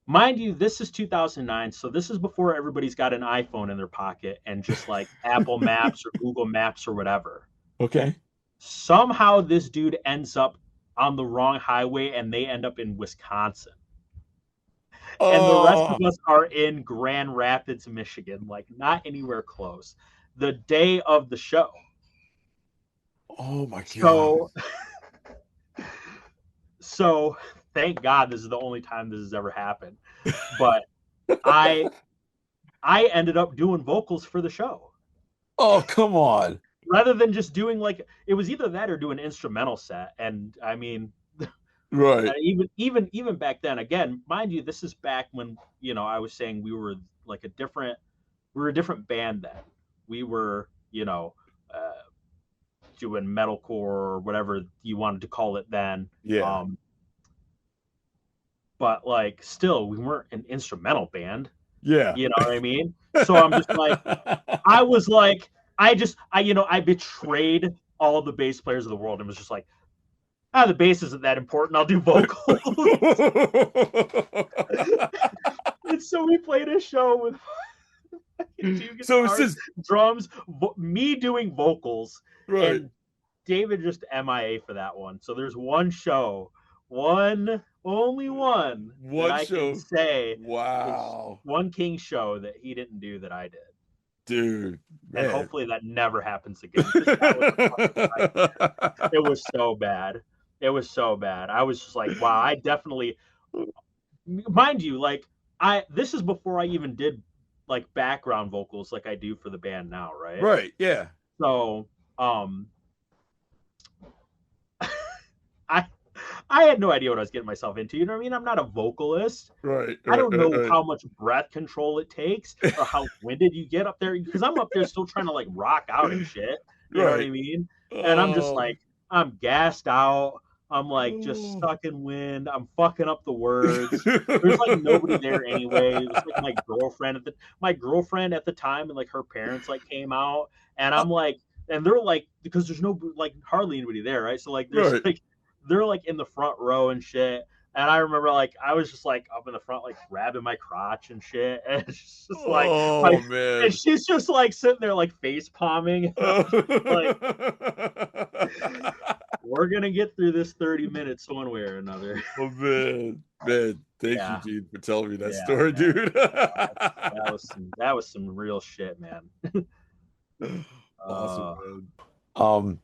Mind you, this is 2009, so this is before everybody's got an iPhone in their pocket and just like Apple Maps or Google Maps or whatever. Okay. Somehow this dude ends up on the wrong highway and they end up in Wisconsin. And the rest of us are in Grand Rapids, Michigan, like not anywhere close. The day of the show. Oh my God. So thank God this is the only time this has ever happened. But I ended up doing vocals for the show. Oh, come on. Rather than just doing like, it was either that or do an instrumental set. And I mean, right. Even back then, again, mind you, this is back when, I was saying we were like a different band then. We were, doing metalcore or whatever you wanted to call it then. Yeah. But like, still, we weren't an instrumental band. Yeah. You know what I mean? So I'm just like, I was like, I betrayed all of the bass players of the world and was just like, the bass isn't that important. I'll do vocals. And so we played a show with guitars, so it's just drums, me doing vocals, right. And David just MIA for that one. So there's one show, only one that I can say, wow, one King show that he didn't do that I did. Dude, man. And hopefully that never happens again. It was so bad. It was so bad. I was just like, wow, I definitely, mind you, like this is before I even did like background vocals like I do for the band now, right? Right, yeah. I had no idea what I was getting myself into. You know what I mean? I'm not a vocalist. Right, I right, don't right, know right. how much breath control it takes or how winded you get up there because I'm up there still trying to like rock out and shit. You know what I Right. mean? And I'm just Oh, like, I'm gassed out. I'm like just oh. sucking wind. I'm fucking up the words. There's like nobody there anyway. It was like my girlfriend at the time and like her parents like came out and I'm like and they're like because there's no like hardly anybody there, right? So like there's Right. like they're like in the front row and shit. And I remember like I was just like up in the front, like grabbing my crotch and shit. And it's just like Oh my and man. she's just like sitting there like face palming. And I'm just like, we're gonna get through this 30 minutes one way or another. Oh man. Man, thanks Yeah, Eugene for telling me that yeah, story, man. dude. That was some real shit, man. Awesome, Uh man. Um,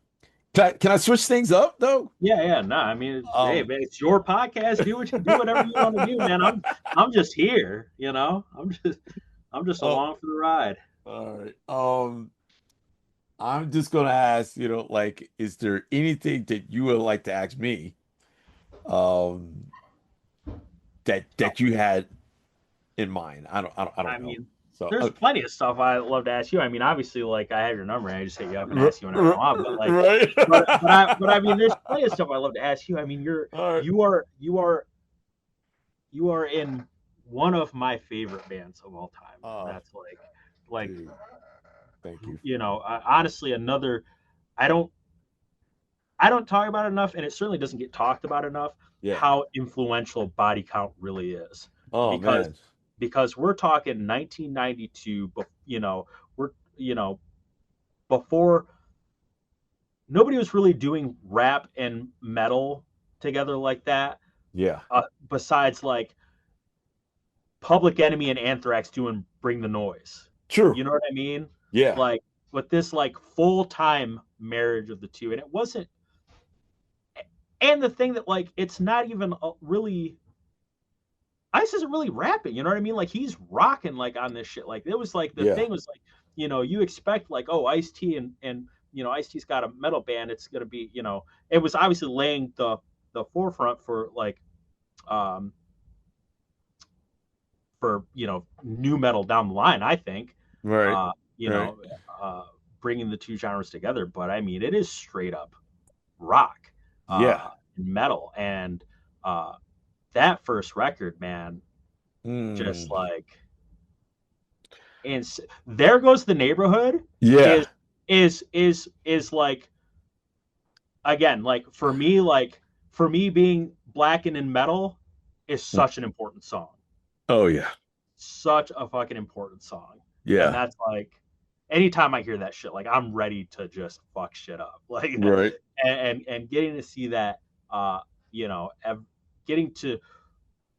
can I switch things up though? yeah, no, I mean hey Um, man, it's your podcast. Do whatever you want to do, man. I'm just here, you know. I'm just oh, along for the ride. all right. I'm just gonna ask, like, is there anything that you would like to ask me, um, that you had in mind? I I don't know. mean, So, there's plenty of stuff I'd love to ask you. I mean, obviously, like I have your number, and I just hit you up and r- ask you whenever I want. But like, right. but I mean, there's plenty of stuff I love to ask you. I mean, All right. you are in one of my favorite bands of all time. And Oh, that's like dude, thank you. honestly, another. I don't I don't talk about it enough, and it certainly doesn't get talked about enough. Yeah. How influential Body Count really is, Oh because man. we're talking 1992. We're before nobody was really doing rap and metal together like that. Yeah. Besides like Public Enemy and Anthrax doing Bring the Noise. True. You know what I mean? Yeah. Like with this like full time marriage of the two, and it wasn't. And the thing that like it's not even really Ice isn't really rapping, you know what I mean? Like he's rocking like on this shit. Like it was like the Yeah. thing was like, you expect like, oh, Ice T and Ice T's got a metal band, it's gonna be, it was obviously laying the forefront for like um for new metal down the line, I think. Right. Uh, you Right. know, bringing the two genres together. But I mean it is straight up rock, Yeah. metal. And that first record, man, just Mm. like and there goes the neighborhood Yeah. is is like again like for me being black and in metal is such an important song, Oh yeah. such a fucking important song. And Yeah. that's like anytime I hear that shit, like I'm ready to just fuck shit up like Right. and getting to see that getting to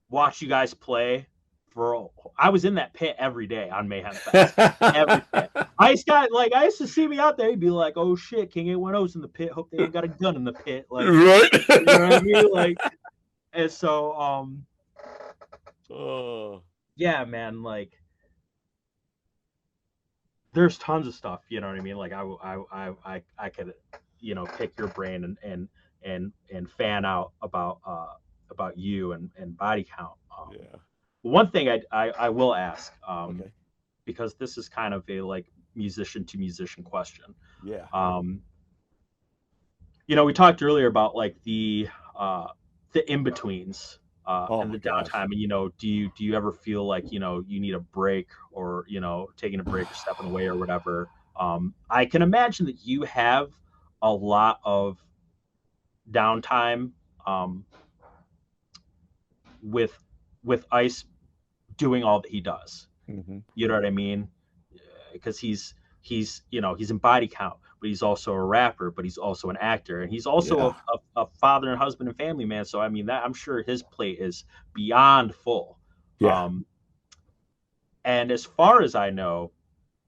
watch you guys play for I was in that pit every day on Mayhem Fest. Every day. I used to see me out there, he'd be like, oh shit, King 810's in the pit. Hope they ain't got a gun in the pit. Like Right. you know what I mean? Like and so Oh. yeah, man, like there's tons of stuff, you know what I mean? Like I could, pick your brain and fan out about you and Body Count. Yeah. One thing I will ask, Okay. because this is kind of a like musician to musician question. Yeah. We talked earlier about like the in betweens Oh and my the gosh. downtime. And do you ever feel like you need a break or taking a break or stepping away or whatever? I can imagine that you have a lot of downtime with Ice doing all that he does. Hmm. You know what I mean? Because he's in Body Count, but he's also a rapper, but he's also an actor, and he's also Yeah. a father and husband and family man. So I mean that I'm sure his plate is beyond full. Yeah. Um, and as far as I know,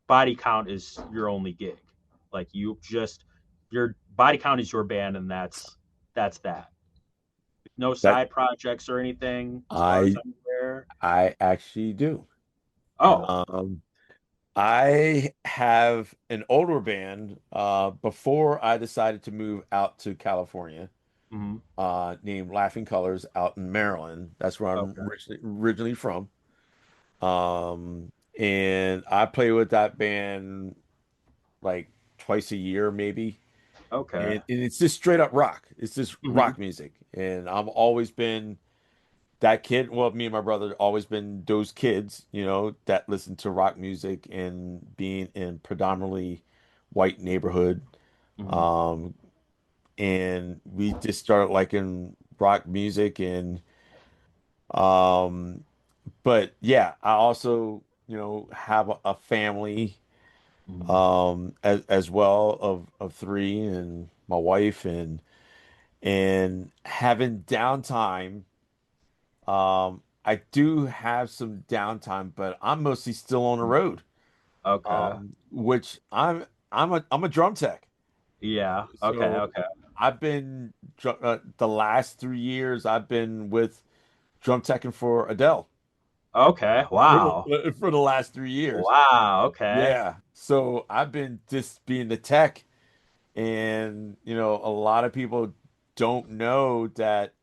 Body Count is your only gig. Like your Body Count is your band, and that's that. No That side projects or anything, as far as I I'm aware. I actually do. Oh, Um, I have an older band before I decided to move out to California. Hmm. named Laughing Colors out in Maryland. That's where I'm Okay. originally from. And I play with that band like twice a year, maybe. Okay. And it's just straight up rock. It's just Hmm. rock music. And I've always been that kid. Well, me and my brother always been those kids, that listen to rock music and being in predominantly white neighborhood. Hmm. Um, and we just started liking rock music and um but yeah, I also, have a family Hmm. as well of three and my wife and having downtime. I do have some downtime, but I'm mostly still on the road. Okay. Which I'm a drum tech. Yeah. Okay. So Okay. I've been the last 3 years I've been with drum teching for Adele Okay. for Wow. for the last 3 years. Wow. Okay. Yeah. So I've been just being the tech, and a lot of people don't know that,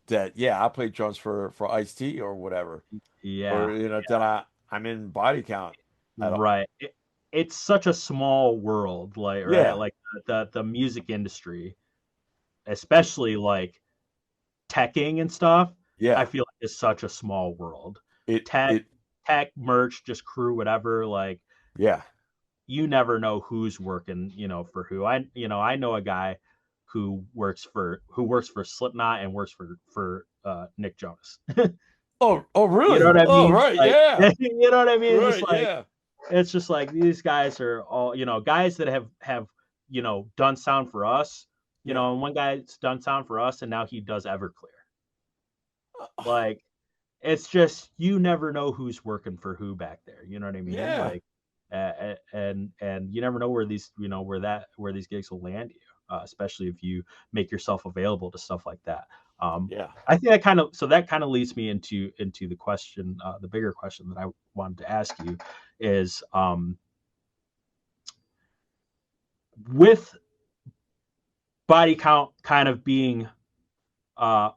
yeah, I play drums for Ice-T or whatever. Or Yeah. that I'm in body count at all. Right. It's such a small world, like, right? Yeah. Like the music industry, especially like teching and stuff. I Yeah. feel like it's such a small world. It Tech, it tech, merch, just crew, whatever. Like yeah. you never know who's working, for who. I know a guy who works for Slipknot and works for Nick Jonas. Oh You know really? what I Oh mean? right, Like, yeah. you know what I mean? Right, yeah. It's just like these guys are all, guys that have done sound for us. Yeah. And one guy's done sound for us, and now he does Everclear. Uh, Like, it's just you never know who's working for who back there. You know what I mean? yeah. Like, and you never know where where these gigs will land you, especially if you make yourself available to stuff like that. Um, Yeah. I think that kind of leads me into the question, the bigger question that I wanted to ask you is, with body count kind of being uh,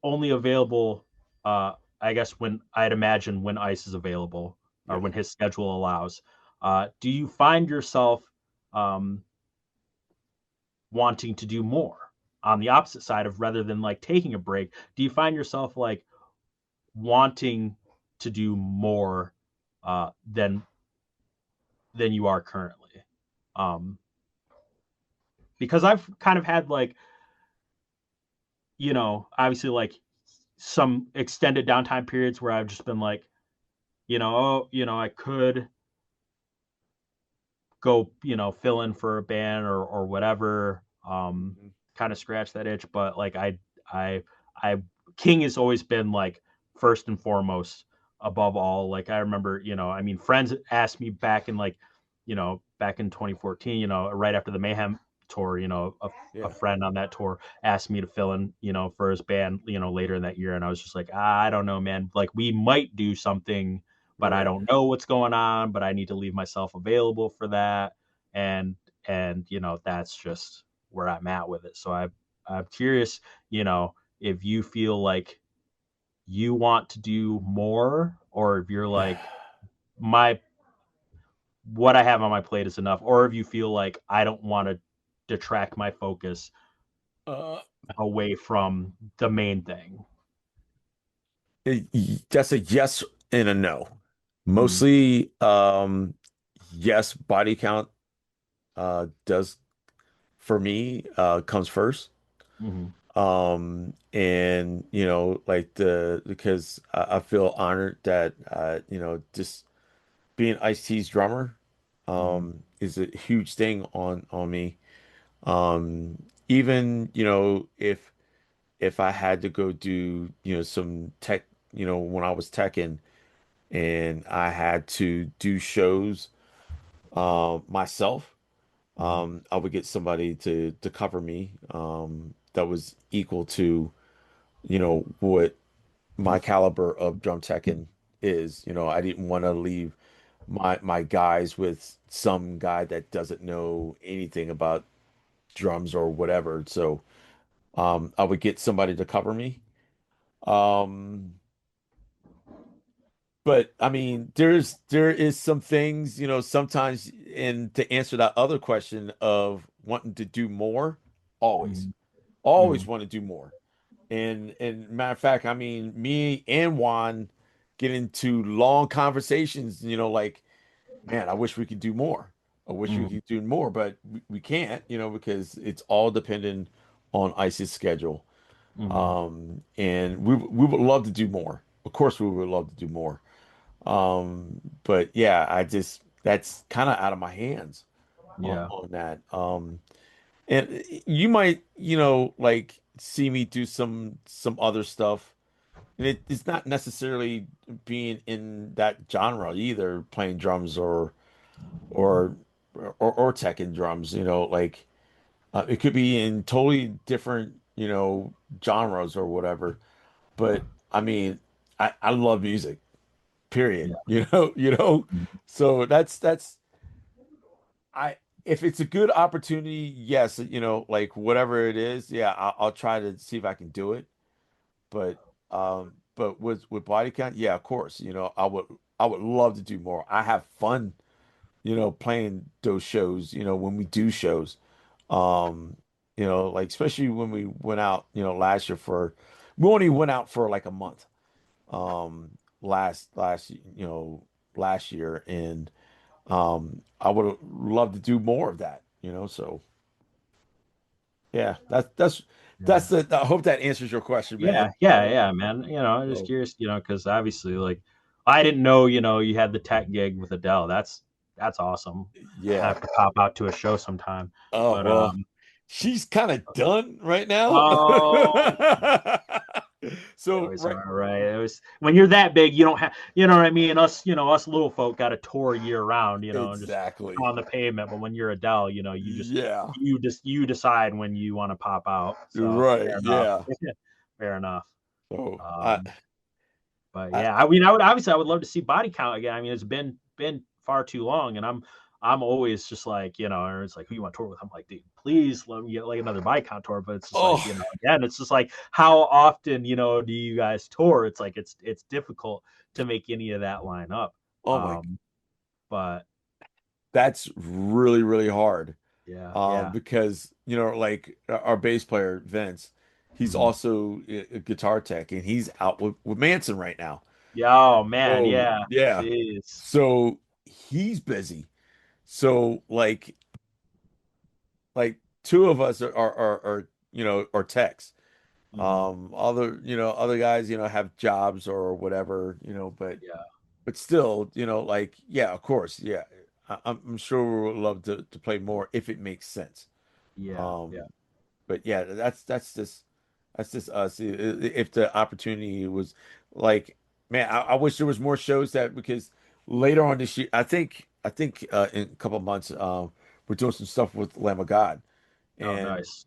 only available, I guess when I'd imagine when ice is available or Yeah. when his schedule allows. Do you find yourself um, wanting to do more on the opposite side of rather than like taking a break? Do you find yourself like wanting to do more than you are currently? Um, because I've kind of had like obviously like some extended downtime periods where I've just been like, I could go, fill in for a band or whatever, Mhm. kind of scratch that itch. But like I King has always been like first and foremost above all. Like I remember, I mean, friends asked me back in 2014, right after the Mayhem tour, a Yeah. friend on that tour asked me to fill in, for his band, later in that year. And I was just like, I don't know, man. Like we might do something, but I Right. don't know what's going on, but I need to leave myself available for that. And that's just where I'm at with it. So I'm curious, if you feel like you want to do more, or if you're like, my what I have on my plate is enough, or if you feel like I don't want to detract my focus Uh, away from the main thing. that's a yes and a no. Mm-hmm. Mostly, yes, body count does for me comes first. Mm-hmm. And like because I feel honored that just being Ice-T's drummer Mm-hmm. is a huge thing on me. Even if I had to go do some tech, when I was teching and I had to do shows myself, Mm-hmm. I would get somebody to cover me that was equal to what my caliber of drum teching is. I didn't want to leave my guys with some guy that doesn't know anything about drums or whatever. So I would get somebody to cover me. Um, but I mean, there is some things, sometimes, and to answer that other question of wanting to do more, always, Mhm. always Mhm. want to do more. And matter of fact, I mean, me and Juan get into long conversations, like, man, I wish we could do more. I wish we Mhm. could do more, but we can't, because it's all dependent on ICE's schedule. Mhm. And we would love to do more. Of course, we would love to do more. But yeah, that's kind of out of my hands Yeah. on that. And you might, like see me do some other stuff. And it's not necessarily being in that genre either, playing drums or or tech in drums, like it could be in totally different, genres or whatever. But I mean, I love music, period. Yeah. Mhm. So that's I if it's a good opportunity, yes, like whatever it is, yeah, I'll try to see if I can do it. But but with body count, yeah, of course, I would love to do more. I have fun, playing those shows, when we do shows. Um, like especially when we went out, last year we only went out for like a month. Last last year, and I would love to do more of that, so yeah, that's Yeah. the I hope that answers your question, Yeah, man. yeah, yeah, man. I'm just So curious, because obviously, like, I didn't know, you had the tech gig with Adele. That's awesome. I yeah. have to pop out to a show sometime. Oh But well, she's kind of done right now. oh, they So always right, are, right? It was when you're that big, you don't have, you know what I mean. Us little folk got to tour year round, and just exactly. on the pavement. But when you're Adele, Yeah. you decide when you want to pop out. So Right. fair enough. Yeah. Fair enough. So Um, But I yeah, I mean, I would love to see body count again. I mean, it's been far too long, and I'm always just like, or it's like, who you want to tour with? I'm like, dude, please let me get like another body count tour. But it's just like, oh again, it's just like, how often, do you guys tour? It's like it's difficult to make any of that line up. oh my, Um, but that's really really hard. yeah, yeah, Because like our bass player Vince, he's hmm also a guitar tech, and he's out with Manson right now. yeah. Oh man, Oh yeah. yeah. Jeez. So he's busy. So like two of us are are techs. Hmm. Other guys, have jobs or whatever, Yeah, but still, like, yeah, of course, yeah. I'm sure we would love to play more if it makes sense. yeah, Um, yeah. but yeah, that's just us. If the opportunity was like, man, I wish there was more shows that because later on this year, I think in a couple of months, we're doing some stuff with Lamb of God, Oh, and nice.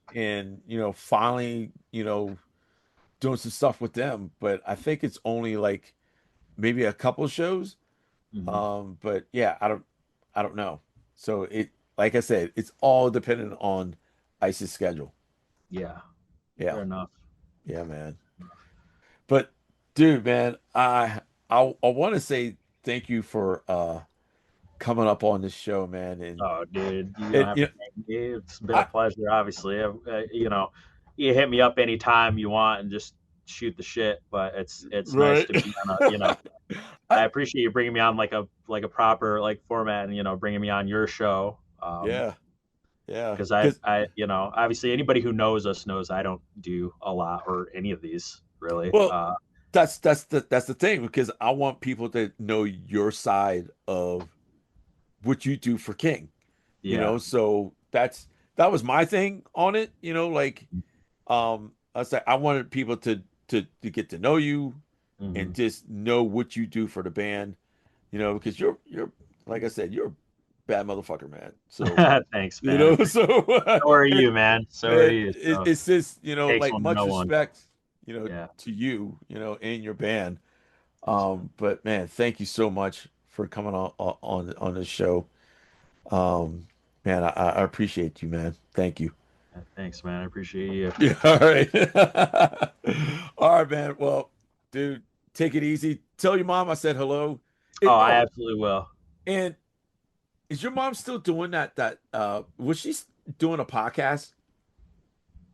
finally, doing some stuff with them. But I think it's only like maybe a couple shows. Hmm. But yeah, I don't know. So like I said, it's all dependent on ICE's schedule. Yeah, Yeah, fair enough. yeah, man. But dude, man, I want to say thank you for coming up on this show, man. And Oh, dude, you don't it, have to thank me. It's been a I pleasure. Obviously, you hit me up anytime you want and just shoot the shit. But it's nice right. to be on a, I, I appreciate you bringing me on like a proper like format and bringing me on your show. yeah, yeah. Because Because obviously anybody who knows us knows I don't do a lot or any of these really. well, that's the thing because I want people to know your side of what you do for King. Yeah. So that was my thing on it. Like I said, I wanted people to get to know you Hmm. and just know what you do for the band. Because you're like I said, you're a bad motherfucker, man. So Thanks, man. so So are and, you, man. So are and you. So it's just takes like one to much know one. respect, Yeah. to you, and your band. Thanks, man. But man, thank you so much for coming on this show. Um, man, I appreciate you, man. Thank you. Thanks, man. I appreciate you. Yeah, all right. All right, man. Well, dude, take it easy. Tell your mom I said hello. Oh, I Oh, absolutely will. and is your mom still doing was she doing a podcast?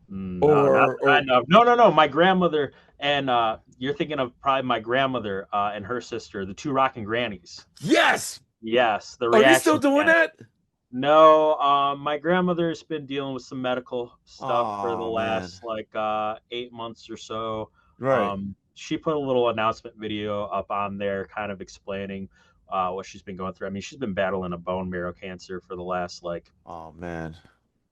No, not Or that I know of. No, no, no. My grandmother and you're thinking of probably my grandmother and her sister, the two rockin' grannies. yes. Yes, the Are they still reaction doing channel. that? No, my grandmother's been dealing with some medical stuff for the Oh man. last 8 months or so. Right. She put a little announcement video up on there, kind of explaining what she's been going through. I mean, she's been battling a bone marrow cancer for the last Oh man.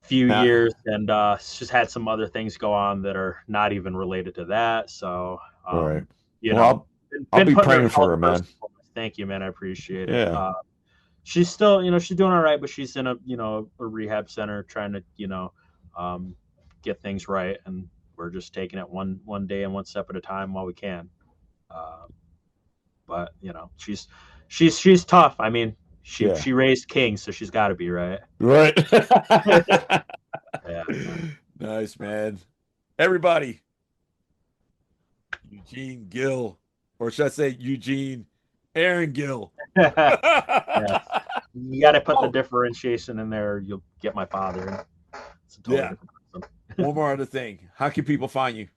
few Now, years, and she's had some other things go on that are not even related to that. So, right. you Well, know, I'll been be putting her praying for health her, first man. and foremost. Thank you, man. I appreciate it. Yeah. She's still, she's doing all right, but she's in a rehab center trying to, get things right, and we're just taking it one day and one step at a time while we can. Uh, but she's tough. I mean, Yeah. she raised kings, so she's got to be right. Right. Yeah. Nice, man. Everybody, Eugene Gill, or should I say Eugene Aaron Gill? Yeah. You got to put the Oh, differentiation in there, or you'll get my father. It's a totally yeah. different person. One more other thing. How can people find you?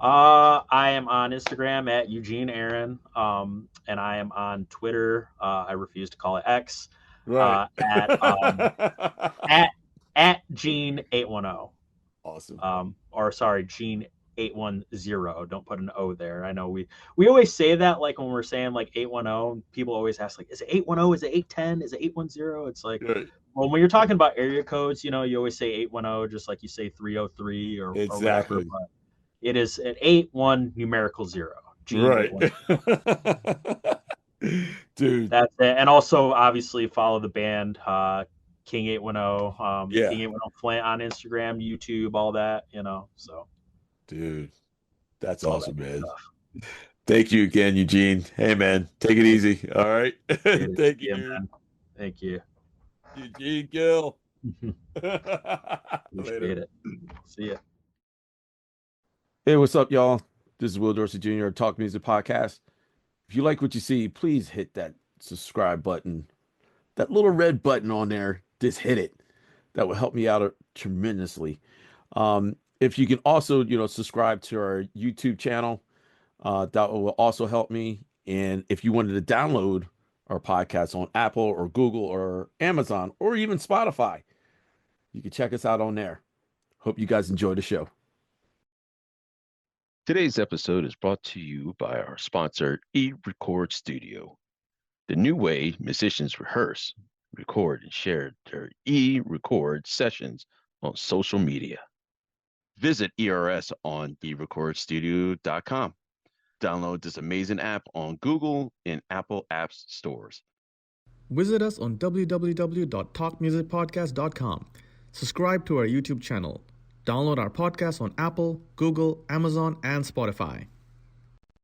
I am on Instagram at Eugene Aaron, and I am on Twitter. I refuse to call it X. Right. At at Gene810. Awesome. Or sorry, Gene810. Don't put an O there. I know we always say that, like when we're saying like 810, people always ask like, is it 810? Is it 810? Is it 810? It's like, Right. well, when you're talking about area codes, you always say 810, just like you say 303 or whatever. Exactly. But it is an 81 numerical 0. Gene Right. 810. Dude. That's it. And also, obviously, follow the band, King 810, Yeah. King 810 Flint on Instagram, YouTube, all that, so Dude. That's all awesome, that man. stuff. Thank you again, Eugene. Hey, man. Take it easy. All right. Thank you, Yeah, dude. man. Thank you. Eugene Gill. Appreciate Later. it. See ya. Hey, what's up, y'all? This is Will Dorsey Jr. Talk Music Podcast. If you like what you see, please hit that subscribe button. That little red button on there, just hit it. That will help me out tremendously. If you can also, subscribe to our YouTube channel, that will also help me. And if you wanted to download our podcast on Apple or Google or Amazon or even Spotify, you can check us out on there. Hope you guys enjoy the show. Today's episode is brought to you by our sponsor, eRecord Studio, the new way musicians rehearse, record, and share their e-record sessions on social media. Visit ERS on erecordstudio.com. Download this amazing app on Google and Apple Apps stores. Visit us on www.talkmusicpodcast.com. Subscribe to our YouTube channel. Download our podcast on Apple, Google, Amazon, and Spotify.